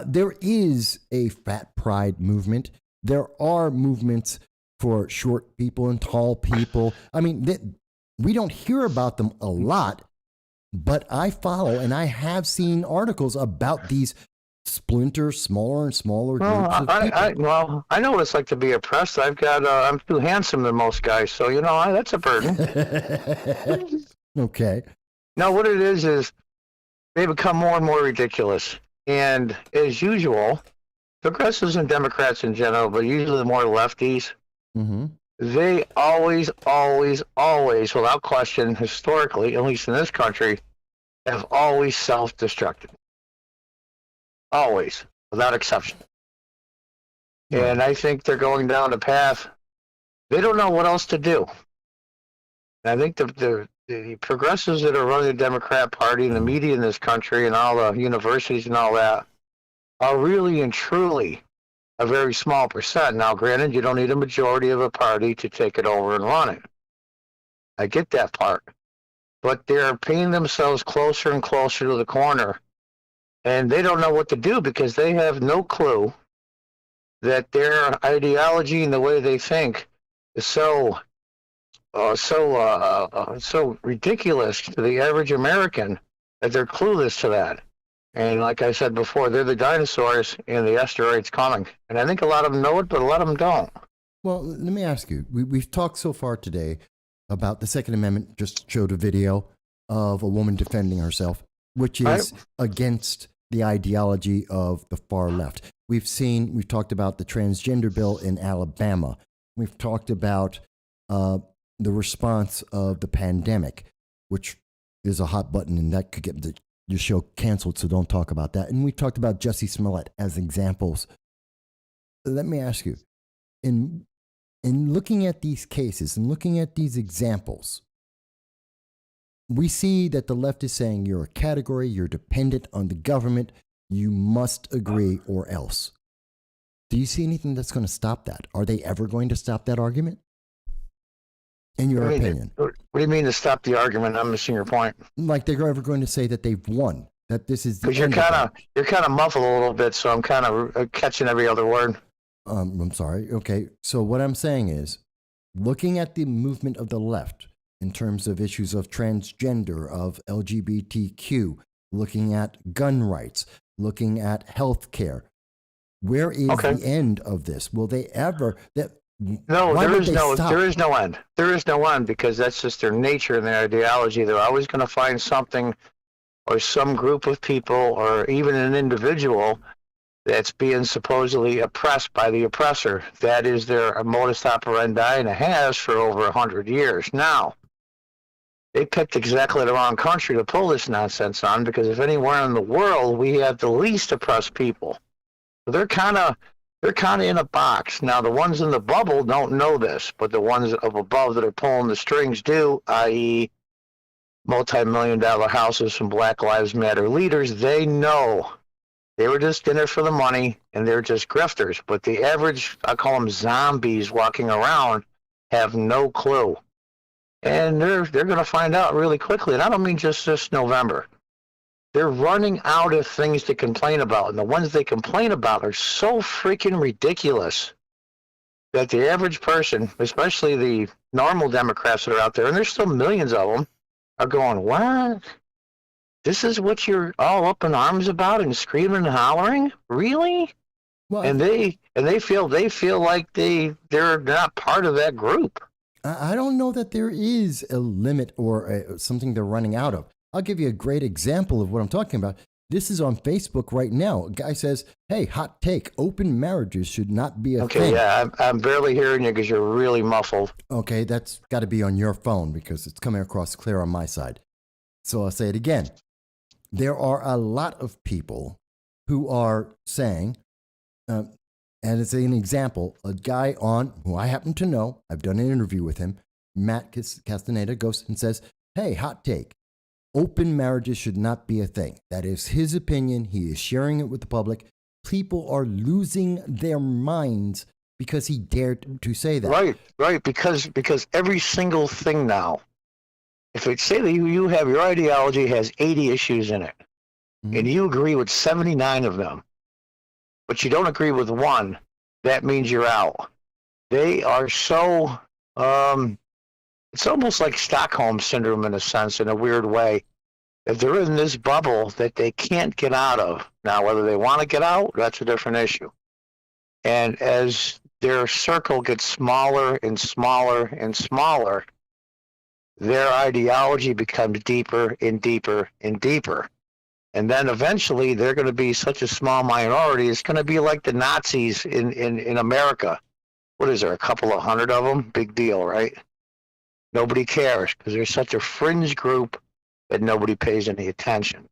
there is a fat pride movement. There are movements for short people and tall people. I mean, we don't hear about them a lot, but I follow and I have seen articles about these smaller and smaller groups of people. I know what it's like to be oppressed. I'm too handsome than most guys, so that's a burden. Okay. Now, what it is they become more and more ridiculous. And as usual, progressives and Democrats in general, but usually the more lefties, they always, without question, historically, at least in this country, have always self-destructed. Always, without exception. And I think they're going down a path. They don't know what else to do. And I think the progressives that are running the Democrat Party and the media in this country and all the universities and all that are really and truly a very small percent. Now, granted, you don't need a majority of a party to take it over and run it. I get that part. But they're painting themselves closer and closer to the corner. And they don't know what to do because they have no clue that their ideology and the way they think is so ridiculous to the average American that they're clueless to that. And like I said before, they're the dinosaurs and the asteroid's coming. And I think a lot of them know it, but a lot of them don't. Well, let me ask you. We've talked so far today about the Second Amendment. Just showed a video of a woman defending herself, which is against the ideology of the far left. We've talked about the transgender bill in Alabama. We've talked about the response of the pandemic, which is a hot button, and that could get your show canceled, so don't talk about that. And we talked about Jussie Smollett as examples. Let me ask you, in looking at these cases and looking at these examples, we see that the left is saying you're a category, you're dependent on the government, you must agree or else. Do you see anything that's going to stop that? Are they ever going to stop that argument? In your opinion? What do you mean to stop the argument? I'm missing your point. Like they're ever going to say that they've won, that this is the Because you're kind of muffled a little bit, so I'm kind of catching every other word. I'm sorry. Okay. So what I'm saying is, looking at the movement of the left in terms of issues of transgender, of LGBTQ, looking at gun rights, looking at health care, where is the end of this? Will they ever... No, there is no end. There is no end because that's just their nature and their ideology. They're always going to find something or some group of people or even an individual that's being supposedly oppressed by the oppressor. That is their modus operandi, and it has for over 100 years. Now, they picked exactly the wrong country to pull this nonsense on because if anywhere in the world we have the least oppressed people, they're kind of in a box. Now, the ones in the bubble don't know this, but the ones up above that are pulling the strings do, i.e. multi-million-dollar houses from Black Lives Matter leaders. They know. They were just in it for the money, and they're just grifters. But the average, I call them zombies walking around, have no clue. And they're going to find out really quickly. And I don't mean just this November. They're running out of things to complain about, and the ones they complain about are so freaking ridiculous that the average person, especially the normal Democrats that are out there, and there's still millions of them, are going, what? This is what you're all up in arms about and screaming and hollering? Really? Well, and they feel like they're not part of that group. I don't know that there is a limit or something they're running out of. I'll give you a great example of what I'm talking about. This is on Facebook right now. A guy says, hey, hot take, open marriages should not be a thing. Okay, yeah, I'm barely hearing you because you're really muffled. Okay, that's got to be on your phone because it's coming across clear on my side. So I'll say it again. There are a lot of people who are saying, and it's an example, a guy who I happen to know, I've done an interview with him, Matt Castaneda, goes and says, hey, hot take. Open marriages should not be a thing. That is his opinion. He is sharing it with the public. People are losing their minds because he dared to say that. Right. Because every single thing now, if it say that you have your ideology has 80 issues in it, and you agree with 79 of them, but you don't agree with one, that means you're out. They are so it's almost like Stockholm Syndrome in a sense, in a weird way. If they're in this bubble that they can't get out of. Now, whether they want to get out, that's a different issue. And as their circle gets smaller and smaller and smaller, their ideology becomes deeper and deeper and deeper. And then eventually they're going to be such a small minority, it's going to be like the Nazis in America. What is there, a couple of hundred of them? Big deal, right? Nobody cares because they're such a fringe group that nobody pays any attention.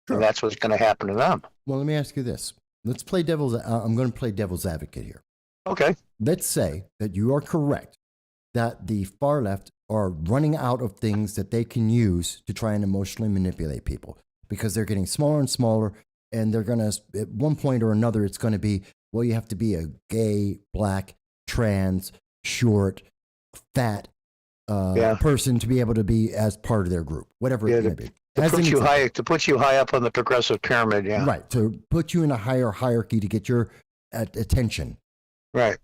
Sure. And that's what's going to happen to them. Well, let me ask you this. I'm going to play devil's advocate here. Okay. Let's say that you are correct, that the far left are running out of things that they can use to try and emotionally manipulate people because they're getting smaller and smaller, and they're going to, at one point or another, it's going to be, well, you have to be a gay, black, trans, short, fat person to be able to be as part of their group, whatever it may be. To put you high up on the progressive pyramid, yeah. Right, to put you in a higher hierarchy to get your attention. Right.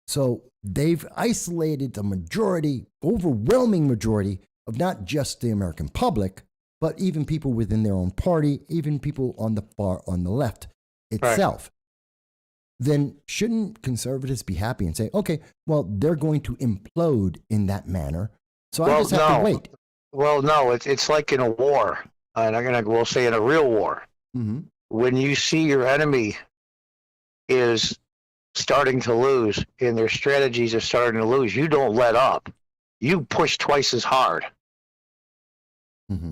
So they've isolated the overwhelming majority of not just the American public, but even people within their own party, even people on the left itself. Right. Then shouldn't conservatives be happy and say, okay, well, they're going to implode in that manner, so I just have to wait? Well, no, it's like in a war, and we'll say in a real war. Mm-hmm. When you see your enemy is starting to lose and their strategies are starting to lose, you don't let up. You push twice as hard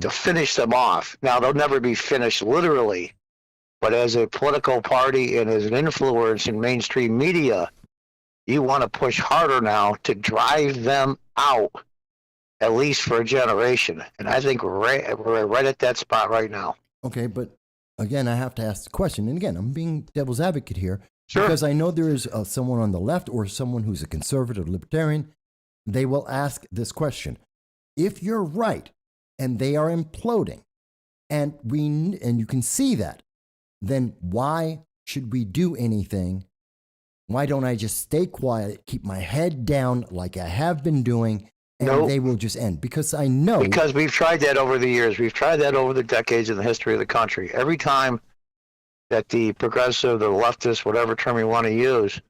to finish them off. Now, they'll never be finished literally, but as a political party and as an influence in mainstream media, you want to push harder now to drive them out, at least for a generation. And I think we're right at that spot right now. Okay, but again, I have to ask the question. And again, I'm being devil's advocate here. Sure. Because I know there is someone on the left or someone who's a conservative libertarian. They will ask this question. If you're right and they are imploding and you can see that, then why should we do anything? Why don't I just stay quiet, keep my head down like I have been doing, and they will just end? Because I know. Because we've tried that over the years. We've tried that over the decades in the history of the country. Every time that the progressive, the leftist, whatever term you want to use,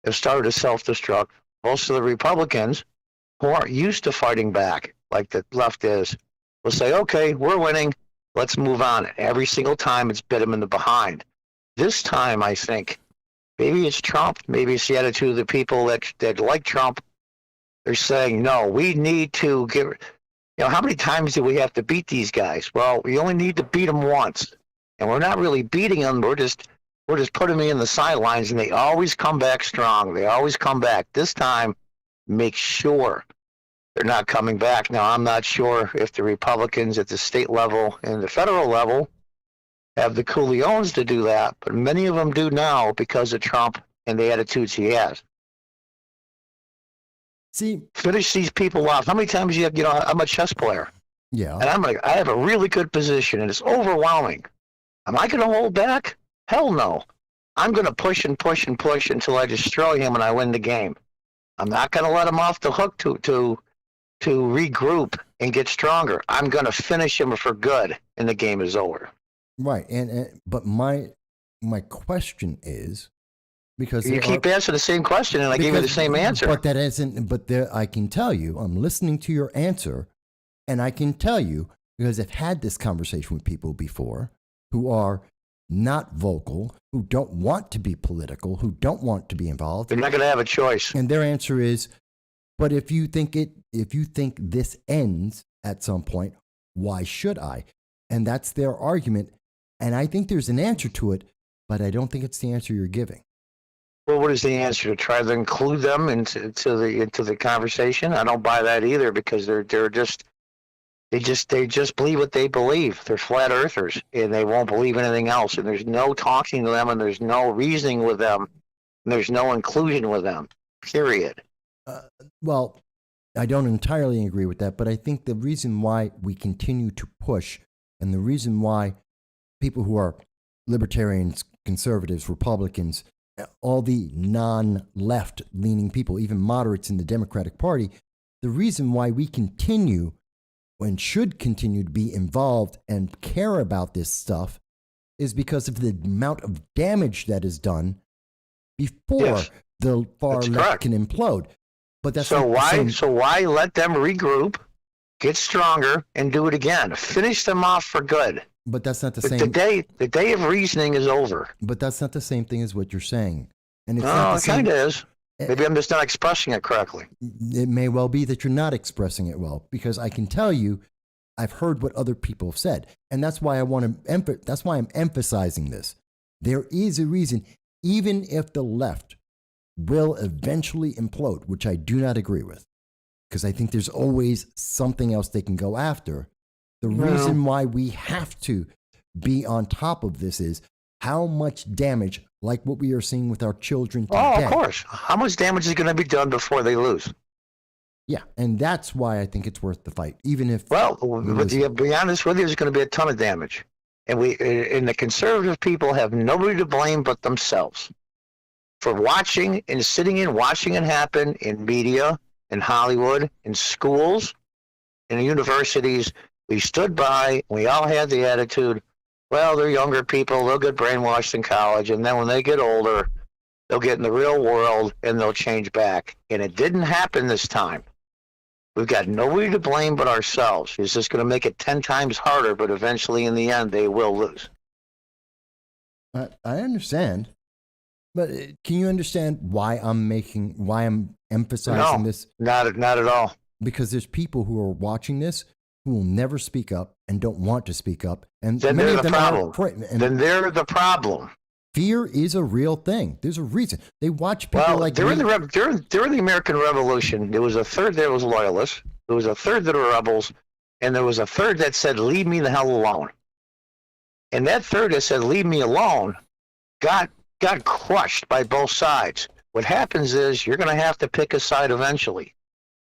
have started to self-destruct, most of the Republicans who aren't used to fighting back like the left is will say, okay, we're winning, let's move on. Every single time it's bit them in the behind. This time, I think, maybe it's Trump, maybe it's the attitude of the people that like Trump. They're saying, no, we need to how many times do we have to beat these guys? Well, we only need to beat them once. And we're not really beating them. We're just putting them in the sidelines, and they always come back strong. They always come back. This time, make sure they're not coming back. Now, I'm not sure if the Republicans at the state level and the federal level have the coolions to do that, but many of them do now because of Trump and the attitudes he has. See, finish these people off. How many times I'm a chess player. Yeah. And I have a really good position, and it's overwhelming. Am I going to hold back? Hell no. I'm going to push and push and push until I destroy him and I win the game. I'm not going to let him off the hook to regroup and get stronger. I'm going to finish him for good, and the game is over. Right. But my question is, because you keep asking the same question, and I gave you the same answer. But that isn't. But I can tell you, I'm listening to your answer, and I can tell you because I've had this conversation with people before who are not vocal, who don't want to be political, who don't want to be involved. They're not going to have a choice. And their answer is, but if you think this ends at some point, why should I? And that's their argument. And I think there's an answer to it, but I don't think it's the answer you're giving. Well, what is the answer? To try to include them into the conversation? I don't buy that either, because they just believe what they believe. They're flat earthers, and they won't believe anything else. And there's no talking to them, and there's no reasoning with them, and there's no inclusion with them. Period. Well, I don't entirely agree with that, but I think the reason why we continue to push, and the reason why people who are libertarians, conservatives, Republicans, all the non-left leaning people, even moderates in the Democratic Party, the reason why we continue and should continue to be involved and care about this stuff is because of the amount of damage that is done before the far left can implode. But that's so why let them regroup, get stronger, and do it again? Finish them off for good. But that's not the same. The day of reasoning is over. But that's not the same thing as what you're saying. And it's it kind of is. Maybe I'm just not expressing it correctly. It may well be that you're not expressing it well, because I can tell you, I've heard what other people have said, and that's why that's why I'm emphasizing this. There is a reason, even if the left will eventually implode, which I do not agree with, because I think there's always something else they can go after. The reason why we have to be on top of this is how much damage like what we are seeing with our children today. Oh, of course. How much damage is going to be done before they lose? Yeah, and that's why I think it's worth the fight, even if. Well, to be honest with you, there's going to be a ton of damage, and the conservative people have nobody to blame but themselves for watching and sitting and watching it happen in media, in Hollywood, in schools, in universities. We stood by, and we all had the attitude, well, they're younger people, they'll get brainwashed in college, and then when they get older, they'll get in the real world and they'll change back. And it didn't happen this time. We've got nobody to blame but ourselves. It's just going to make it 10 times harder, but eventually in the end, they will lose. I understand, but can you understand why I'm emphasizing this? Not at all. Because there's people who are watching this who will never speak up and don't want to speak up, and then many they're of the them problem. Then they're the problem. Fear is a real thing. There's a reason they watch people well, like during the American Revolution, there was a third that was loyalists, there was a third that were rebels, and there was a third that said, "Leave me the hell alone." And that third that said, "Leave me alone," got crushed by both sides. What happens is you're going to have to pick a side eventually.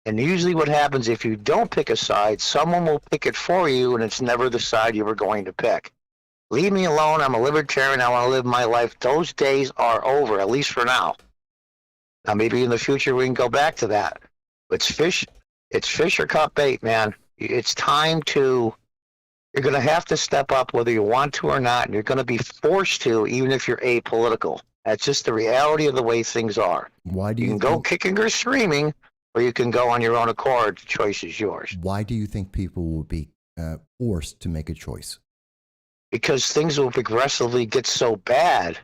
And usually what happens if you don't pick a side, someone will pick it for you, and it's never the side you were going to pick. Leave me alone. I'm a libertarian. I want to live my life. Those days are over, at least for now. Now, maybe in the future we can go back to that. But it's fish or cut bait, man. It's time to, you're going to have to step up whether you want to or not, and you're going to be forced to, even if you're apolitical. That's just the reality of the way things are. Why do you can go kicking or screaming, or you can go on your own accord. The choice is yours. Why do you think people will be forced to make a choice? Because things will progressively get so bad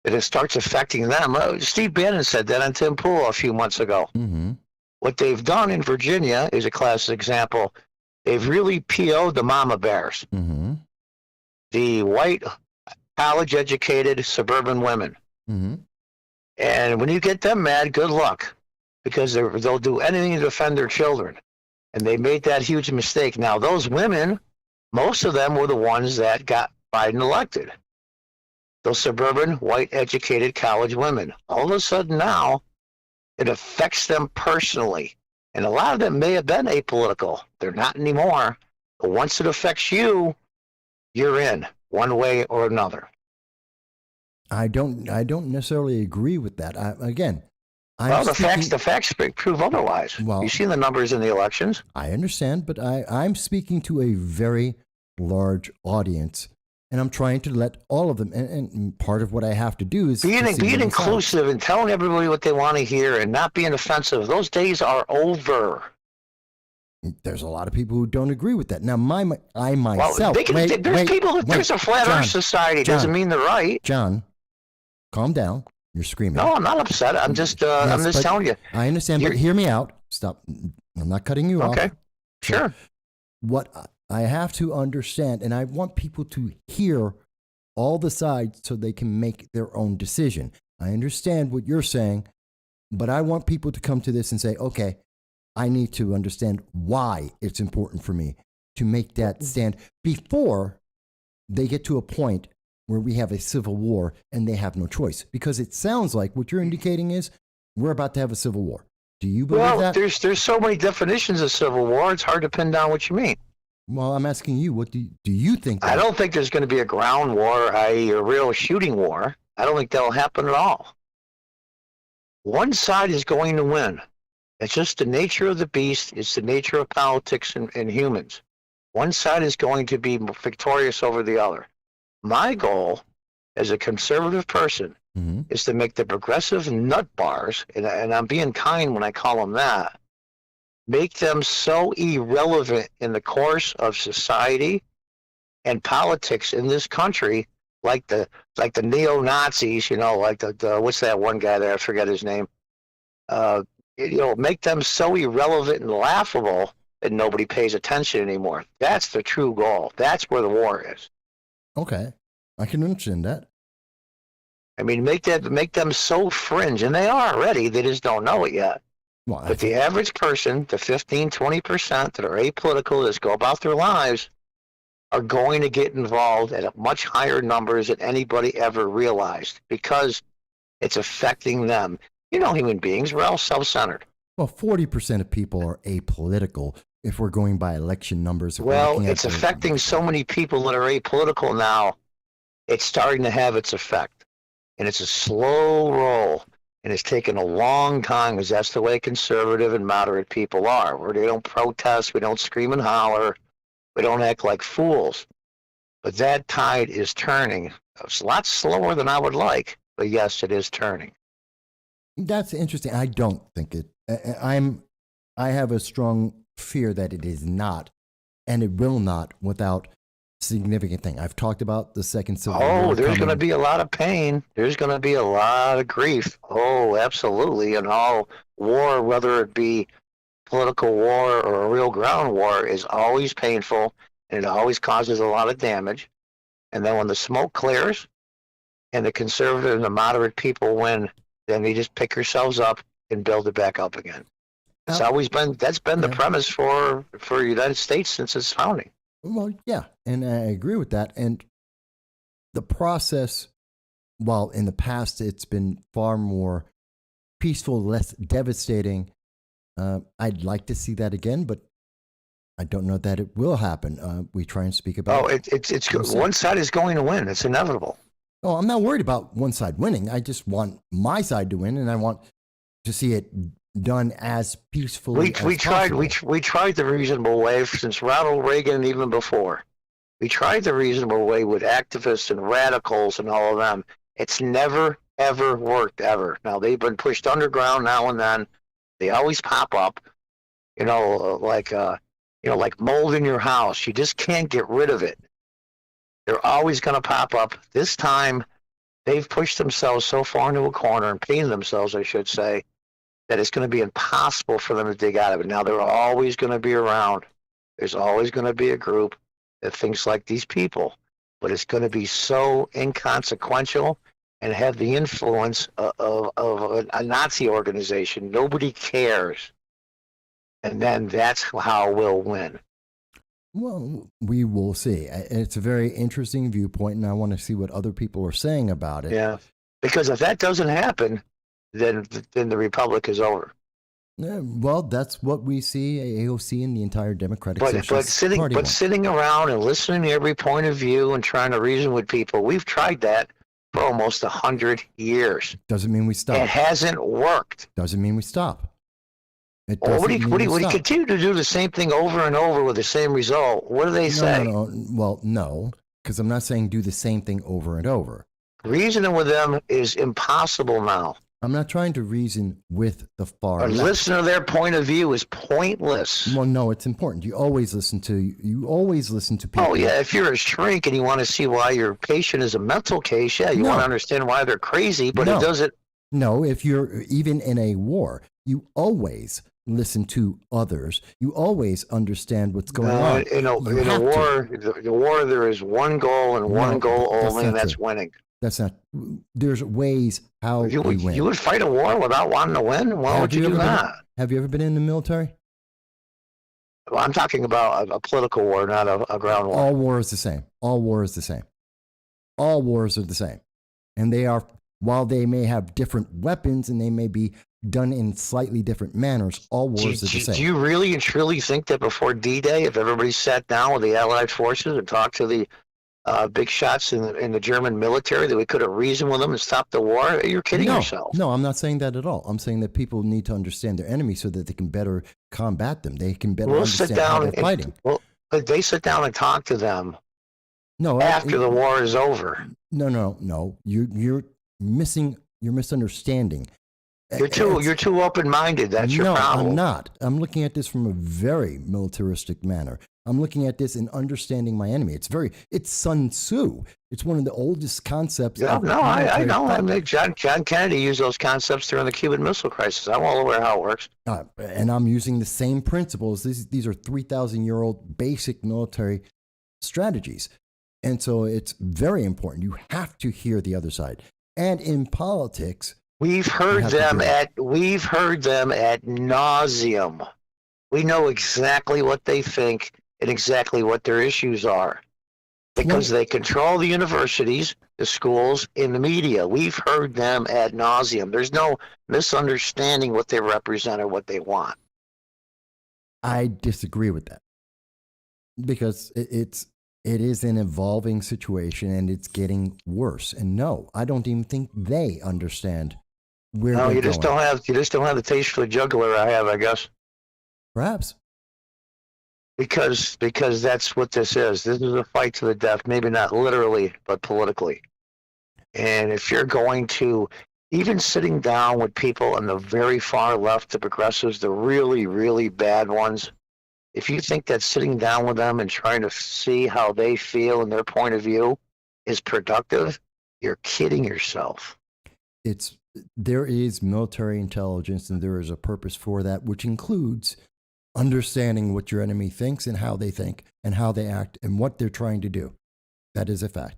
that it starts affecting them. Steve Bannon said that on Tim Pool a few months ago. Mm-hmm. What they've done in Virginia is a classic example. They've really PO'd the mama bears. Mm-hmm. The white, college-educated suburban women. Mm-hmm. And when you get them mad, good luck. Because they'll do anything to defend their children. And they made that huge mistake. Now, those women, most of them were the ones that got Biden elected. Those suburban, white-educated college women. All of a sudden now, it affects them personally. And a lot of them may have been apolitical. They're not anymore. But once it affects you, you're in, one way or another. I don't necessarily agree with that. The facts prove otherwise. Well, you've seen the numbers in the elections. I understand, but I'm speaking to a very large audience, and I'm trying to let all of them. And part of what I have to do is being inclusive and telling everybody what they want to hear and not being offensive. Those days are over. There's a lot of people who don't agree with that. Now, I myself. Well, there's a flat Earth society. Doesn't mean they're right. John, calm down. You're screaming. No, I'm not upset. I'm just telling you. I understand, but hear me out. Stop. I'm not cutting you off. Okay, sure. What I have to understand, and I want people to hear all the sides so they can make their own decision. I understand what you're saying, but I want people to come to this and say, okay, I need to understand why it's important for me to make that stand before they get to a point where we have a civil war and they have no choice. Because it sounds like what you're indicating is we're about to have a civil war. Do you believe that? There's so many definitions of civil war, it's hard to pin down what you mean. Well, I'm asking you, what do you think? I don't think there's going to be a ground war, i.e. a real shooting war. I don't think that'll happen at all. One side is going to win. It's just the nature of the beast. It's the nature of politics and humans. One side is going to be victorious over the other. My goal as a conservative person is to make the progressive nut bars, and I'm being kind when I call them that, make them so irrelevant in the course of society and politics in this country, like the neo-Nazis, like the what's that one guy there? I forget his name. Make them so irrelevant and laughable that nobody pays attention anymore. That's the true goal. That's where the war is. Okay, I can understand that. I mean, make them so fringe, and they are already. They just don't know it yet. Well, but the average person, the 15, 20% that are apolitical, that go about their lives, are going to get involved at much higher numbers than anybody ever realized because it's affecting them. You know, human beings, we're all self-centered. Well, 40% of people are apolitical if we're going by election numbers. Well, it's affecting so many people that are apolitical now. It's starting to have its effect. And it's a slow roll. And it's taken a long time because that's the way conservative and moderate people are, where they don't protest, we don't scream and holler, we don't act like fools. But that tide is turning. It's a lot slower than I would like, but yes, it is turning. That's interesting. I don't think it. I have a strong fear that it is not, and it will not without significant thing. I've talked about the second civil war. Oh, there's going to be a lot of pain. There's going to be a lot of grief. Oh, absolutely. And all war, whether it be political war or a real ground war, is always painful, and it always causes a lot of damage. And then when the smoke clears and the conservative and the moderate people win, then you just pick yourselves up and build it back up again. It's always been, that's been the premise for the United States since its founding. Well, yeah, and I agree with that. And the process, while in the past it's been far more peaceful, less devastating, I'd like to see that again, but I don't know that it will happen. We try and speak about. Oh, it's one side is going to win. It's inevitable. Oh, I'm not worried about one side winning. I just want my side to win, and I want to see it done as peacefully as possible. We tried the reasonable way since Ronald Reagan and even before. We tried the reasonable way with activists and radicals and all of them. It's never, ever worked, ever. Now, they've been pushed underground now and then. They always pop up, like mold in your house. You just can't get rid of it. They're always going to pop up. This time, they've pushed themselves so far into a corner and painted themselves, I should say, that it's going to be impossible for them to dig out of it. Now, they're always going to be around. There's always going to be a group that thinks like these people, but it's going to be so inconsequential and have the influence of a Nazi organization. Nobody cares. And then that's how we'll win. Well, we will see. It's a very interesting viewpoint, and I want to see what other people are saying about it. Yeah, because if that doesn't happen, then the republic is over. Yeah, well, that's what we see, AOC and the entire Democratic Socialist Party. But sitting around and listening to every point of view and trying to reason with people, we've tried that for almost 100 years. Doesn't mean we stop. It hasn't worked. Doesn't mean we stop. Well, what do you continue to do the same thing over and over with the same result? What do they say? No. Well, no, because I'm not saying do the same thing over and over. Reasoning with them is impossible now. I'm not trying to reason with the far left. Listening to their point of view is pointless. Well, no, it's important. You always listen to people. Oh, yeah. If you're a shrink and you want to see why your patient is a mental case, yeah, you want to understand why they're crazy, but it doesn't. No, if you're even in a war, you always listen to others. You always understand what's going on. In a war, there is one goal and one goal only, and that's winning. That's not. There's ways how we win. You would fight a war without wanting to win? Why would you do that? Have you ever been in the military? Well, I'm talking about a political war, not a ground war. All war is the same. All war is the same. All wars are the same. And they are, while they may have different weapons and they may be done in slightly different manners, all wars are the same. Do you really and truly think that before D-Day, if everybody sat down with the Allied forces and talked to the big shots in the German military, that we could have reasoned with them and stopped the war? You're kidding yourself. No, I'm not saying that at all. I'm saying that people need to understand their enemy so that they can better combat them. They can better understand how they're fighting. Well, but they sit down and talk to them after the war is over. No. You're misunderstanding. You're too open-minded. That's your problem. No, I'm not. I'm looking at this from a very militaristic manner. I'm looking at this and understanding my enemy. It's Sun Tzu. It's one of the oldest concepts. I know. I mean, John Kennedy used those concepts during the Cuban Missile Crisis. I'm all aware how it works. And I'm using the same principles. These are 3,000-year-old basic military strategies. And so it's very important. You have to hear the other side. And in politics, we've heard them ad nauseum. We know exactly what they think and exactly what their issues are. because they control the universities, the schools, and the media. We've heard them ad nauseum. There's no misunderstanding what they represent or what they want. I disagree with that because it is an evolving situation and it's getting worse. And no, I don't even think they understand where No, they're you just going. don't have the taste for the jugular I have, I guess. Perhaps. Because that's what this is. This is a fight to the death, maybe not literally, but politically. And if you're going to, even sitting down with people on the very far left, the progressives, the really, really bad ones, if you think that sitting down with them and trying to see how they feel and their point of view is productive, you're kidding yourself. There is military intelligence and there is a purpose for that, which includes understanding what your enemy thinks and how they think and how they act and what they're trying to do. That is a fact.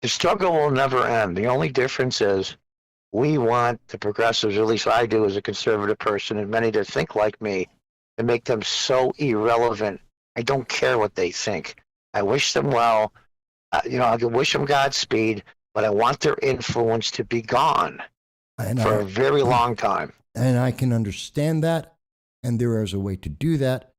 The struggle will never end. The only difference is we want the progressives, or at least I do as a conservative person, and many that think like me, to make them so irrelevant. I don't care what they think. I wish them well. I can wish them Godspeed, but I want their influence to be gone for a very long time. And I can understand that. And there is a way to do that.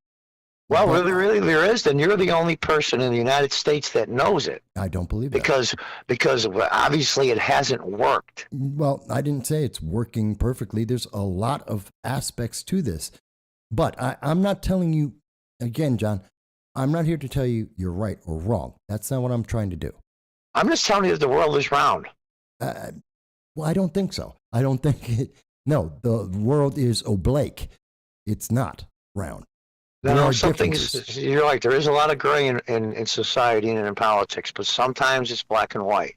Well, really, there is. And you're the only person in the United States that knows it. I don't believe that. Because obviously it hasn't worked. Well, I didn't say it's working perfectly. There's a lot of aspects to this. But I'm not telling you, again, John, I'm not here to tell you you're right or wrong. That's not what I'm trying to do. I'm just telling you that the world is round. Well, I don't think so. I don't think it. No, the world is oblique. It's not round. No, you're right. There is a lot of gray in society and in politics, but sometimes it's black and white.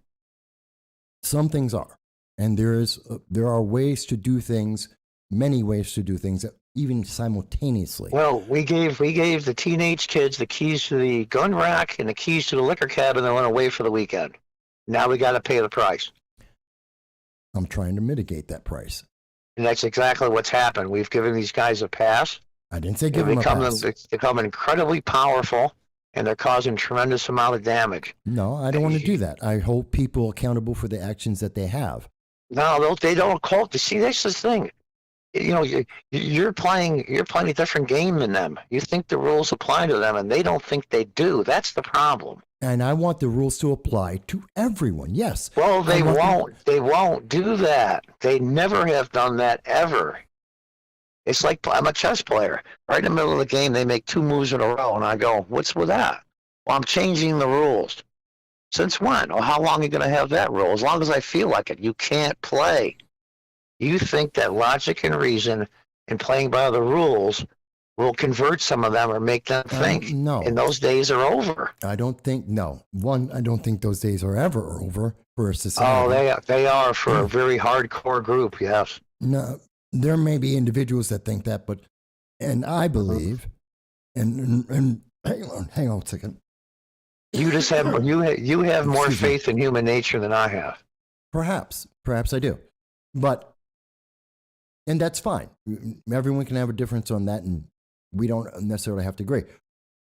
Some things are. And there are ways to do things, many ways to do things, even simultaneously. Well, we gave the teenage kids the keys to the gun rack and the keys to the liquor cabinet and went away for the weekend. Now we got to pay the price. I'm trying to mitigate that price. And that's exactly what's happened. We've given these guys a pass. I didn't say give them a pass. They become incredibly powerful, and they're causing tremendous amount of damage. No, I don't want to do that. I hold people accountable for the actions that they have. No, they don't call. See, that's the thing. You're playing a different game than them. You think the rules apply to them, and they don't think they do. That's the problem. And I want the rules to apply to everyone. Yes. Well, they won't. They won't do that. They never have done that ever. It's like I'm a chess player. Right in the middle of the game, they make 2 moves in a row, and I go, "What's with that?" Well, I'm changing the rules. Since when? Or how long are you going to have that rule? As long as I feel like it. You can't play. You think that logic and reason and playing by the rules will convert some of them or make them think. No. And those days are over. I don't think, no. One, I don't think those days are ever over for a society. Oh, they are for a very hardcore group, yes. No, there may be individuals that think that, but, and I believe, and hang on a second. You just have, you have more faith in human nature than I have. Perhaps I do. But, and that's fine. Everyone can have a difference on that, and we don't necessarily have to agree.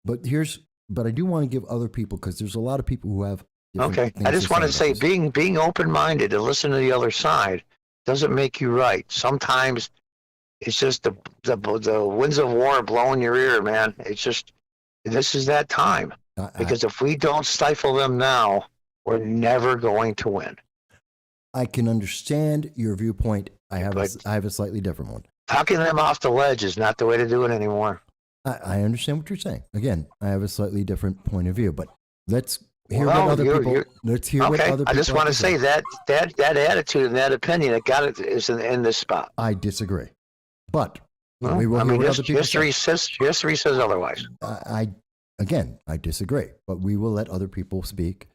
But I do want to give other people, because there's a lot of people who have. Okay. I just want to say, being open-minded and listen to the other side doesn't make you right. Sometimes it's just the winds of war blowing your ear, man. It's just, this is that time. Because if we don't stifle them now, we're never going to win. I can understand your viewpoint. I have a slightly different one. Talking them off the ledge is not the way to do it anymore. I understand what you're saying. Again, I have a slightly different point of view, but let's hear what other people. Let's hear what other people. I just want to say that attitude and that opinion that got it is in this spot. I disagree, but we will hear what other people history says otherwise. I disagree, but we will let other people speak.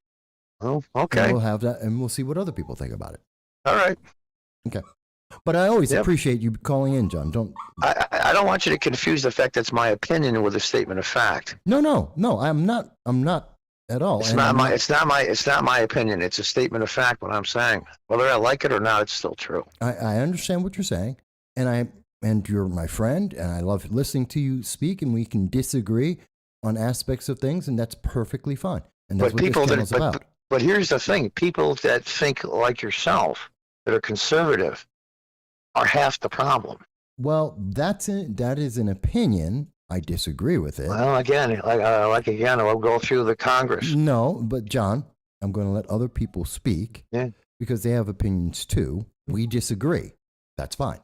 Oh, okay. And we'll have that, and we'll see what other people think about it. All right. Okay. But I always appreciate you calling in, John. I don't want you to confuse the fact that's my opinion with a statement of fact. No. I'm not at all. It's not my opinion. It's a statement of fact. What I'm saying, whether I like it or not, it's still true. I understand what you're saying, and you're my friend, and I love listening to you speak, and we can disagree on aspects of things, and that's perfectly fine. And that's But what people this channel's that, about. but here's the thing: people that think like yourself, that are conservative, are half the problem. Well, that is an opinion. I disagree with it. Well, again, I'll go through the Congress. No, but John, I'm going to let other people speak because they have opinions too. We disagree. That's fine.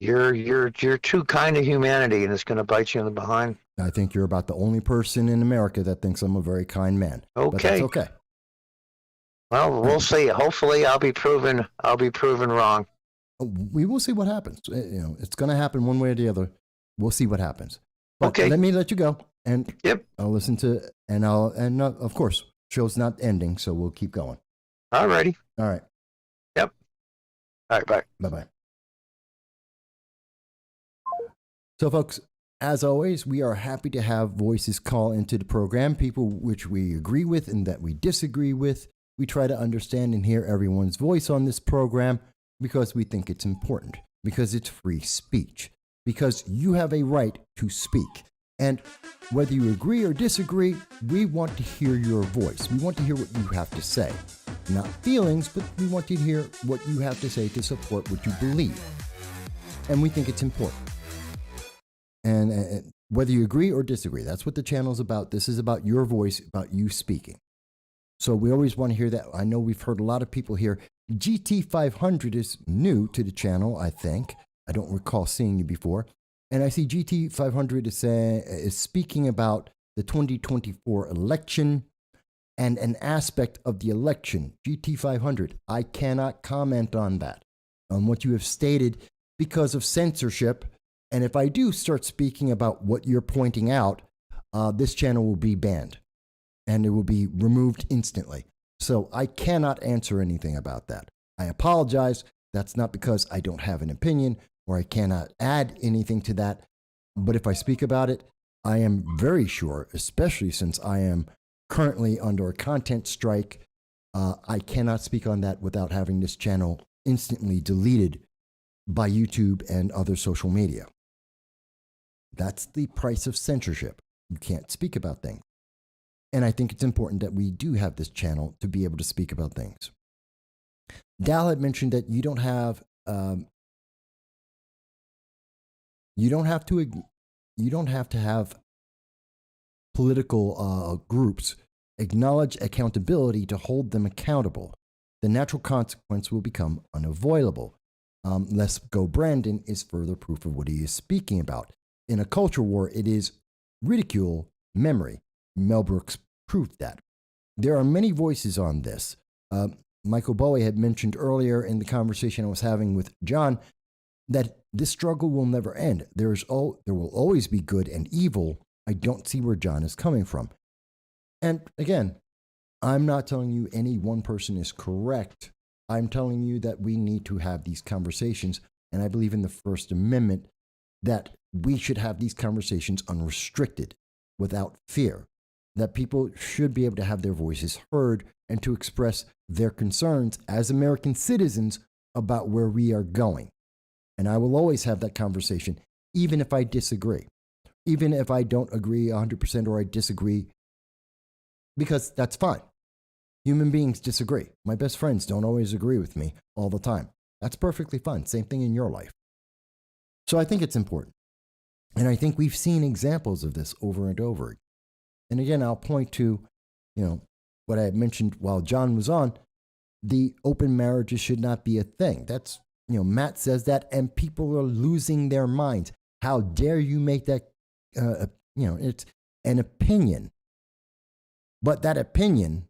You're too kind to humanity, and it's going to bite you in the behind. I think you're about the only person in America that thinks I'm a very kind man. Okay. But that's okay. Well, we'll see. Hopefully, I'll be proven wrong. We will see what happens. It's going to happen one way or the other. We'll see what happens. But Okay. let me let you go, and Yep. I'll listen to, and of course, show's not ending, so we'll keep going. All righty. All right. Yep. All right. Bye. Bye-bye. So, folks, as always, we are happy to have voices call into the program, people which we agree with and that we disagree with. We try to understand and hear everyone's voice on this program because we think it's important, because it's free speech, because you have a right to speak. And whether you agree or disagree, we want to hear your voice. We want to hear what you have to say. Not feelings, but we want to hear what you have to say to support what you believe. And we think it's important. And whether you agree or disagree, that's what the channel is about. This is about your voice, about you speaking. So we always want to hear that. I know we've heard a lot of people here. GT500 is new to the channel, I think. I don't recall seeing you before. And I see GT500 is speaking about the 2024 election and an aspect of the election. GT500, I cannot comment on that, on what you have stated because of censorship. And if I do start speaking about what you're pointing out, this channel will be banned and it will be removed instantly. So I cannot answer anything about that. I apologize. That's not because I don't have an opinion or I cannot add anything to that. But if I speak about it, I am very sure, especially since I am currently under a content strike, I cannot speak on that without having this channel instantly deleted by YouTube and other social media. That's the price of censorship. You can't speak about things. And I think it's important that we do have this channel to be able to speak about things. Dal had mentioned that you don't have to have political groups acknowledge accountability to hold them accountable. The natural consequence will become unavoidable. Let's Go Brandon is further proof of what he is speaking about. In a culture war, it is ridicule memory. Mel Brooks proved that. There are many voices on this. Michael Bowie had mentioned earlier in the conversation I was having with John that this struggle will never end. There will always be good and evil. I don't see where John is coming from. And again, I'm not telling you any one person is correct. I'm telling you that we need to have these conversations. And I believe in the First Amendment that we should have these conversations unrestricted, without fear, that people should be able to have their voices heard and to express their concerns as American citizens about where we are going. And I will always have that conversation, even if I disagree, even if I don't agree 100% or I disagree, because that's fine. Human beings disagree. My best friends don't always agree with me all the time. That's perfectly fine. Same thing in your life. So I think it's important. And I think we've seen examples of this over and over. And again, I'll point to, what I had mentioned while John was on, the open marriages should not be a thing. That's, Matt says that, and people are losing their minds. How dare you make that, it's an opinion. But that opinion,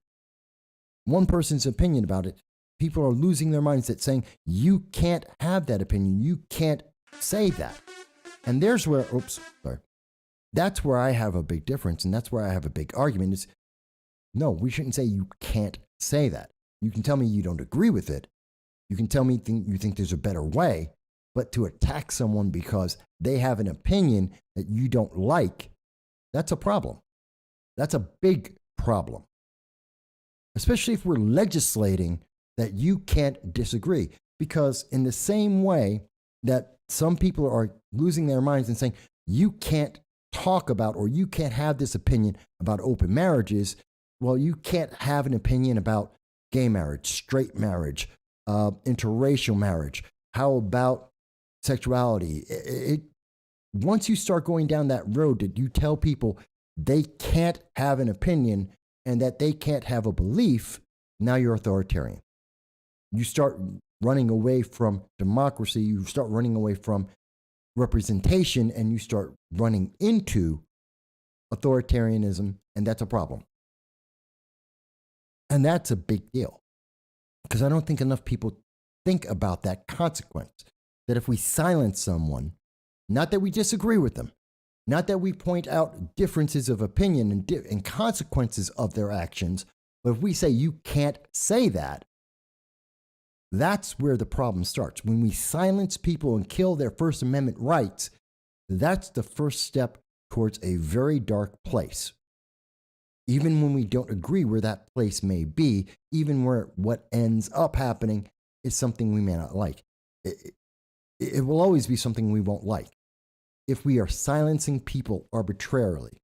one person's opinion about it, people are losing their minds at saying, you can't have that opinion. You can't say that. And there's where, that's where I have a big difference. And that's where I have a big argument is, no, we shouldn't say you can't say that. You can tell me you don't agree with it. You can tell me you think there's a better way, but to attack someone because they have an opinion that you don't like, that's a problem. That's a big problem. Especially if we're legislating that you can't disagree. Because in the same way that some people are losing their minds and saying, you can't talk about or you can't have this opinion about open marriages, well, you can't have an opinion about gay marriage, straight marriage, interracial marriage. How about sexuality? Once you start going down that road, that you tell people they can't have an opinion and that they can't have a belief, now you're authoritarian. You start running away from democracy, you start running away from representation, and you start running into authoritarianism, and that's a problem. And that's a big deal, because I don't think enough people think about that consequence, that if we silence someone, not that we disagree with them, not that we point out differences of opinion and consequences of their actions, but if we say you can't say that, that's where the problem starts. When we silence people and kill their First Amendment rights, that's the first step towards a very dark place. Even when we don't agree where that place may be, even where what ends up happening is something we may not like. It will always be something we won't like if we are silencing people arbitrarily.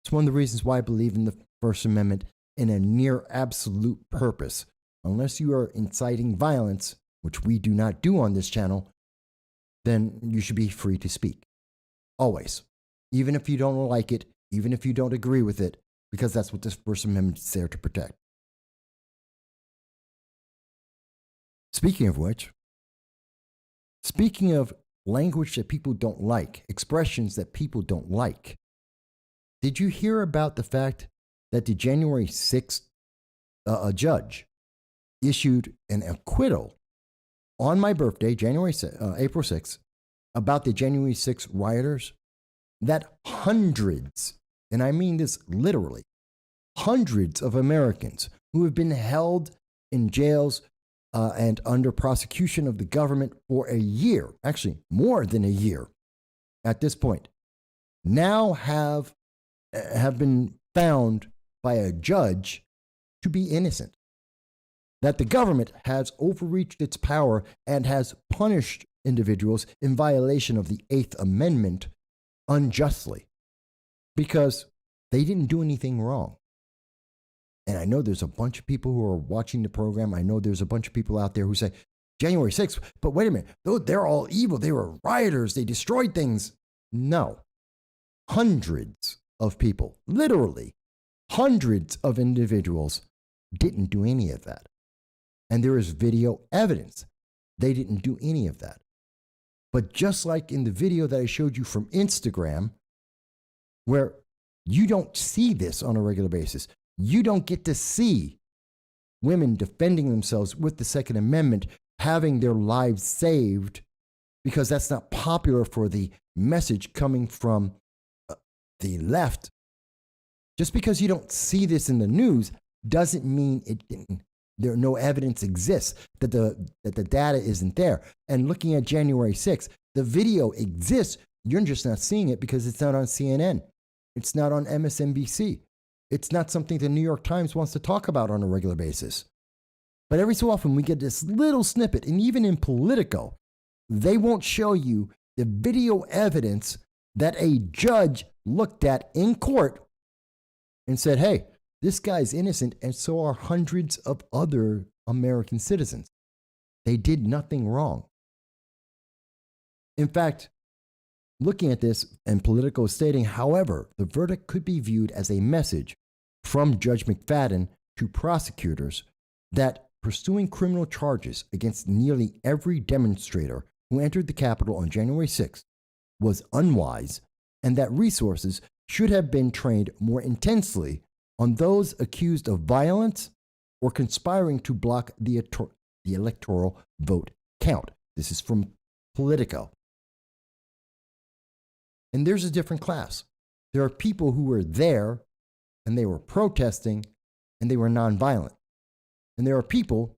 It's one of the reasons why I believe in the First Amendment in a near absolute purpose. Unless you are inciting violence, which we do not do on this channel, then you should be free to speak. Always. Even if you don't like it, even if you don't agree with it, because that's what this First Amendment is there to protect. Speaking of which, speaking of language that people don't like, expressions that people don't like, did you hear about the fact that the January 6th judge issued an acquittal on my birthday, April 6th, about the January 6th rioters? That hundreds, and I mean this literally, hundreds of Americans who have been held in jails and under prosecution of the government for a year, actually more than a year at this point, now have been found by a judge to be innocent. That the government has overreached its power and has punished individuals in violation of the Eighth Amendment unjustly because they didn't do anything wrong. And I know there's a bunch of people who are watching the program. I know there's a bunch of people out there who say, January 6th, but wait a minute, they're all evil. They were rioters. They destroyed things. No. Hundreds of people, literally hundreds of individuals, didn't do any of that. And there is video evidence they didn't do any of that. But just like in the video that I showed you from Instagram, where you don't see this on a regular basis, you don't get to see women defending themselves with the Second Amendment, having their lives saved, because that's not popular for the message coming from the left. Just because you don't see this in the news doesn't mean it didn't. No evidence exists that the data isn't there. And looking at January 6th, the video exists. You're just not seeing it because it's not on CNN. It's not on MSNBC. It's not something the New York Times wants to talk about on a regular basis. But every so often we get this little snippet, and even in Politico, they won't show you the video evidence that a judge looked at in court and said, hey, this guy's innocent, and so are hundreds of other American citizens. They did nothing wrong. In fact, looking at this, and Politico is stating, however, the verdict could be viewed as a message from Judge McFadden to prosecutors that pursuing criminal charges against nearly every demonstrator who entered the Capitol on January 6th was unwise, and that resources should have been trained more intensely on those accused of violence or conspiring to block the electoral vote count. This is from Politico. And there's a different class. There are people who were there and they were protesting and they were nonviolent. And there are people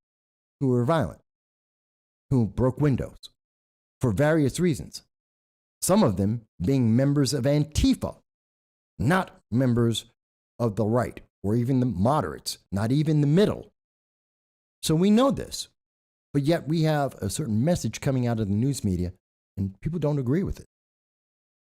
who were violent, who broke windows for various reasons. Some of them being members of Antifa, not members of the right or even the moderates, not even the middle. So we know this, but yet we have a certain message coming out of the news media and people don't agree with it.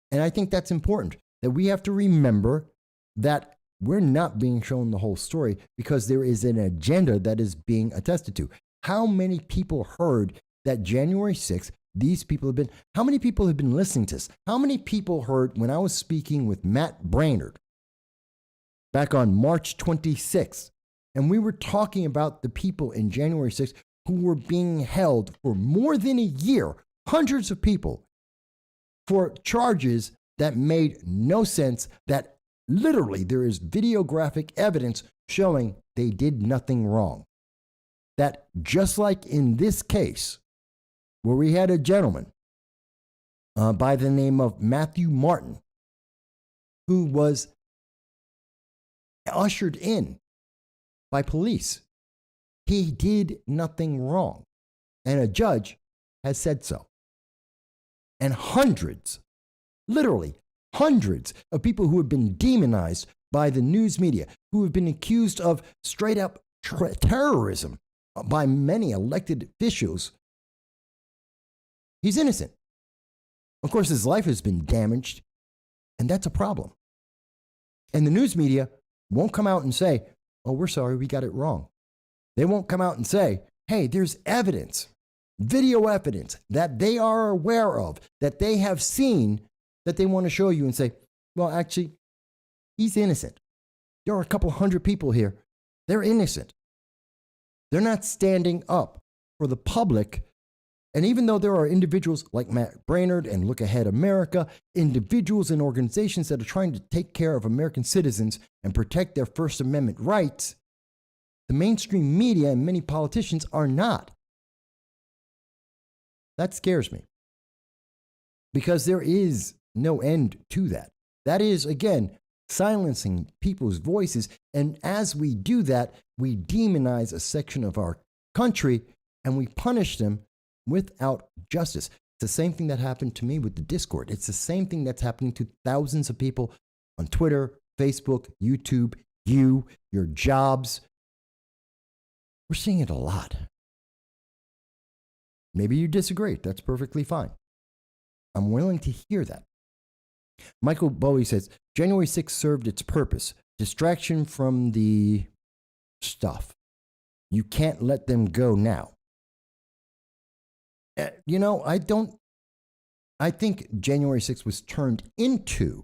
And I think that's important, that we have to remember that we're not being shown the whole story because there is an agenda that is being attested to. How many people heard that January 6th, these people have been, how many people have been listening to this? How many people heard when I was speaking with Matt Brainerd back on March 26th, and we were talking about the people in January 6th who were being held for more than a year, hundreds of people, for charges that made no sense, that literally there is videographic evidence showing they did nothing wrong. That just like in this case, where we had a gentleman by the name of Matthew Martin, who was ushered in by police. He did nothing wrong, and a judge has said so. And hundreds, literally hundreds of people who have been demonized by the news media, who have been accused of straight up terrorism by many elected officials, he's innocent. Of course, his life has been damaged, and that's a problem. And the news media won't come out and say, oh, we're sorry, we got it wrong. They won't come out and say, hey, there's evidence, video evidence that they are aware of, that they have seen, that they want to show you and say, well, actually, he's innocent. There are a couple hundred people here. They're innocent. They're not standing up for the public. And even though there are individuals like Matt Brainerd and Look Ahead America, individuals and organizations that are trying to take care of American citizens and protect their First Amendment rights, the mainstream media and many politicians are not. That scares me, because there is no end to that. That is, again, silencing people's voices. And as we do that, we demonize a section of our country and we punish them without justice. It's the same thing that happened to me with the Discord. It's the same thing that's happening to thousands of people on Twitter, Facebook, YouTube, your jobs. We're seeing it a lot. Maybe you disagree. That's perfectly fine. I'm willing to hear that. Michael Bowie says, January 6th served its purpose. Distraction from the stuff. You can't let them go now. I think January 6th was turned into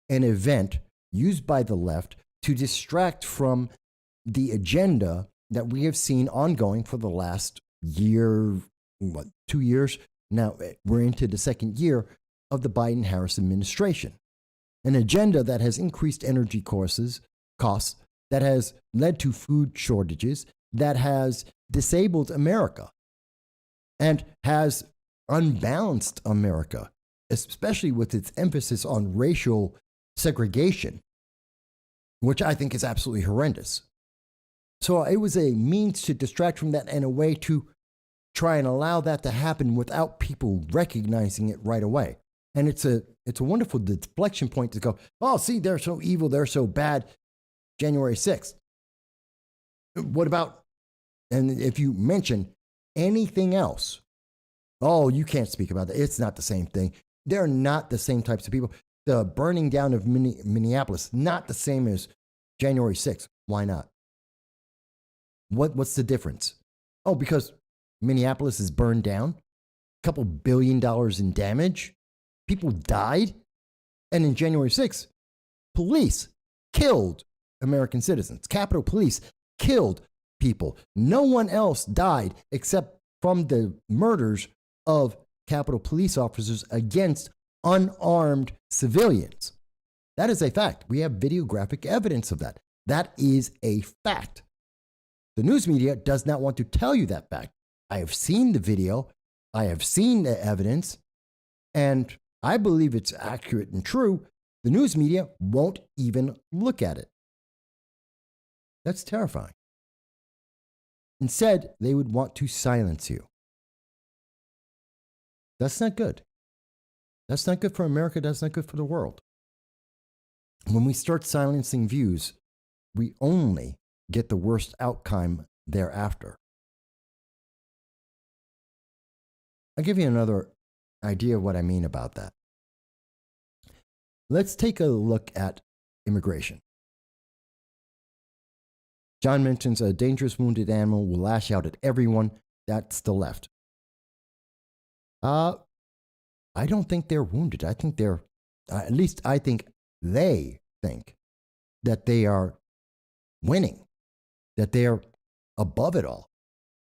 an event used by the left to distract from the agenda that we have seen ongoing for the last year, 2 years? Now we're into the second year of the Biden-Harris administration. An agenda that has increased energy costs, that has led to food shortages, that has disabled America, and has unbalanced America, especially with its emphasis on racial segregation, which I think is absolutely horrendous. So it was a means to distract from that and a way to try and allow that to happen without people recognizing it right away. And it's a wonderful deflection point to go, oh, see, they're so evil, they're so bad, January 6th. What about, and if you mention anything else, oh, you can't speak about that. It's not the same thing. They're not the same types of people. The burning down of Minneapolis, not the same as January 6th. Why not? What's the difference? Oh, because Minneapolis is burned down? A couple $1 billion in damage? People died? And in January 6th, police killed American citizens. Capitol Police killed people. No one else died except from the murders of Capitol Police officers against unarmed civilians. That is a fact. We have videographic evidence of that. That is a fact. The news media does not want to tell you that fact. I have seen the video. I have seen the evidence, and I believe it's accurate and true. The news media won't even look at it. That's terrifying. Instead, they would want to silence you. That's not good. That's not good for America. That's not good for the world. When we start silencing views, we only get the worst outcome thereafter. I'll give you another idea of what I mean about that. Let's take a look at immigration. John mentions a dangerous wounded animal will lash out at everyone. That's the left. I don't think they're wounded. I think they're, at least I think they think that they are winning, that they're above it all.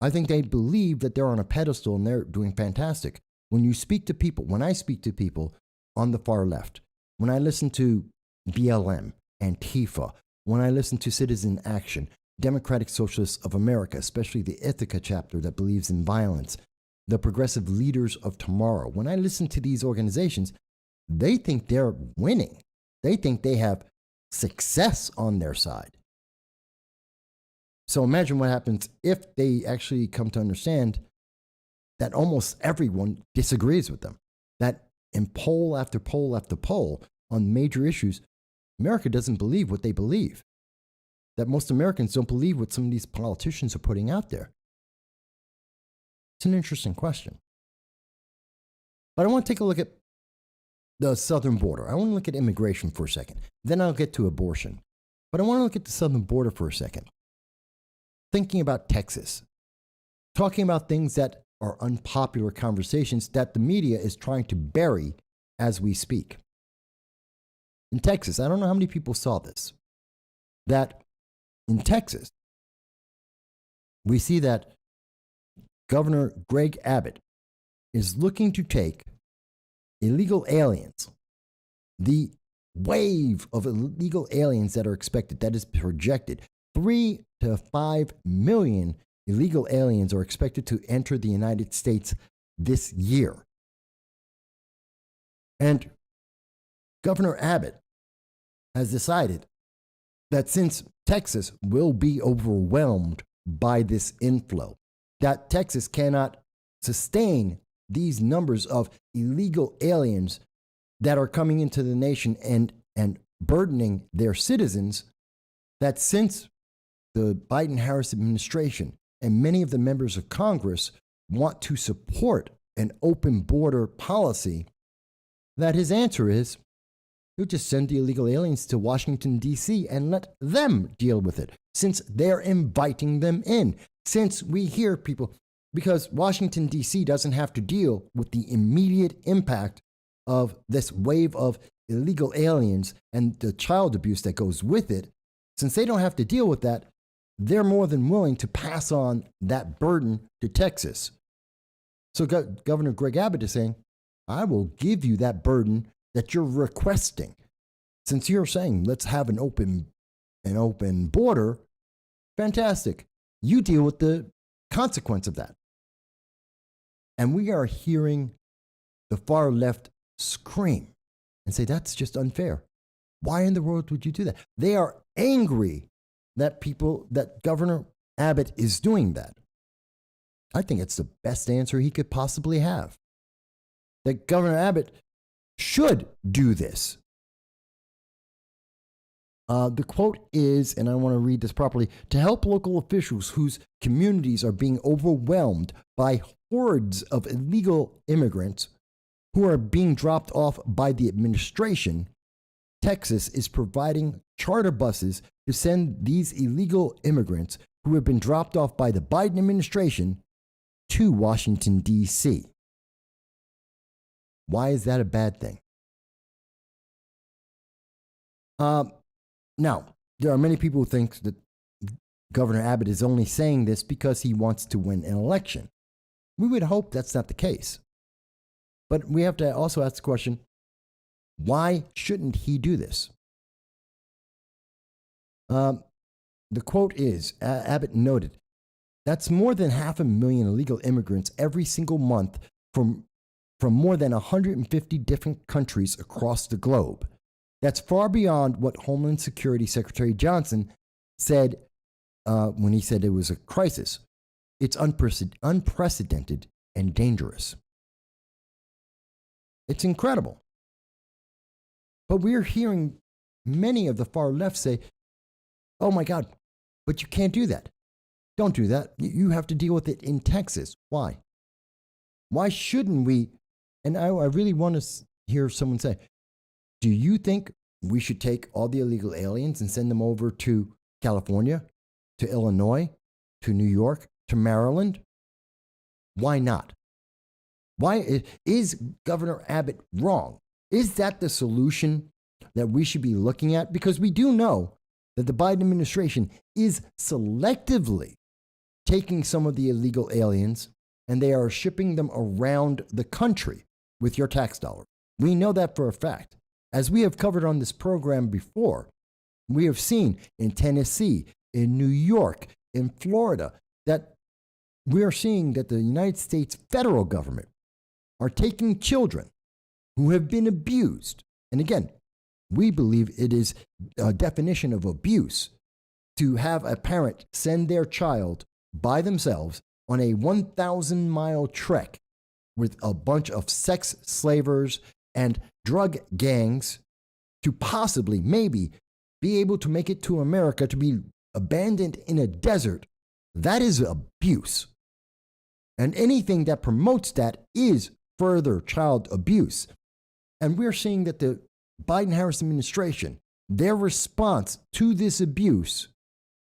I think they believe that they're on a pedestal and they're doing fantastic. When you speak to people, when I speak to people on the far left, when I listen to BLM, Antifa, when I listen to Citizen Action, Democratic Socialists of America, especially the Ithaca chapter that believes in violence, the progressive leaders of tomorrow, when I listen to these organizations, they think they're winning. They think they have success on their side. So imagine what happens if they actually come to understand that almost everyone disagrees with them. That in poll after poll after poll on major issues, America doesn't believe what they believe. That most Americans don't believe what some of these politicians are putting out there. It's an interesting question. But I want to take a look at the southern border. I want to look at immigration for a second. Then I'll get to abortion. But I want to look at the southern border for a second. Thinking about Texas. Talking about things that are unpopular conversations that the media is trying to bury as we speak. In Texas, I don't know how many people saw this, that in Texas, we see that Governor Greg Abbott is looking to take illegal aliens, the wave of illegal aliens that are expected, that is projected, 3 to 5 million illegal aliens are expected to enter the United States this year. And Governor Abbott has decided that since Texas will be overwhelmed by this inflow, that Texas cannot sustain these numbers of illegal aliens that are coming into the nation and burdening their citizens, that since the Biden-Harris administration and many of the members of Congress want to support an open border policy, that his answer is, he'll just send the illegal aliens to Washington, D.C. and let them deal with it, since they're inviting them in. Since we hear people, because Washington, D.C. doesn't have to deal with the immediate impact of this wave of illegal aliens and the child abuse that goes with it, since they don't have to deal with that, they're more than willing to pass on that burden to Texas. So Governor Greg Abbott is saying, I will give you that burden that you're requesting. Since you're saying, let's have an open border, fantastic. You deal with the consequence of that. And we are hearing the far left scream and say, that's just unfair. Why in the world would you do that? They are angry that Governor Abbott is doing that. I think it's the best answer he could possibly have. That Governor Abbott should do this. The quote is, and I want to read this properly, to help local officials whose communities are being overwhelmed by hordes of illegal immigrants who are being dropped off by the administration, Texas is providing charter buses to send these illegal immigrants who have been dropped off by the Biden administration to Washington, D.C. Why is that a bad thing? Now, there are many people who think that Governor Abbott is only saying this because he wants to win an election. We would hope that's not the case. But we have to also ask the question, why shouldn't he do this? The quote is, Abbott noted, that's more than 500,000 illegal immigrants every single month from more than 150 different countries across the globe. That's far beyond what Homeland Security Secretary Johnson said when he said it was a crisis. It's unprecedented and dangerous. It's incredible. But we're hearing many of the far left say, oh my God, but you can't do that. Don't do that. You have to deal with it in Texas. Why? Why shouldn't we? And I really want to hear someone say, do you think we should take all the illegal aliens and send them over to California to Illinois, to New York, to Maryland? Why not? Why is Governor Abbott wrong? Is that the solution that we should be looking at? Because we do know that the Biden administration is selectively taking some of the illegal aliens and they are shipping them around the country with your tax dollar. We know that for a fact. As we have covered on this program before, we have seen in Tennessee, in New York, in Florida, that we are seeing that the United States federal government are taking children who have been abused. And again, we believe it is a definition of abuse to have a parent send their child by themselves on a 1,000-mile trek with a bunch of sex slavers and drug gangs to possibly, maybe, be able to make it to America to be abandoned in a desert. That is abuse. And anything that promotes that is further child abuse. And we're seeing that the Biden-Harris administration, their response to this abuse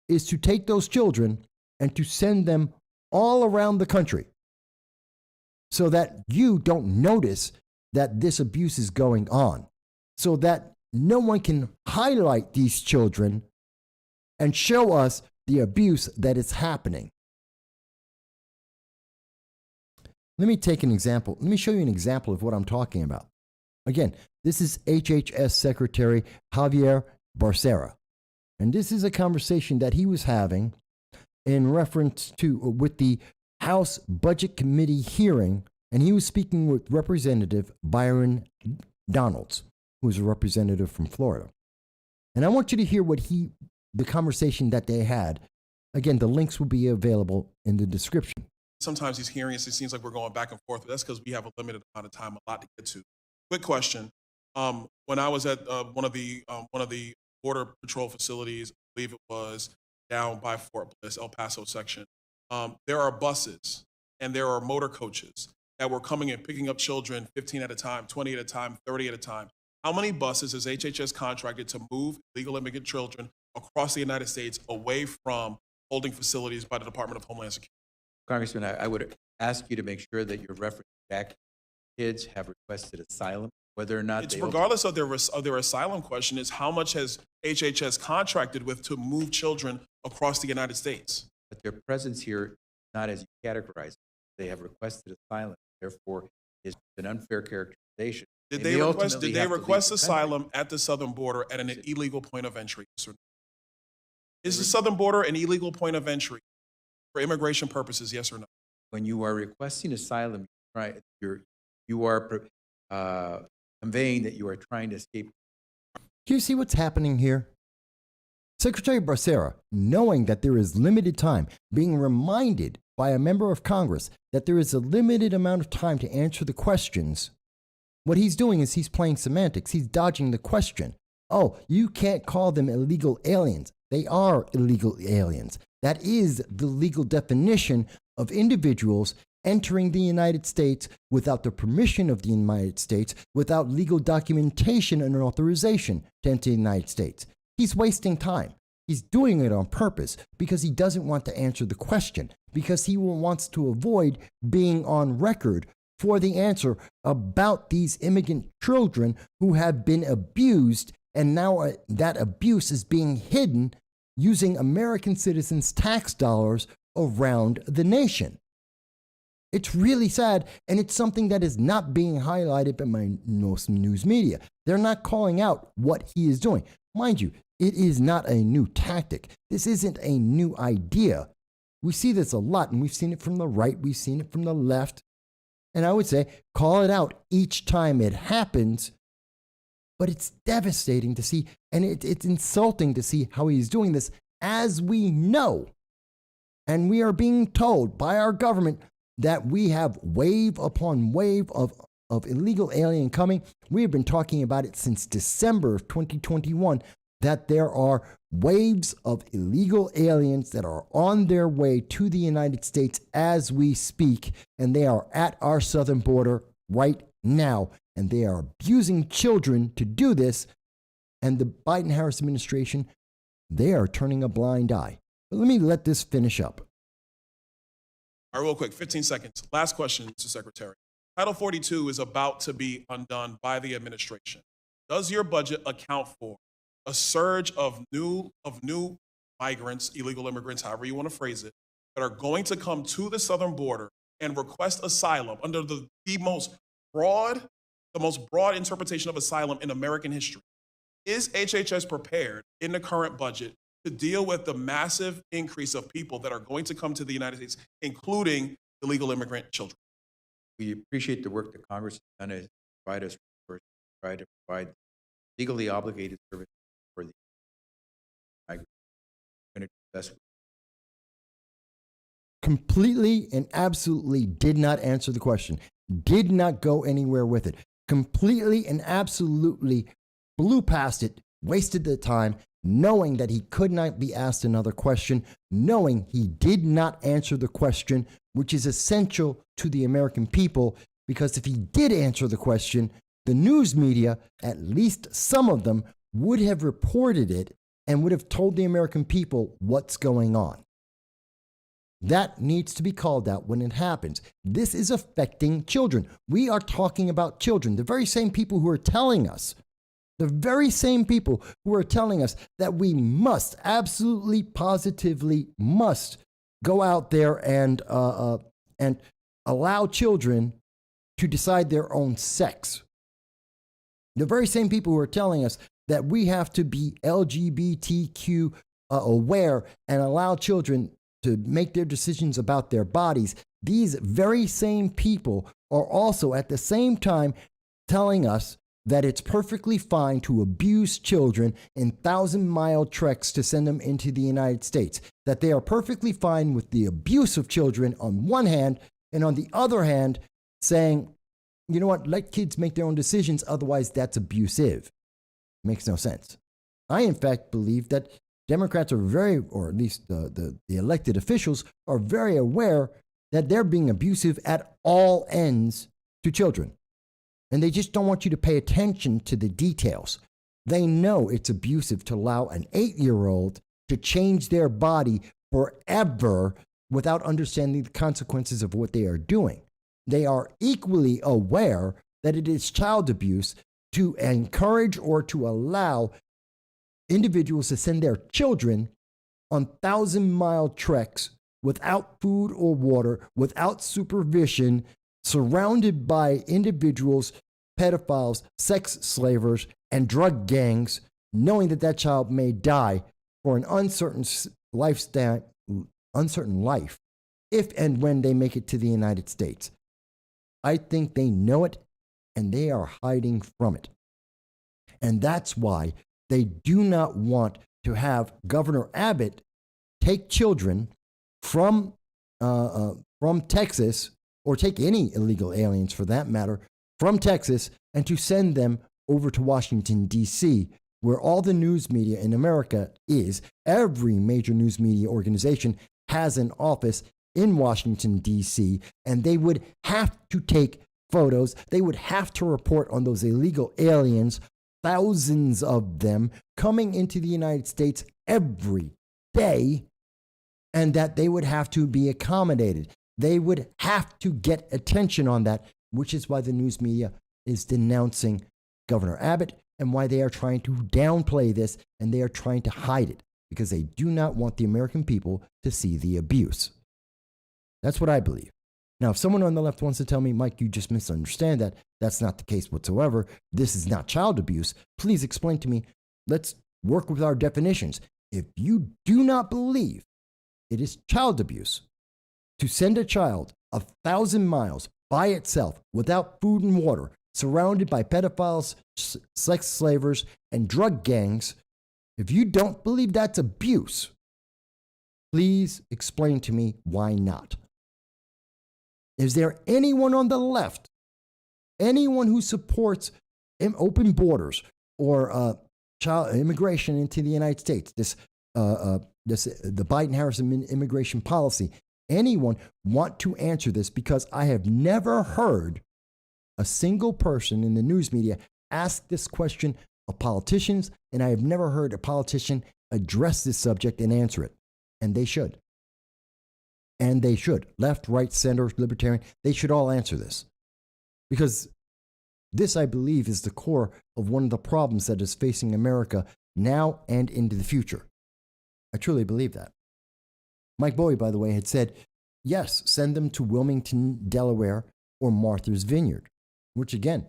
is to take those children and to send them all around the country so that you don't notice that this abuse is going on, so that no one can highlight these children and show us the abuse that is happening. Let me take an example. Let me show you an example of what I'm talking about. Again, this is HHS Secretary Javier Becerra. And this is a conversation that he was having in reference to with the House Budget Committee hearing. And he was speaking with Representative Byron Donalds, who is a representative from Florida. And I want you to hear the conversation that they had. Again, the links will be available in the description. Sometimes these hearings, it seems like we're going back and forth, but that's because we have a limited amount of time, a lot to get to. Quick question. When I was at one of the Border Patrol facilities, I believe it was down by Fort Bliss, El Paso section, there are buses and there are motor coaches that were coming and picking up children 15 at a time, 20 at a time, 30 at a time. How many buses is HHS contracted to move illegal immigrant children across the United States away from holding facilities by the Department of Homeland Security? Congressman, I would ask you to make sure that your reference back kids have requested asylum, whether or not It's they regardless of their asylum question, is how much has HHS contracted with to move children across the United States? but their presence here is not as you categorize it. They have requested asylum, therefore it's an unfair characterization. Did And they ultimately have to leave request the country. asylum at the southern border at an illegal point of entry? Is the southern border an illegal point of entry for immigration purposes, yes or no? When you are requesting asylum, you are conveying that you are trying to escape. Do you see what's happening here? Secretary Becerra, knowing that there is limited time, being reminded by a member of Congress that there is a limited amount of time to answer the questions, what he's doing is he's playing semantics. He's dodging the question. Oh, you can't call them illegal aliens. They are illegal aliens. That is the legal definition of individuals entering the United States without the permission of the United States, without legal documentation and authorization to enter the United States. He's wasting time. He's doing it on purpose because he doesn't want to answer the question, because he wants to avoid being on record for the answer about these immigrant children who have been abused, and now that abuse is being hidden using American citizens' tax dollars around the nation. It's really sad, and it's something that is not being highlighted by most news media. They're not calling out what he is doing. Mind you, it is not a new tactic. This isn't a new idea. We see this a lot, and we've seen it from the right, we've seen it from the left. And I would say, call it out each time it happens. But it's devastating to see, and it's insulting to see how he's doing this, as we know. And we are being told by our government that we have wave upon wave of illegal alien coming. We have been talking about it since December of 2021, that there are waves of illegal aliens that are on their way to the United States as we speak, and they are at our southern border right now, and they are abusing children to do this. And the Biden-Harris administration, they are turning a blind eye. But let me let this finish up. All right, real quick, 15 seconds. Last question, Mr. Secretary. Title 42 is about to be undone by the administration. Does your budget account for a surge of new migrants, illegal immigrants, however you want to phrase it, that are going to come to the southern border and request asylum under the most broad interpretation of asylum in American history? Is HHS prepared in the current budget to deal with the massive increase of people that are going to come to the United States, including illegal immigrant children? We appreciate the work that Congress has done to provide us resources, try to provide legally obligated services for the migrants. We're going to do the best. Completely and absolutely did not answer the question, did not go anywhere with it, completely and absolutely blew past it, wasted the time, knowing that he could not be asked another question, knowing he did not answer the question, which is essential to the American people, because if he did answer the question, the news media, at least some of them, would have reported it and would have told the American people what's going on. That needs to be called out when it happens. This is affecting children. We are talking about children, the very same people who are telling us, that we must, absolutely, positively must go out there and allow children to decide their own sex. The very same people who are telling us that we have to be LGBTQ aware and allow children to make their decisions about their bodies, these very same people are also at the same time telling us that it's perfectly fine to abuse children in 1,000-mile treks to send them into the United States, that they are perfectly fine with the abuse of children on one hand, and on the other hand, saying, you know what, let kids make their own decisions, otherwise that's abusive. Makes no sense. I, in fact, believe that Democrats are very, or at least the elected officials, are very aware that they're being abusive at all ends to children. And they just don't want you to pay attention to the details. They know it's abusive to allow an 8-year-old to change their body forever without understanding the consequences of what they are doing. They are equally aware that it is child abuse to encourage or to allow individuals to send their children on 1,000-mile treks without food or water, without supervision, surrounded by individuals, pedophiles, sex slavers, and drug gangs, knowing that that child may die for an uncertain life if and when they make it to the United States. I think they know it, and they are hiding from it. And that's why they do not want to have Governor Abbott take children from Texas, or take any illegal aliens for that matter, from Texas, and to send them over to Washington, D.C., where all the news media in America is. Every major news media organization has an office in Washington, D.C., and they would have to take photos. They would have to report on those illegal aliens, thousands of them coming into the United States every day, and that they would have to be accommodated. They would have to get attention on that, which is why the news media is denouncing Governor Abbott and why they are trying to downplay this and they are trying to hide it, because they do not want the American people to see the abuse. That's what I believe. Now, if someone on the left wants to tell me, Mike, you just misunderstand that, that's not the case whatsoever, this is not child abuse, please explain to me. Let's work with our definitions. If you do not believe it is child abuse to send a child 1,000 miles by itself without food and water, surrounded by pedophiles, sex slavers, and drug gangs, if you don't believe that's abuse, please explain to me why not. Is there anyone on the left, anyone who supports open borders or child immigration into the United States, the Biden-Harris immigration policy, anyone want to answer this? Because I have never heard a single person in the news media ask this question of politicians, and I have never heard a politician address this subject and answer it. And they should. And they should. Left, right, center, libertarian, they should all answer this. Because this, I believe, is the core of one of the problems that is facing America now and into the future. I truly believe that. Mike Bowie, by the way, had said, yes, send them to Wilmington, Delaware, or Martha's Vineyard, which again,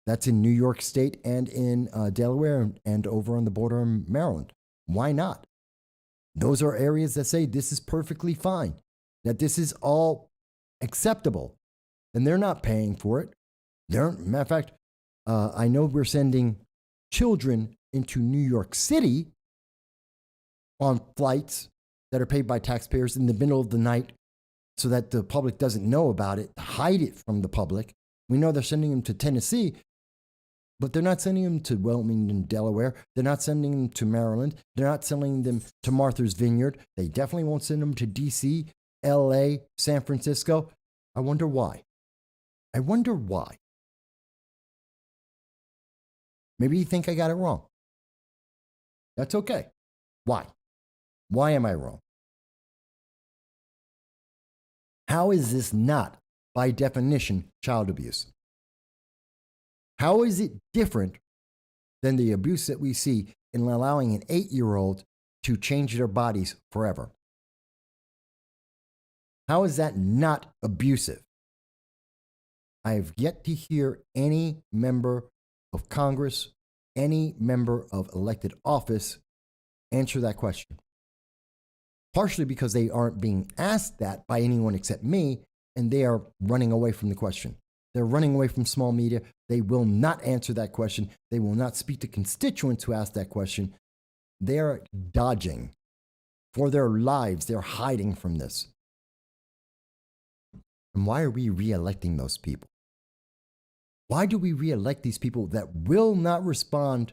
that's in New York State and in Delaware and over on the border in Maryland. Why not? Those are areas that say this is perfectly fine, that this is all acceptable, and they're not paying for it. Matter of fact, I know we're sending children into New York City on flights that are paid by taxpayers in the middle of the night so that the public doesn't know about it, hide it from the public. We know they're sending them to Tennessee, but they're not sending them to Wilmington, Delaware. They're not sending them to Maryland. They're not sending them to Martha's Vineyard. They definitely won't send them to D.C., L.A., San Francisco. I wonder why. I wonder why. Maybe you think I got it wrong. That's okay. Why? Why am I wrong? How is this not, by definition, child abuse? How is it different than the abuse that we see in allowing an 8-year-old to change their bodies forever? How is that not abusive? I have yet to hear any member of Congress, any member of elected office answer that question. Partially because they aren't being asked that by anyone except me, and they are running away from the question. They're running away from small media. They will not answer that question. They will not speak to constituents who ask that question. They're dodging for their lives. They're hiding from this. And why are we re-electing those people? Why do we re-elect these people that will not respond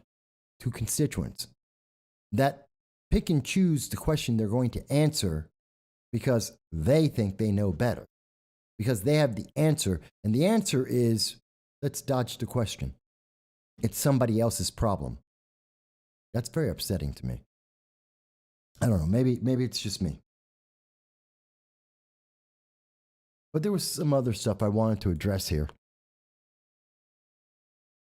to constituents, that pick and choose the question they're going to answer because they think they know better, because they have the answer, and the answer is, let's dodge the question. It's somebody else's problem. That's very upsetting to me. I don't know, maybe it's just me. But there was some other stuff I wanted to address here.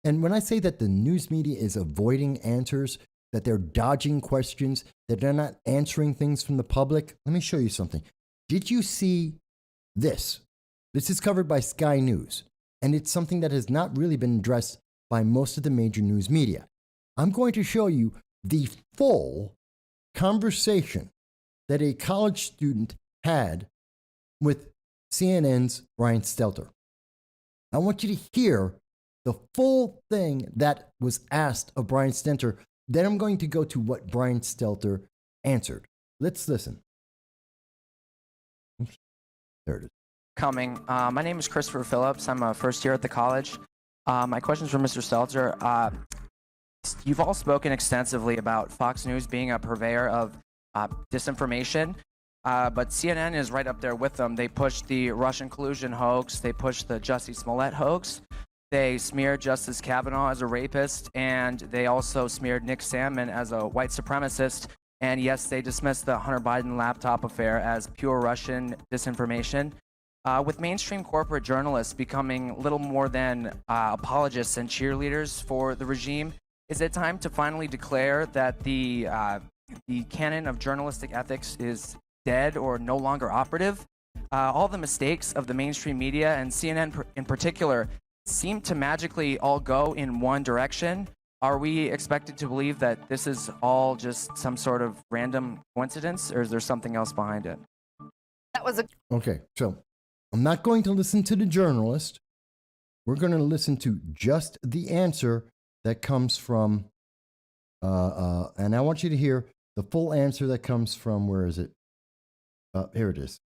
And when I say that the news media is avoiding answers, that they're dodging questions, that they're not answering things from the public, let me show you something. Did you see this? This is covered by Sky News, and it's something that has not really been addressed by most of the major news media. I'm going to show you the full conversation that a college student had with CNN's Brian Stelter. I want you to hear the full thing that was asked of Brian Stelter. Then I'm going to go to what Brian Stelter answered. Let's listen. Oops. There it is. My name is Christopher Phillips. I'm a first year at the college. My question's for Mr. Stelter. You've all spoken extensively about Fox News being a purveyor of disinformation, but CNN is right up there with them. They pushed the Russian collusion hoax. They pushed the Jussie Smollett hoax. They smeared Justice Kavanaugh as a rapist, and they also smeared Nick Sandmann as a white supremacist. And yes, they dismissed the Hunter Biden laptop affair as pure Russian disinformation. With mainstream corporate journalists becoming little more than apologists and cheerleaders for the regime, is it time to finally declare that the canon of journalistic ethics is dead or no longer operative? All the mistakes of the mainstream media, and CNN in particular, seem to magically all go in one direction. Are we expected to believe that this is all just some sort of random coincidence, or is there something else behind it? That was a... Okay, so I'm not going to listen to the journalist. We're going to listen to just the answer that comes from, and I want you to hear the full answer that comes from, where is it? Here it is.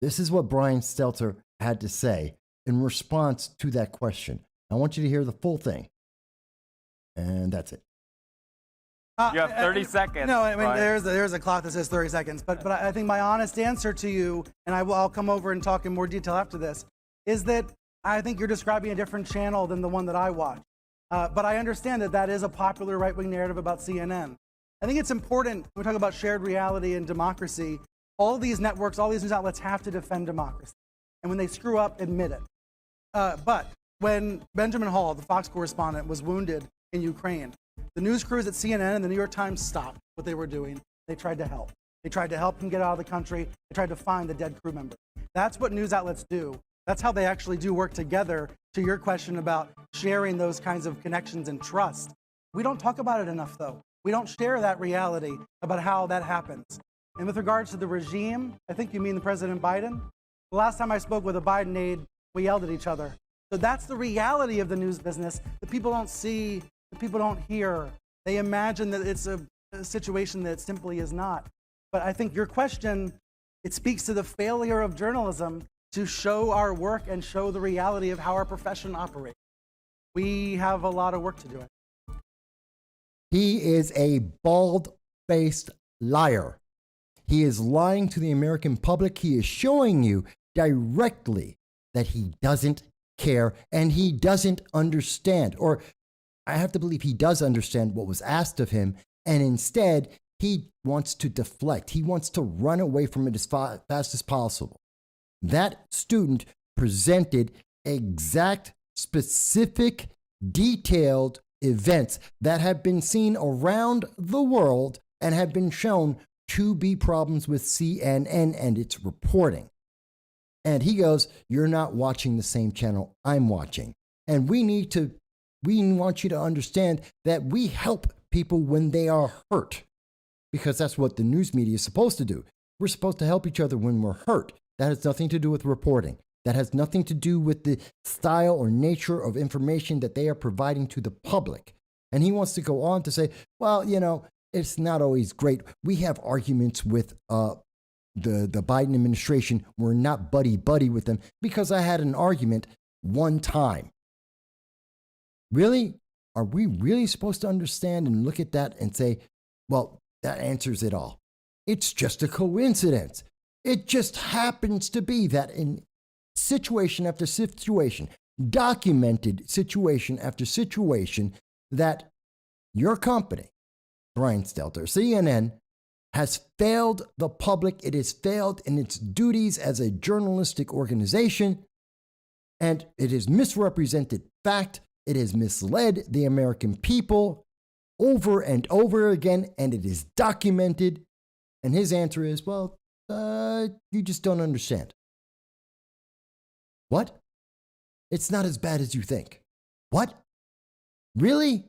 This is what Brian Stelter had to say in response to that question. I want you to hear the full thing. And that's it. You have 30 seconds. No, I mean, Brian. there's a clock that says 30 seconds. But I think my honest answer to you, and I'll come over and talk in more detail after this, is that I think you're describing a different channel than the one that I watch. But I understand that that is a popular right-wing narrative about CNN. I think it's important when we talk about shared reality and democracy. All these networks, all these news outlets have to defend democracy. And when they screw up, admit it. But when Benjamin Hall, the Fox correspondent, was wounded in Ukraine, the news crews at CNN and the New York Times stopped what they were doing. They tried to help. They tried to help him get out of the country. They tried to find the dead crew member. That's what news outlets do. That's how they actually do work together, to your question about sharing those kinds of connections and trust. We don't talk about it enough, though. We don't share that reality about how that happens. And with regards to the regime, I think you mean the President Biden. The last time I spoke with a Biden aide, we yelled at each other. So that's the reality of the news business that people don't see, that people don't hear. They imagine that it's a situation that simply is not. But I think your question, it speaks to the failure of journalism to show our work and show the reality of how our profession operates. We have a lot of work to do. He is a bald-faced liar. He is lying to the American public. He is showing you directly that he doesn't care and he doesn't understand. Or I have to believe he does understand what was asked of him, and instead he wants to deflect. He wants to run away from it as fast as possible. That student presented exact, specific, detailed events that have been seen around the world and have been shown to be problems with CNN and its reporting. And he goes, "You're not watching the same channel I'm watching." And we want you to understand that we help people when they are hurt, because that's what the news media is supposed to do. We're supposed to help each other when we're hurt. That has nothing to do with reporting. That has nothing to do with the style or nature of information that they are providing to the public. And he wants to go on to say, well, you know, it's not always great. We have arguments with the Biden administration. We're not buddy-buddy with them because I had an argument one time. Really? Are we really supposed to understand and look at that and say, well, that answers it all? It's just a coincidence. It just happens to be that in situation after situation, documented situation after situation, that your company, Brian Stelter, CNN, has failed the public. It has failed in its duties as a journalistic organization, and it has misrepresented fact. It has misled the American people over and over again, and it is documented. And his answer is, well, you just don't understand. What? It's not as bad as you think. What? Really?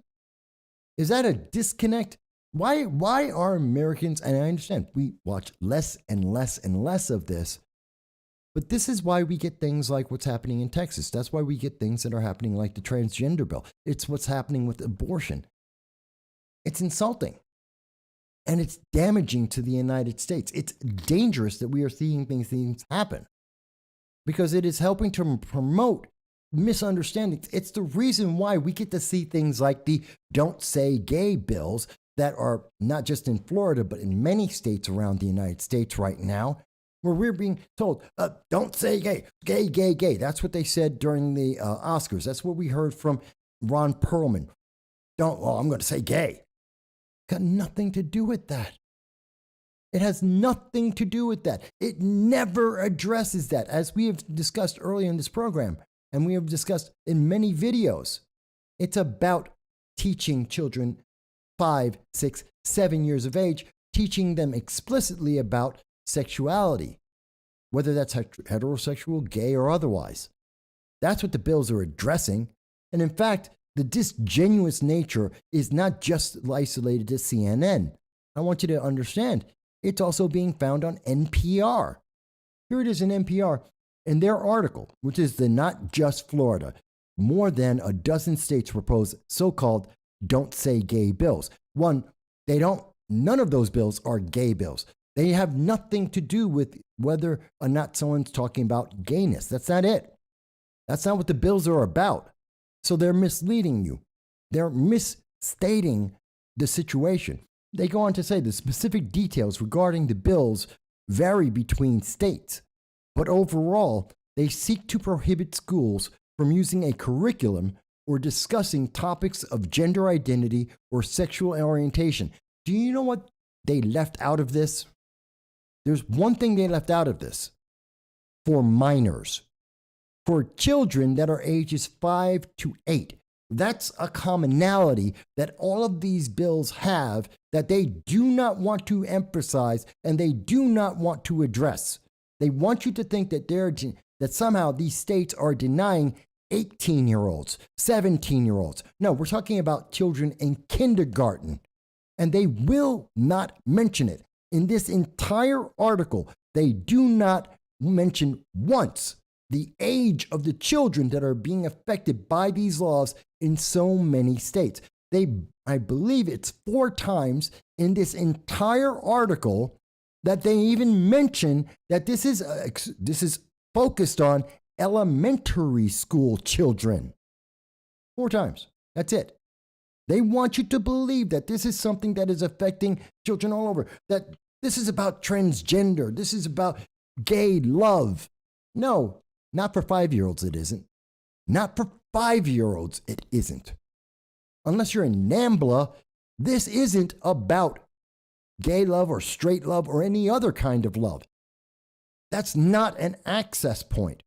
Is that a disconnect? Why are Americans, and I understand we watch less and less and less of this, but this is why we get things like what's happening in Texas. That's why we get things that are happening like the transgender bill. It's what's happening with abortion. It's insulting. And it's damaging to the United States. It's dangerous that we are seeing things happen because it is helping to promote misunderstandings. It's the reason why we get to see things like the Don't Say Gay bills that are not just in Florida, but in many states around the United States right now, where we're being told, don't say gay, gay, gay, gay. That's what they said during the Oscars. That's what we heard from Ron Perlman. I'm going to say gay. Got nothing to do with that. It has nothing to do with that. It never addresses that, as we have discussed earlier in this program, and we have discussed in many videos. It's about teaching children 5, 6, 7 years of age, teaching them explicitly about sexuality, whether that's heterosexual, gay, or otherwise. That's what the bills are addressing. And in fact, the disingenuous nature is not just isolated to CNN. I want you to understand, it's also being found on NPR. Here it is in NPR. In their article, which is the Not Just Florida, more than a dozen states propose so-called Don't Say Gay bills. None of those bills are gay bills. They have nothing to do with whether or not someone's talking about gayness. That's not it. That's not what the bills are about. So they're misleading you. They're misstating the situation. They go on to say the specific details regarding the bills vary between states, but overall, they seek to prohibit schools from using a curriculum or discussing topics of gender identity or sexual orientation. Do you know what they left out of this? There's one thing they left out of this for minors, for children that are ages 5 to 8. That's a commonality that all of these bills have that they do not want to emphasize and they do not want to address. They want you to think that that somehow these states are denying 18-year-olds, 17-year-olds. No, we're talking about children in kindergarten, and they will not mention it. In this entire article, they do not mention once the age of the children that are being affected by these laws in so many states. I believe it's 4 times in this entire article that they even mention that this is focused on elementary school children. 4 times. That's it. They want you to believe that this is something that is affecting children all over, that this is about transgender, this is about gay love. No, not for 5-year-olds it isn't. Not for 5-year-olds it isn't. Unless you're in NAMBLA, this isn't about gay love or straight love or any other kind of love. That's not an access point.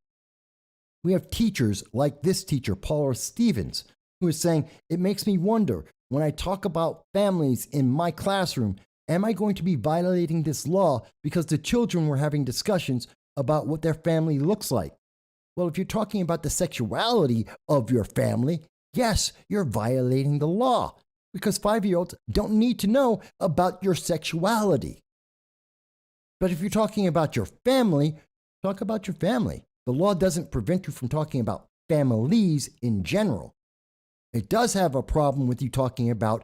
We have teachers like this teacher, Paula Stevens, who is saying, it makes me wonder, when I talk about families in my classroom, am I going to be violating this law because the children were having discussions about what their family looks like? Well, if you're talking about the sexuality of your family, yes, you're violating the law because 5-year-olds don't need to know about your sexuality. But if you're talking about your family, talk about your family. The law doesn't prevent you from talking about families in general. It does have a problem with you talking about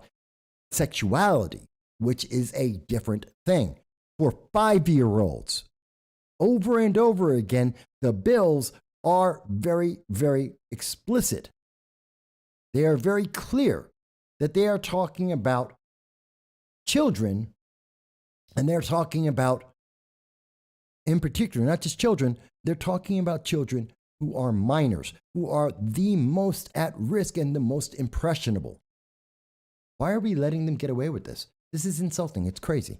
sexuality, which is a different thing. For 5-year-olds, over and over again, the bills are very, very explicit. They are very clear that they are talking about children, and they're talking about, in particular, not just children, they're talking about children who are minors, who are the most at risk and the most impressionable. Why are we letting them get away with this? This is insulting. It's crazy.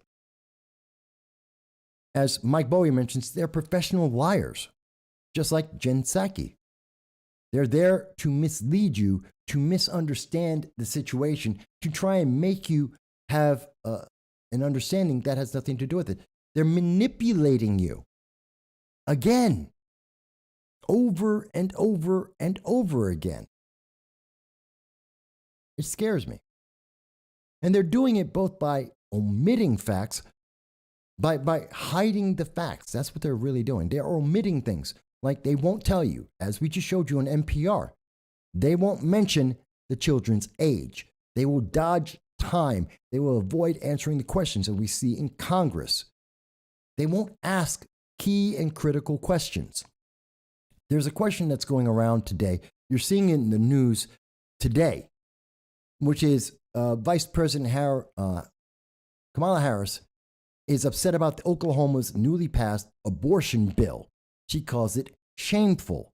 As Mike Bowie mentions, they're professional liars, just like Jen Psaki. They're there to mislead you, to misunderstand the situation, to try and make you have an understanding that has nothing to do with it. They're manipulating you. Again, over and over and over again. It scares me. And they're doing it both by omitting facts, by hiding the facts. That's what they're really doing. They're omitting things. Like they won't tell you, as we just showed you on NPR, they won't mention the children's age. They will dodge time. They will avoid answering the questions that we see in Congress. They won't ask key and critical questions. There's a question that's going around today. You're seeing it in the news today, which is Vice President Kamala Harris is upset about Oklahoma's newly passed abortion bill. She calls it shameful.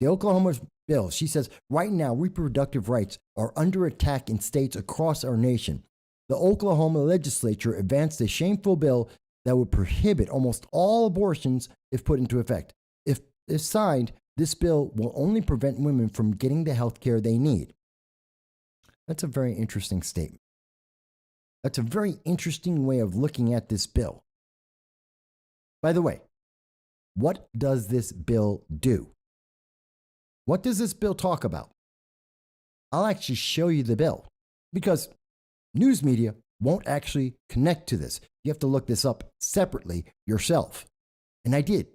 The Oklahoma bill, she says, right now, reproductive rights are under attack in states across our nation. The Oklahoma legislature advanced a shameful bill that would prohibit almost all abortions if put into effect. If signed, this bill will only prevent women from getting the health care they need. That's a very interesting statement. That's a very interesting way of looking at this bill. By the way, what does this bill do? What does this bill talk about? I'll actually show you the bill because news media won't actually connect to this. You have to look this up separately yourself. And I did.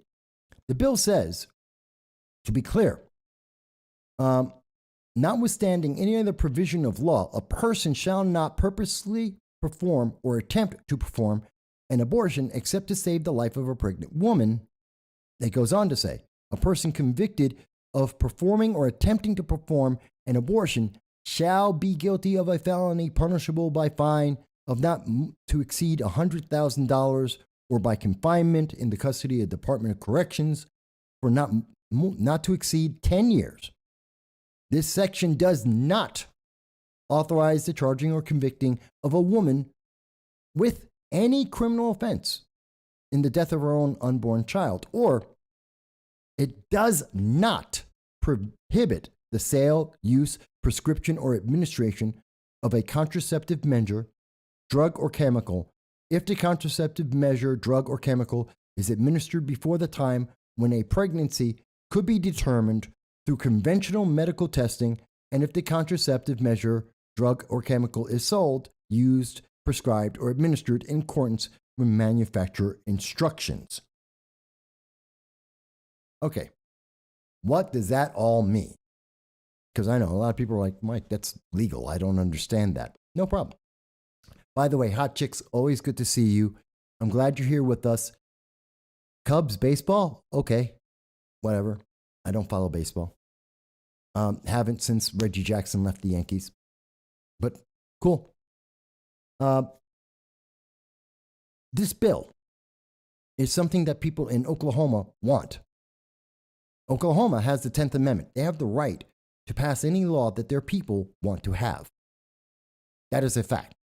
The bill says, to be clear, notwithstanding any other provision of law, a person shall not purposely perform or attempt to perform an abortion except to save the life of a pregnant woman. It goes on to say, a person convicted of performing or attempting to perform an abortion shall be guilty of a felony punishable by fine of not to exceed $100,000 or by confinement in the custody of the Department of Corrections for not to exceed 10 years. This section does not authorize the charging or convicting of a woman with any criminal offense in the death of her own unborn child, or it does not prohibit the sale, use, prescription, or administration of a contraceptive measure, drug, or chemical if the contraceptive measure, drug, or chemical is administered before the time when a pregnancy could be determined through conventional medical testing, and if the contraceptive measure, drug, or chemical is sold, used, prescribed, or administered in accordance with manufacturer instructions. Okay, what does that all mean? Because I know a lot of people are like, Mike, that's legal. I don't understand that. No problem. By the way, Hot Chicks, always good to see you. I'm glad you're here with us. Cubs baseball? Okay, whatever. I don't follow baseball. Haven't since Reggie Jackson left the Yankees. But cool. This bill is something that people in Oklahoma want. Oklahoma has the 10th Amendment. They have the right to pass any law that their people want to have. That is a fact.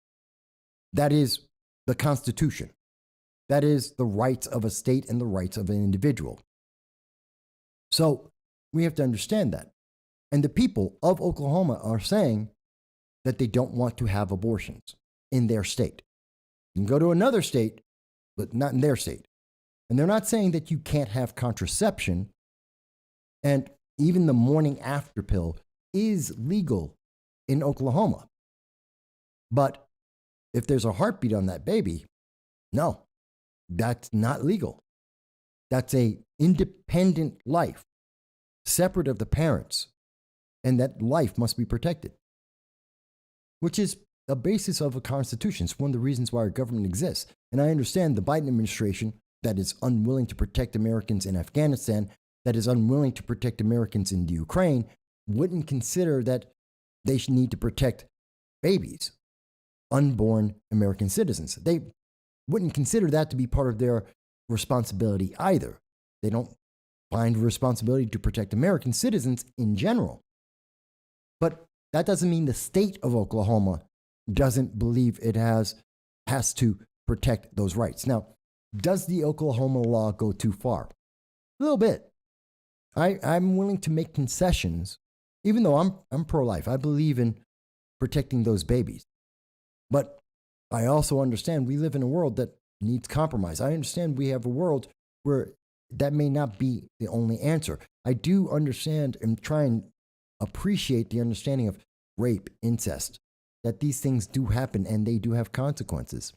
That is the Constitution. That is the rights of a state and the rights of an individual. So we have to understand that. And the people of Oklahoma are saying that they don't want to have abortions in their state. You can go to another state, but not in their state. And they're not saying that you can't have contraception. And even the morning after pill is legal in Oklahoma. But if there's a heartbeat on that baby, no, that's not legal. That's an independent life, separate of the parents, and that life must be protected, which is the basis of a constitution. It's one of the reasons why our government exists. And I understand the Biden administration that is unwilling to protect Americans in Afghanistan, that is unwilling to protect Americans in the Ukraine, wouldn't consider that they should need to protect babies, unborn American citizens. They wouldn't consider that to be part of their responsibility either. They don't find responsibility to protect American citizens in general. But that doesn't mean the state of Oklahoma doesn't believe it has to protect those rights. Now, does the Oklahoma law go too far? A little bit. I'm willing to make concessions, even though I'm pro-life. I believe in protecting those babies. But I also understand we live in a world that needs compromise. I understand we have a world where that may not be the only answer. I do understand and try and appreciate the understanding of rape, incest, that these things do happen and they do have consequences.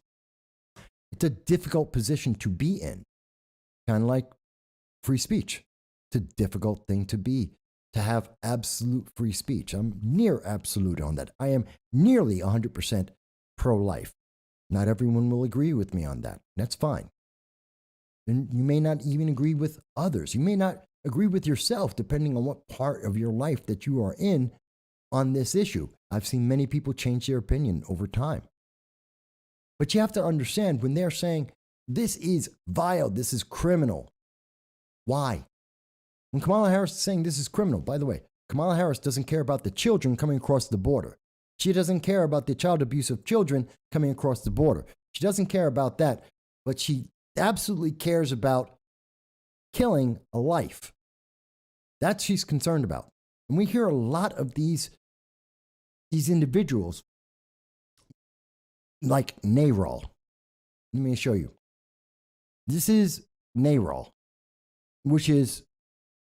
It's a difficult position to be in, kind of like free speech. It's a difficult thing to be, to have absolute free speech. I'm near absolute on that. I am nearly 100% pro-life. Not everyone will agree with me on that. That's fine. And you may not even agree with others. You may not agree with yourself, depending on what part of your life that you are in on this issue. I've seen many people change their opinion over time. But you have to understand when they're saying, this is vile, this is criminal. Why? When Kamala Harris is saying this is criminal, by the way, Kamala Harris doesn't care about the children coming across the border. She doesn't care about the child abuse of children coming across the border. She doesn't care about that, but she absolutely cares about killing a life. That she's concerned about. And we hear a lot of these individuals like NARAL. Let me show you. This is NARAL, which is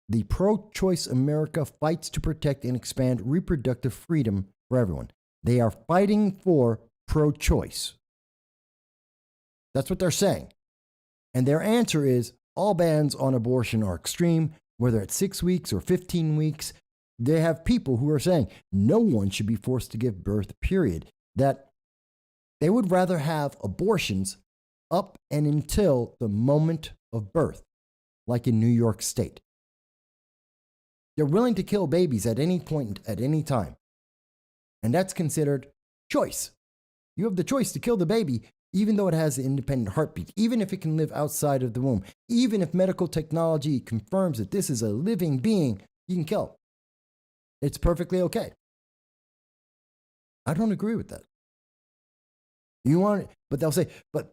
the Pro-Choice America Fights to Protect and Expand Reproductive Freedom for Everyone. They are fighting for pro-choice. That's what they're saying. And their answer is all bans on abortion are extreme, whether it's 6 weeks or 15 weeks. They have people who are saying no one should be forced to give birth, period. That they would rather have abortions up and until the moment of birth, like in New York State. They're willing to kill babies at any point, at any time. And that's considered choice. You have the choice to kill the baby, even though it has an independent heartbeat, even if it can live outside of the womb, even if medical technology confirms that this is a living being, you can kill it. It's perfectly okay. I don't agree with that. You want, but they'll say, but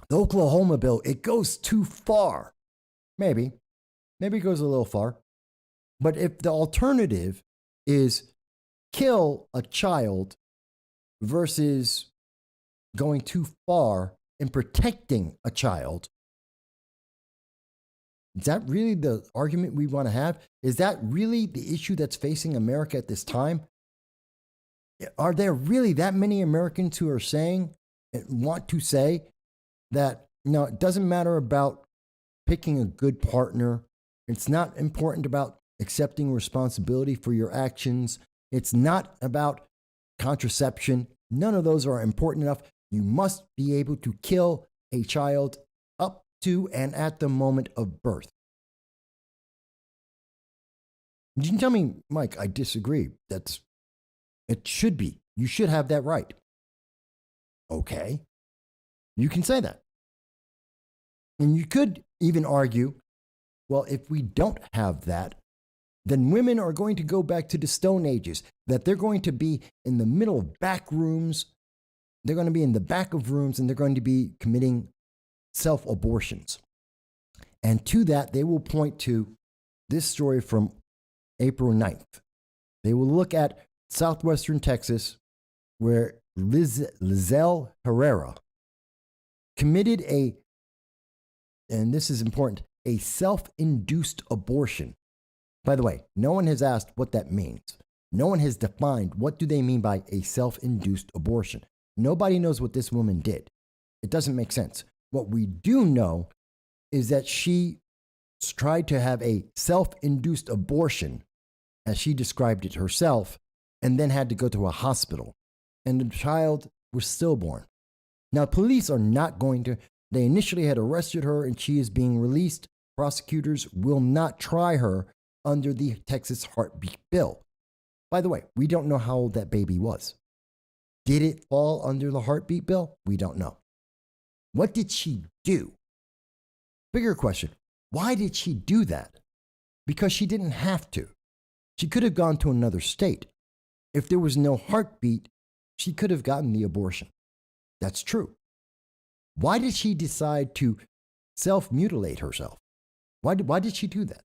the Oklahoma bill, it goes too far. Maybe it goes a little far. But if the alternative is kill a child versus going too far in protecting a child, is that really the argument we want to have? Is that really the issue that's facing America at this time? Are there really that many Americans who are saying and want to say that, it doesn't matter about picking a good partner. It's not important about accepting responsibility for your actions. It's not about contraception. None of those are important enough. You must be able to kill a child up to and at the moment of birth. You can tell me, Mike, I disagree. It should be. You should have that right. Okay. You can say that. And you could even argue, well, if we don't have that, then women are going to go back to the Stone Ages, that they're going to be in the middle of back rooms. They're going to be in the back of rooms and they're going to be committing self-abortions. And to that, they will point to this story from April 9th. They will look at southwestern Texas, where Lizelle Herrera committed and this is important, a self-induced abortion. By the way, no one has asked what that means. No one has defined what do they mean by a self-induced abortion. Nobody knows what this woman did. It doesn't make sense. What we do know is that she tried to have a self-induced abortion, as she described it herself, and then had to go to a hospital. And the child was stillborn. Now, police are not going to, they initially had arrested her and she is being released. Prosecutors will not try her under the Texas heartbeat bill. By the way, we don't know how old that baby was. Did it fall under the heartbeat bill? We don't know. What did she do? Bigger question, why did she do that? Because she didn't have to. She could have gone to another state. If there was no heartbeat, she could have gotten the abortion. That's true. Why did she decide to self-mutilate herself? Why did she do that?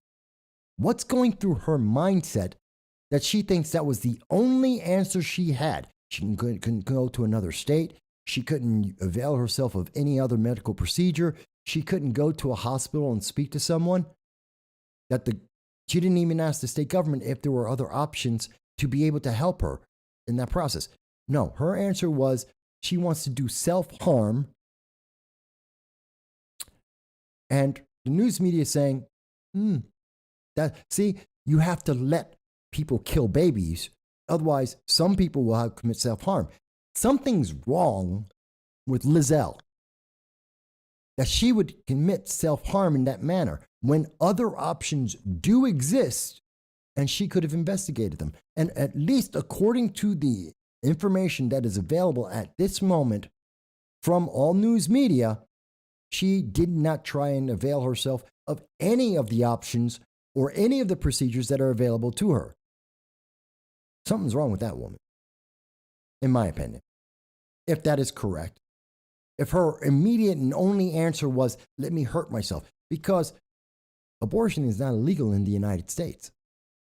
What's going through her mindset that she thinks that was the only answer she had? She couldn't go to another state. She couldn't avail herself of any other medical procedure. She couldn't go to a hospital and speak to someone. She didn't even ask the state government if there were other options to be able to help her in that process. No, her answer was she wants to do self-harm. And the news media is saying, see, you have to let people kill babies. Otherwise, some people will commit self-harm. Something's wrong with Lizelle, that she would commit self-harm in that manner when other options do exist and she could have investigated them. And at least according to the information that is available at this moment from all news media, she did not try and avail herself of any of the options or any of the procedures that are available to her. Something's wrong with that woman, in my opinion, if that is correct. If her immediate and only answer was, let me hurt myself, because abortion is not illegal in the United States.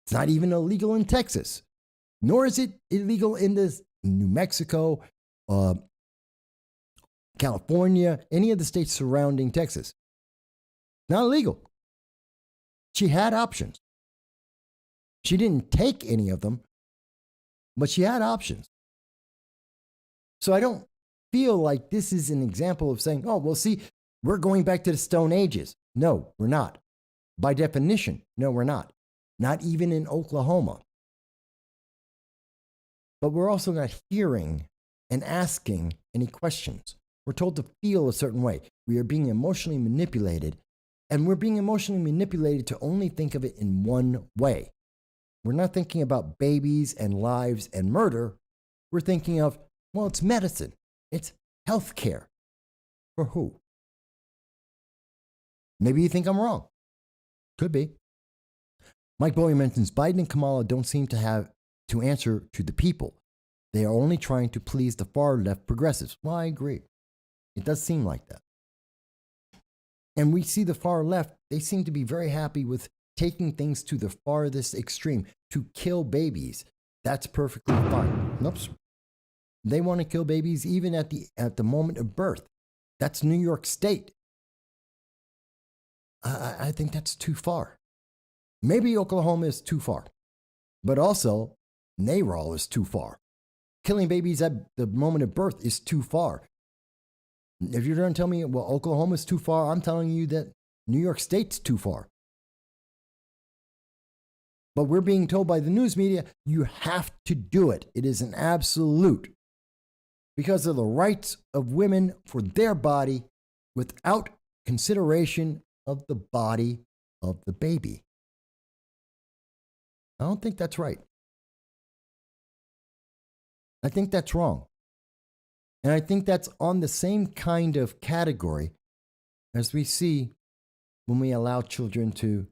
It's not even illegal in Texas, nor is it illegal in New Mexico, California, any of the states surrounding Texas. Not illegal. She had options. She didn't take any of them, but she had options. So I don't feel like this is an example of saying, oh, well, see, we're going back to the Stone Ages. No, we're not. By definition, no, we're not. Not even in Oklahoma. But we're also not hearing and asking any questions. We're told to feel a certain way. We are being emotionally manipulated, and we're being emotionally manipulated to only think of it in one way. We're not thinking about babies and lives and murder. We're thinking of, well, it's medicine. It's health care. For who? Maybe you think I'm wrong. Could be. Mike Bowie mentions Biden and Kamala don't seem to have to answer to the people. They are only trying to please the far left progressives. Well, I agree. It does seem like that. And we see the far left, they seem to be very happy with taking things to the farthest extreme, to kill babies. That's perfectly fine. Oops. They want to kill babies even at the moment of birth. That's New York State. I think that's too far. Maybe Oklahoma is too far, but also NARAL is too far. Killing babies at the moment of birth is too far. If you're going to tell me, well, Oklahoma is too far, I'm telling you that New York State's too far. But we're being told by the news media, you have to do it. It is an absolute. Because of the rights of women for their body without consideration of the body of the baby. I don't think that's right. I think that's wrong. And I think that's on the same kind of category as we see when we allow children to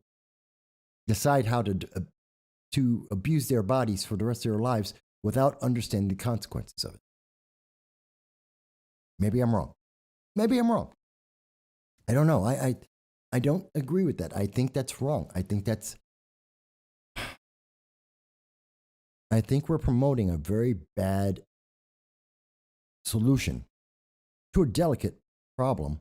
decide how to abuse their bodies for the rest of their lives without understanding the consequences of it. Maybe I'm wrong. Maybe I'm wrong. I don't know. I don't agree with that. I think that's wrong. I think we're promoting a very bad solution to a delicate problem,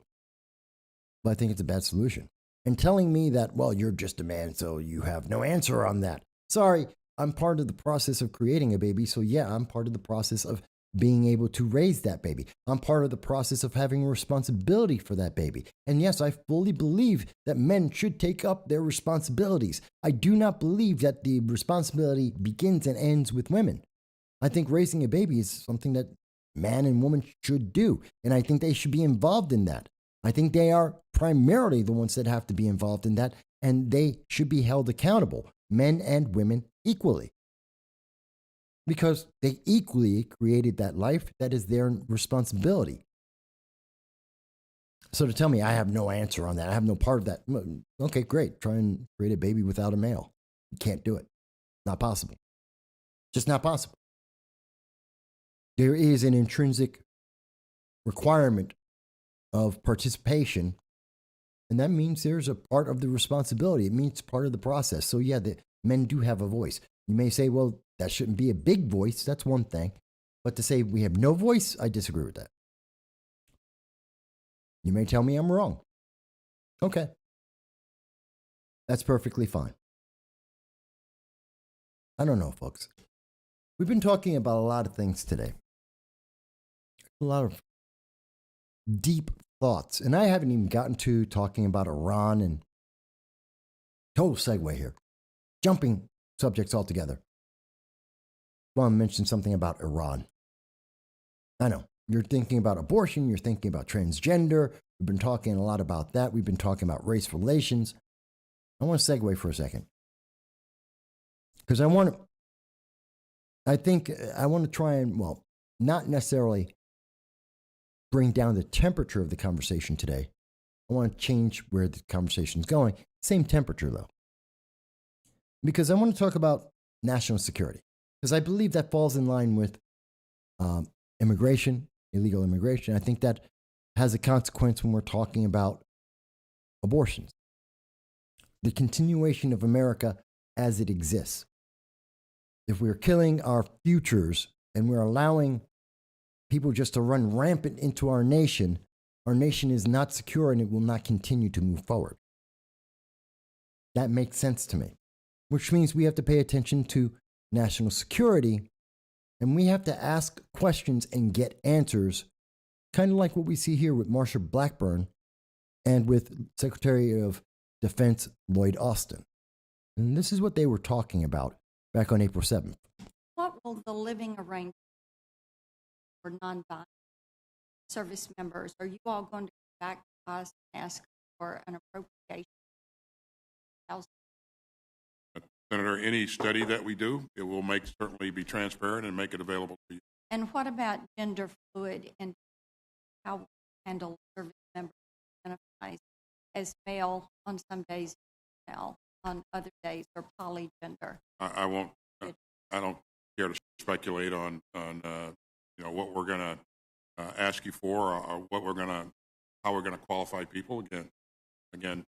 but I think it's a bad solution. And telling me that, well, you're just a man, so you have no answer on that. Sorry, I'm part of the process of creating a baby, so yeah, I'm part of the process of being able to raise that baby. I'm part of the process of having a responsibility for that baby. And yes, I fully believe that men should take up their responsibilities. I do not believe that the responsibility begins and ends with women. I think raising a baby is something that man and woman should do. And I think they should be involved in that. I think they are primarily the ones that have to be involved in that. And they should be held accountable, men and women equally. Because they equally created that life, that is their responsibility. So to tell me I have no answer on that, I have no part of that, okay, great. Try and create a baby without a male. You can't do it. Not possible. Just not possible. There is an intrinsic requirement of participation, and that means there's a part of the responsibility. It means part of the process. So yeah, the men do have a voice. You may say, well, that shouldn't be a big voice. That's one thing. But to say we have no voice, I disagree with that. You may tell me I'm wrong. Okay. That's perfectly fine. I don't know, folks. We've been talking about a lot of things today. A lot of deep thoughts. And I haven't even gotten to talking about Iran and total segue here. Jumping subjects altogether. I want to mention something about Iran. I know. You're thinking about abortion. You're thinking about transgender. We've been talking a lot about that. We've been talking about race relations. I want to segue for a second. Because I want to try and, well, not necessarily bring down the temperature of the conversation today. I want to change where the conversation is going. Same temperature, though. Because I want to talk about national security. Because I believe that falls in line with immigration, illegal immigration. I think that has a consequence when we're talking about abortions. The continuation of America as it exists. If we're killing our futures and we're allowing people just to run rampant into our nation is not secure and it will not continue to move forward. That makes sense to me, which means we have to pay attention to national security, and we have to ask questions and get answers, kind of like what we see here with Marsha Blackburn and with Secretary of Defense Lloyd Austin. And this is what they were talking about back on April 7th. What will the living arrangement for non-binary service members? Are you all going to go back to us and ask for an appropriation? Senator, any study that we do, it will certainly be transparent and make it available to you. And what about gender fluid and how we handle service members identified as male on some days, male on other days, or polygender? I don't care to speculate on what we're going to ask you for, or how we're going to qualify people. Again,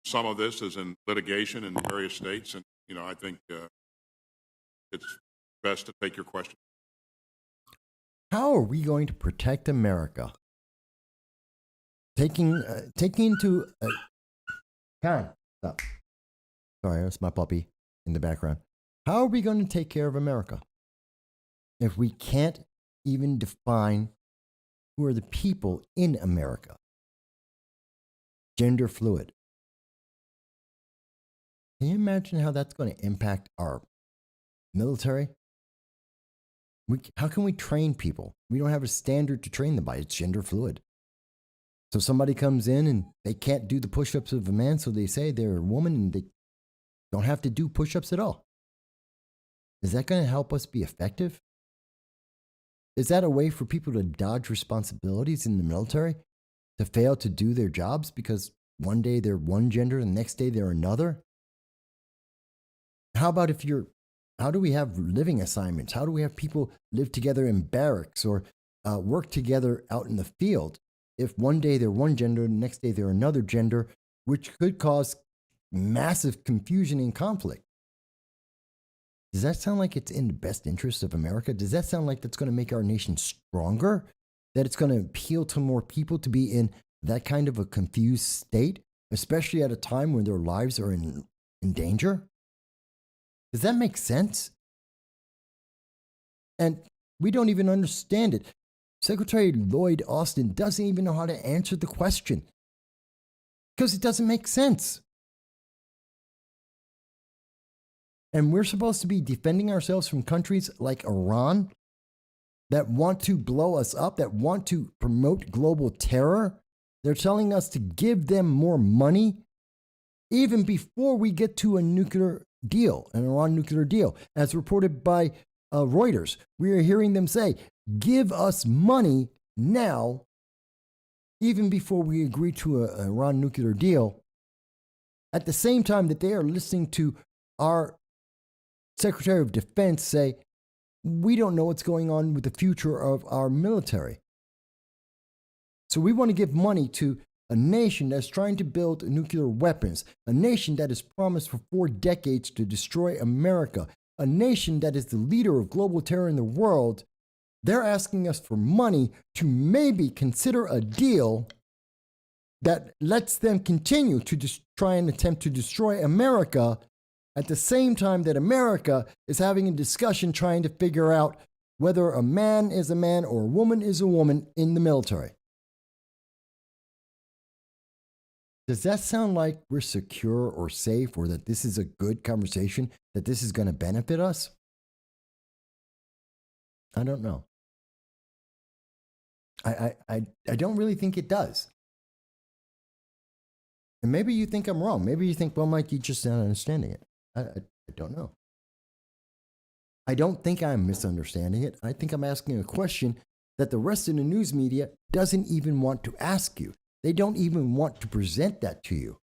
some of this is in litigation in various states, and I think it's best to take your question. How are we going to protect America? Taking into stop. Sorry, that's my puppy in the background. How are we going to take care of America if we can't even define who are the people in America? Gender fluid. Can you imagine how that's going to impact our military? How can we train people? We don't have a standard to train them by. It's gender fluid. So somebody comes in and they can't do the push-ups of a man, so they say they're a woman and they don't have to do push-ups at all. Is that going to help us be effective? Is that a way for people to dodge responsibilities in the military? To fail to do their jobs because one day they're one gender and the next day they're another? How about how do we have living assignments? How do we have people live together in barracks or work together out in the field? If one day they're one gender and the next day they're another gender, which could cause massive confusion and conflict. Does that sound like it's in the best interest of America? Does that sound like that's going to make our nation stronger? That it's going to appeal to more people to be in that kind of a confused state, especially at a time when their lives are in danger? Does that make sense? And we don't even understand it. Secretary Lloyd Austin doesn't even know how to answer the question because it doesn't make sense. And we're supposed to be defending ourselves from countries like Iran that want to blow us up, that want to promote global terror. They're telling us to give them more money even before we get to a nuclear deal, an Iran nuclear deal. As reported by Reuters, we are hearing them say, give us money now, even before we agree to an Iran nuclear deal, at the same time that they are listening to our Secretary of Defense say, we don't know what's going on with the future of our military. So we want to give money to a nation that's trying to build nuclear weapons, a nation that has promised for 4 decades to destroy America, a nation that is the leader of global terror in the world. They're asking us for money to maybe consider a deal that lets them continue to try and attempt to destroy America at the same time that America is having a discussion trying to figure out whether a man is a man or a woman is a woman in the military. Does that sound like we're secure or safe, or that this is a good conversation, that this is going to benefit us? I don't know. I don't really think it does. And maybe you think I'm wrong. Maybe you think, well, Mike, you're just not understanding it. I don't know. I don't think I'm misunderstanding it. I think I'm asking a question that the rest of the news media doesn't even want to ask you. They don't even want to present that to you.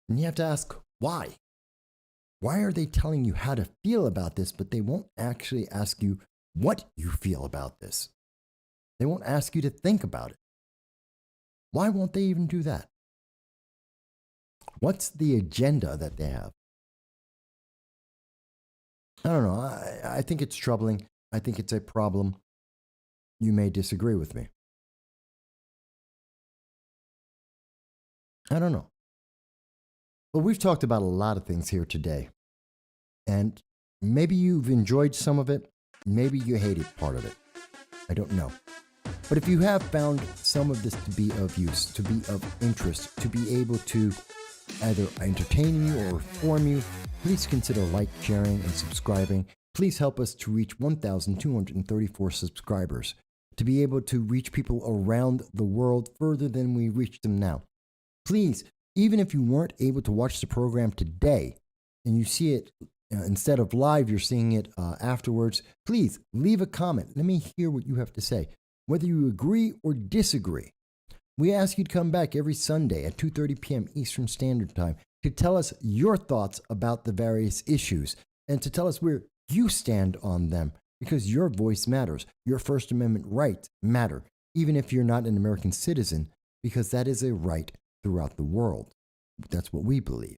And you have to ask, why? Why are they telling you how to feel about this, but they won't actually ask you what you feel about this? They won't ask you to think about it. Why won't they even do that? What's the agenda that they have? I don't know. I think it's troubling. I think it's a problem. You may disagree with me. I don't know. But we've talked about a lot of things here today. And maybe you've enjoyed some of it. Maybe you hated part of it. I don't know. But if you have found some of this to be of use, to be of interest, to be able to either entertain you or inform you, please consider like, sharing, and subscribing. Please help us to reach 1,234 subscribers, to be able to reach people around the world further than we reach them now. Please, even if you weren't able to watch the program today and you see it instead of live, you're seeing it afterwards, please leave a comment. Let me hear what you have to say, whether you agree or disagree. We ask you to come back every Sunday at 2:30 p.m. Eastern Standard Time to tell us your thoughts about the various issues and to tell us where you stand on them because your voice matters. Your First Amendment rights matter, even if you're not an American citizen, because that is a right throughout the world. That's what we believe.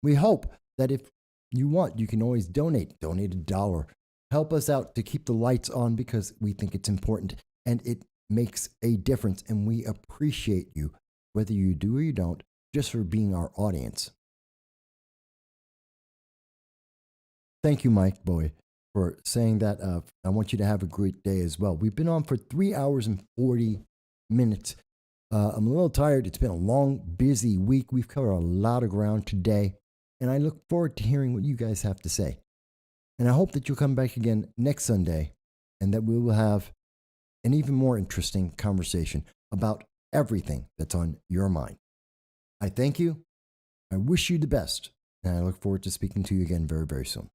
We hope that if you want, you can always donate. Donate $1. Help us out to keep the lights on because we think it's important and it makes a difference. And we appreciate you, whether you do or you don't, just for being our audience. Thank you, Mike Boy, for saying that. I want you to have a great day as well. We've been on for 3 hours and 40 minutes. I'm a little tired. It's been a long, busy week. We've covered a lot of ground today, and I look forward to hearing what you guys have to say. And I hope that you'll come back again next Sunday and that we will have an even more interesting conversation about everything that's on your mind. I thank you. I wish you the best, and I look forward to speaking to you again very, very soon.